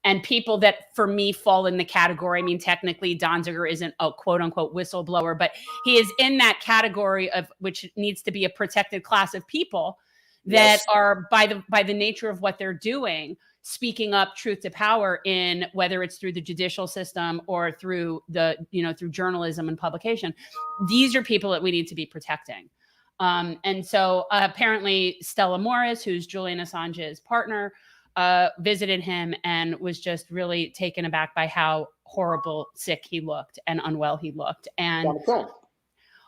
and people that, for me, fall in the category. I mean, technically Donziger isn't a quote unquote whistleblower, but he is in that category of which needs to be a protected class of people that are, by the nature of what they're doing, speaking up truth to power, in whether it's through the judicial system or through through journalism and publication. These are people that we need to be protecting. And so apparently Stella Morris, who's Julian Assange's partner, visited him and was just really taken aback by how horrible, sick he looked and unwell he looked. And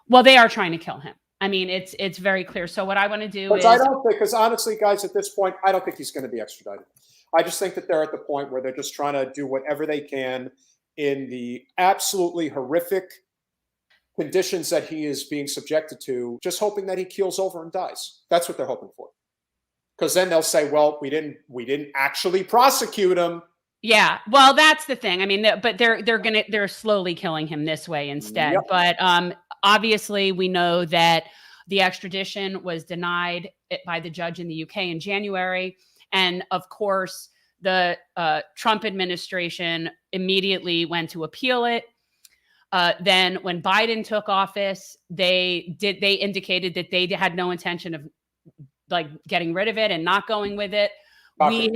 well, they are trying to kill him. I mean, it's very clear. So what I want to do is, I don't think, because honestly, guys, at this point, I don't think he's going to be extradited. I just think that they're at the point where they're just trying to do whatever they can in the absolutely horrific conditions that he is being subjected to, just hoping that he keels over and dies. That's what they're hoping for. Because then they'll say, well, we didn't actually prosecute him. Yeah, well, that's the thing. I mean, but they're slowly killing him this way instead. Yep. But obviously, we know that the extradition was denied by the judge in the UK in January. And of course, the Trump administration immediately went to appeal it. Then when Biden took office, they indicated that they had no intention of getting rid of it and not going with it. We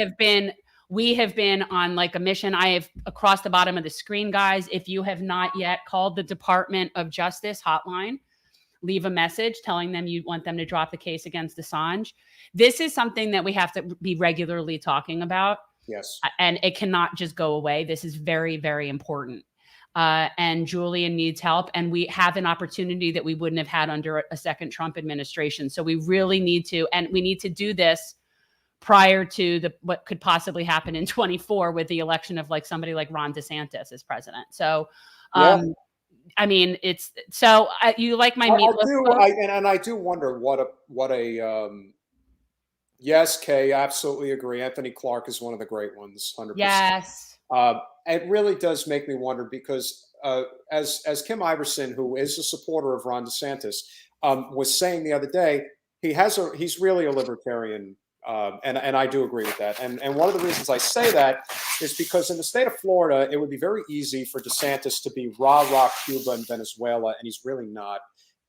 We have been on like a mission. I have across the bottom of the screen, guys. If you have not yet called the Department of Justice hotline, leave a message telling them you want them to drop the case against Assange. This is something that we have to be regularly talking about. Yes. And it cannot just go away. This is very, very important. And Julian needs help. And we have an opportunity that we wouldn't have had under a second Trump administration. So we really need to, and we need to do this prior to what could possibly happen in 24 with the election of like somebody like Ron DeSantis as president. So, I mean, it's so you like my meatloaf? I do wonder what a yes, Kay, absolutely agree. Anthony Clark is one of the great ones, 100%. Yes. It really does make me wonder because as Kim Iverson, who is a supporter of Ron DeSantis, was saying the other day, he's really a libertarian. And I do agree with that. And one of the reasons I say that is because in the state of Florida, it would be very easy for DeSantis to be rah-rah Cuba and Venezuela, and he's really not.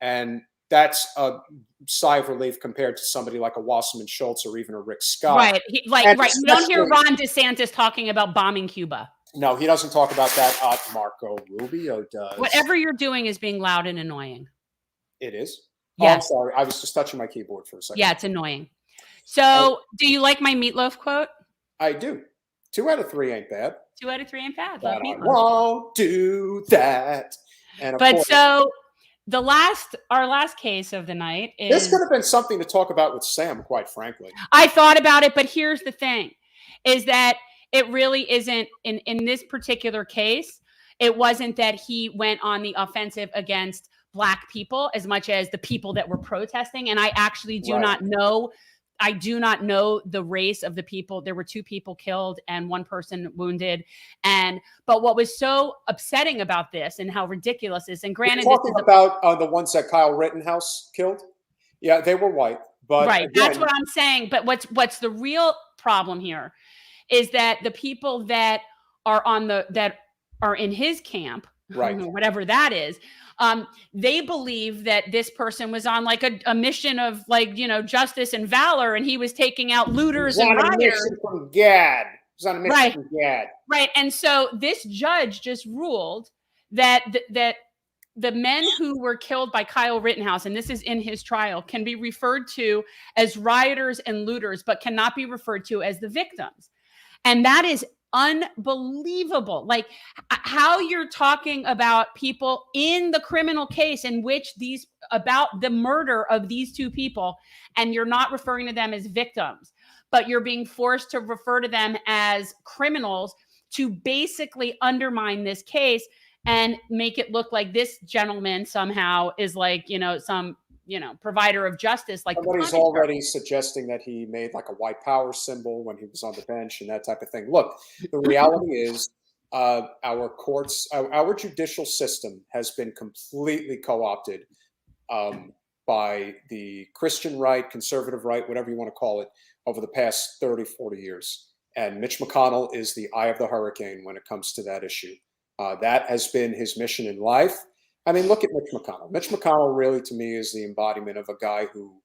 And that's a sigh of relief compared to somebody like a Wasserman Schultz or even a Rick Scott. Right. You don't hear Ron DeSantis talking about bombing Cuba. No, he doesn't talk about that. Marco Rubio does. Whatever you're doing is being loud and annoying. It is? Yes. Oh, I'm sorry. I was just touching my keyboard for a second. Yeah, it's annoying. So do you like my meatloaf quote? I do. 2 out of 3 ain't bad. 2 out of 3 ain't bad. Love meatloaf. I won't do that. And so our last case of the night is... This could have been something to talk about with Sam, quite frankly. I thought about it, but here's the thing, is that it really isn't, in this particular case, it wasn't that he went on the offensive against Black people as much as the people that were protesting. And I actually do not know... I do not know the race of the people. There were 2 people killed and 1 person wounded. But what was so upsetting about this and how ridiculous is, and granted, you're talking about the ones that Kyle Rittenhouse killed. Yeah, they were white. But right, again, that's what I'm saying. But what's the real problem here is that the people that are that are in his camp, right, whatever that is, they believe that this person was on like a mission of justice and valor, and he was taking out looters and rioters. From Gad. He was on a mission from Gad. Right. And so this judge just ruled that that the men who were killed by Kyle Rittenhouse, and this is in his trial, can be referred to as rioters and looters, but cannot be referred to as the victims. And that is unbelievable. Like how you're talking about people in the criminal case in which about the murder of these 2 people, and you're not referring to them as victims, but you're being forced to refer to them as criminals to basically undermine this case and make it look like this gentleman somehow is like, some provider of justice. Like somebody's already suggesting that he made like a white power symbol when he was on the bench and that type of thing. Look, the reality is our courts, our judicial system has been completely co-opted by the Christian right, conservative right, whatever you want to call it, over the past 30, 40 years. And Mitch McConnell is the eye of the hurricane when it comes to that issue. That has been his mission in life. I mean, look at Mitch McConnell. Mitch McConnell really, to me, is the embodiment of a guy who,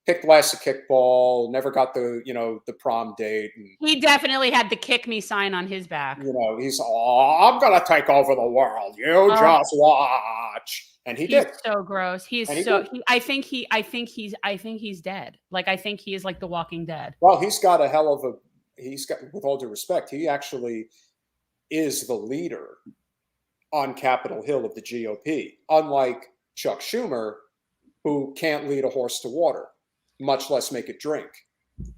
picked last a kickball, never got the prom date. And, he definitely had the kick me sign on his back. He's, I'm going to take over the world. You just watch. And he's did. So gross. I think he's dead. Like, I think he is like the Walking Dead. Well, with all due respect, he actually is the leader on Capitol Hill of the GOP, unlike Chuck Schumer, who can't lead a horse to water, much less make it drink,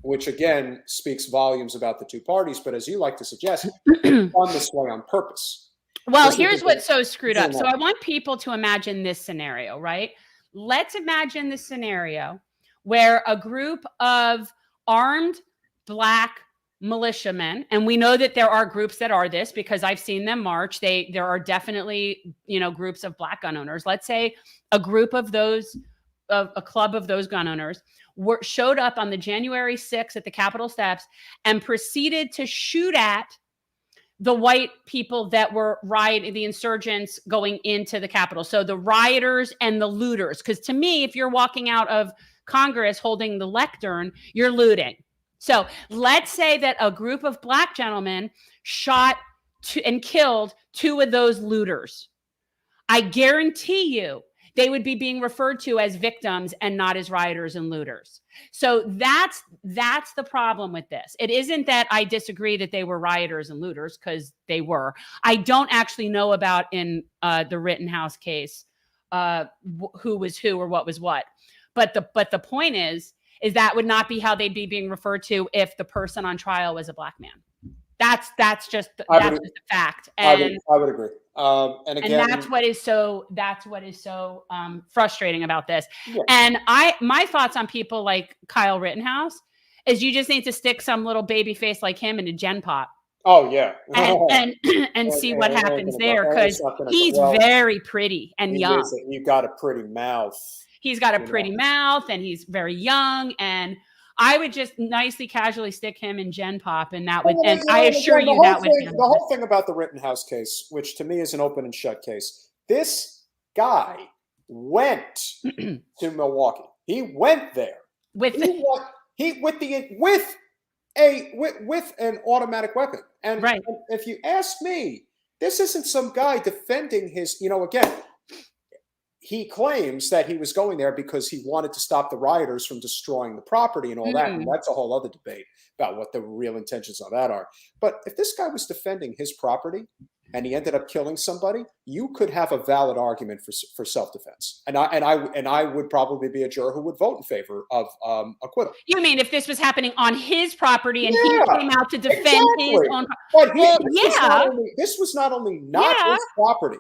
which again speaks volumes about the 2 parties. But as you like to suggest, on this way on purpose. Well, here's what's so screwed up. So I want people to imagine this scenario, right? Let's imagine this scenario where a group of armed Black militiamen, and we know that there are groups that are this because I've seen them march. There are definitely, groups of Black gun owners. Let's say a group of those, a club of those gun owners showed up on the January 6th at the Capitol steps and proceeded to shoot at the white people that were the insurgents going into the Capitol. So the rioters and the looters, because to me, if you're walking out of Congress holding the lectern, you're looting. So let's say that a group of black gentlemen shot and killed 2 of those looters. I guarantee you they would be being referred to as victims and not as rioters and looters. So that's the problem with this. It isn't that I disagree that they were rioters and looters, because they were. I don't actually know about in the Rittenhouse case who was who or what was what. But the point is that would not be how they'd be being referred to if the person on trial was a black man. That's just a fact. And I would agree. And again, that's what is so frustrating about this. Yeah. And my thoughts on people like Kyle Rittenhouse is you just need to stick some little baby face like him in a Gen Pop. Oh yeah, and see what happens there, because he's very pretty and young. You've got a pretty mouth. He's got a pretty mouth, and he's very young. And I would just nicely, casually stick him in Gen Pop, and that would. And I assure you that would. The whole thing about the Rittenhouse case, which to me is an open and shut case. This guy went to Milwaukee. He went there with an automatic weapon. And, right. And if you ask me, this isn't some guy defending his. Again. He claims that he was going there because he wanted to stop the rioters from destroying the property and all that. And that's a whole other debate about what the real intentions of that are. But if this guy was defending his property and he ended up killing somebody, you could have a valid argument for self-defense. And I would probably be a juror who would vote in favor of acquittal. You mean if this was happening on his property and he came out to defend his own property? This was not only his property.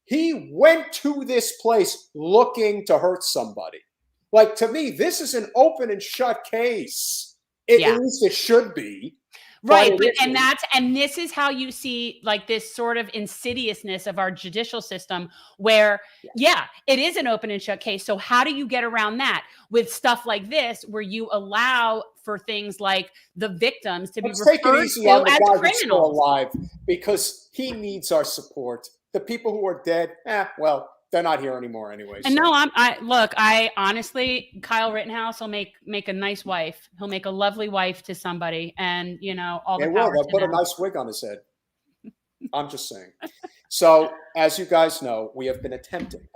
He went to this place looking to hurt somebody. Like, to me, this is an open and shut case. At least it should be. Right. And this is how you see like this sort of insidiousness of our judicial system where, it is an open and shut case. So how do you get around that with stuff like this, where you allow for things like the victims to be referred to as criminals? Alive, because he needs our support. The people who are dead, they're not here anymore anyway. And no, I honestly, Kyle Rittenhouse will make a nice wife. He'll make a lovely wife to somebody, and all the power. They'll put a nice wig on his head. I'm just saying. So, as you guys know, we have been attempting,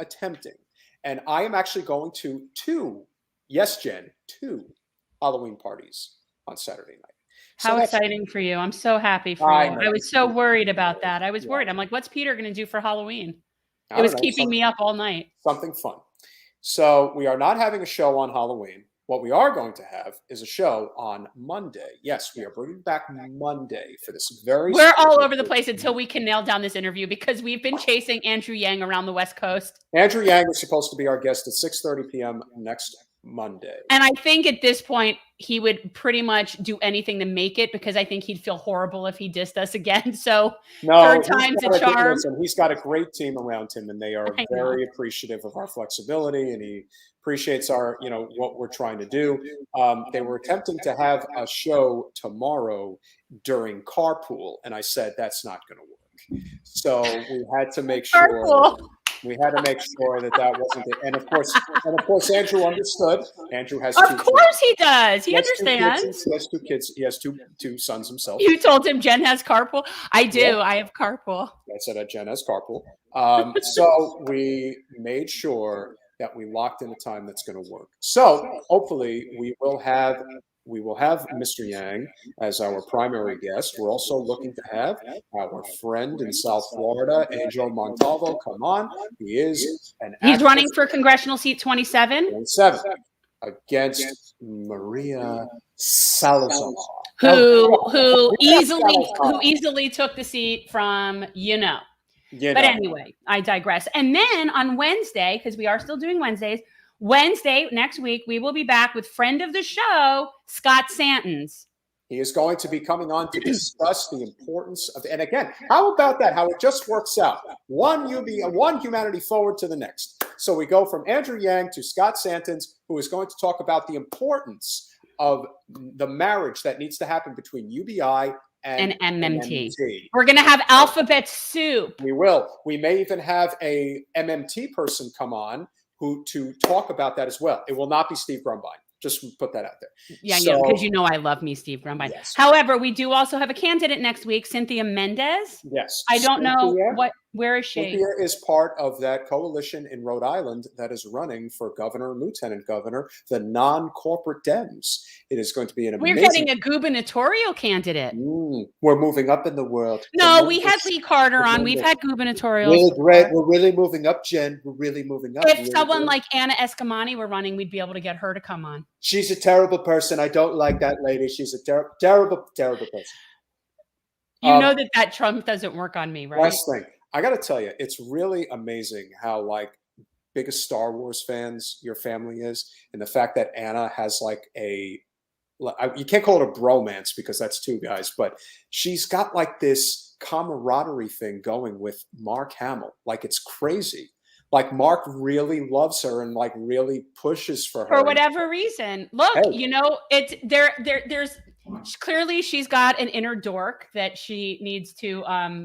and I am actually going to two Halloween parties on Saturday night. How exciting for you. I'm so happy for you. I was so worried about that. I was worried. I'm like, what's Peter going to do for Halloween? It was keeping me up all night. Something fun. So we are not having a show on Halloween. What we are going to have is a show on Monday. Yes, we are bringing back Monday for this We're all over the place until we can nail down this interview, because we've been chasing Andrew Yang around the West Coast. Andrew Yang is supposed to be our guest at 6:30 p.m. next Monday. And I think at this point, he would pretty much do anything to make it, because I think he'd feel horrible if he dissed us again. So third time's a charm. He's got a great team around him, and they are very appreciative of our flexibility, and he appreciates our, what we're trying to do. They were attempting to have a show tomorrow during carpool, and I said, that's not going to work. So we had to make sure. Carpool. We had to make sure that wasn't it. And of course, Andrew understood. Andrew has Of course he does. He understands. He has 2 kids. He has two sons himself. You told him Jen has carpool? I do. Yeah. I have carpool. I said that Jen has carpool. So we made sure that we locked in a time that's going to work. So hopefully we will have Mr. Yang as our primary guest. We're also looking to have our friend in South Florida, Angel Montalvo, come on. He is He's running for congressional seat 27 against Maria Salazar, who easily took the seat from But anyway, I digress. And then on Wednesday, because we are still doing Wednesdays, next week, we will be back with friend of the show, Scott Santons. He is going to be coming on to discuss the importance of, and again, how about that? How it just works out. One humanity forward to the next. So we go from Andrew Yang to Scott Santons, who is going to talk about the importance of the marriage that needs to happen between UBI and MMT. We're going to have alphabet soup. We will. We may even have a MMT person come on to talk about that as well. It will not be Steve Grumbine. Just put that out there. Yeah, So, because you know I love me, Steve Grumbine. Yes. However, we do also have a candidate next week, Cynthia Mendez. Yes. I don't know Cynthia- where is she? Cynthia is part of that coalition in Rhode Island that is running for governor and lieutenant governor, the non-corporate Dems. It is going to be an We're amazing. getting a gubernatorial candidate. We're moving up in the world. No, we had Lee Carter on. We've had gubernatorials. Really great. We're really moving up, Jen. We're really moving up. If really someone good. like Anna Escamani were running, we'd be able to get her to come on. She's a terrible person. I don't like that lady. She's a terrible, terrible person. You know that Trump doesn't work on me, right? Last thing. I got to tell you, it's really amazing how like biggest Star Wars fans your family is, and the fact that Anna has like you can't call it a bromance because that's two guys, but she's got like this camaraderie thing going with Mark Hamill. Like it's crazy. Like Mark really loves her and like really pushes for her for whatever reason. Look, Hey. you know, it's there's clearly she's got an inner dork that she needs to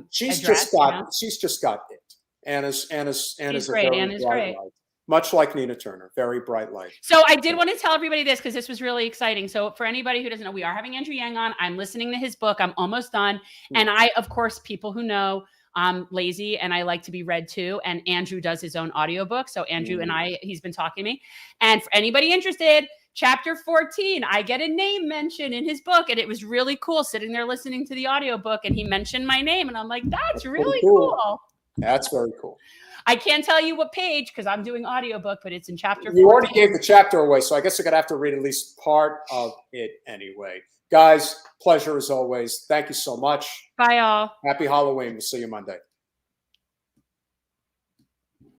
she's address, just got you know? she's just got it. Anna's She's a great. very Anna's bright great. light. Much like Nina Turner, very bright light. So I did want to tell everybody this because this was really exciting. So for anybody who doesn't know, we are having Andrew Yang on. I'm listening to his book. I'm almost done. And I, of course, people who know I'm lazy and I like to be read too. And Andrew does his own audiobook. So Andrew and he's been talking to me. And for anybody interested, chapter 14, I get a name mention in his book. And it was really cool sitting there listening to the audiobook. And he mentioned my name. And I'm like, that's really cool. That's very cool. I can't tell you what page because I'm doing audiobook, but it's in chapter 14. You already gave the chapter away, so I guess you're going to have to read at least part of it anyway. Guys, pleasure as always. Thank you so much. Bye, all. Happy Halloween. We'll see you Monday.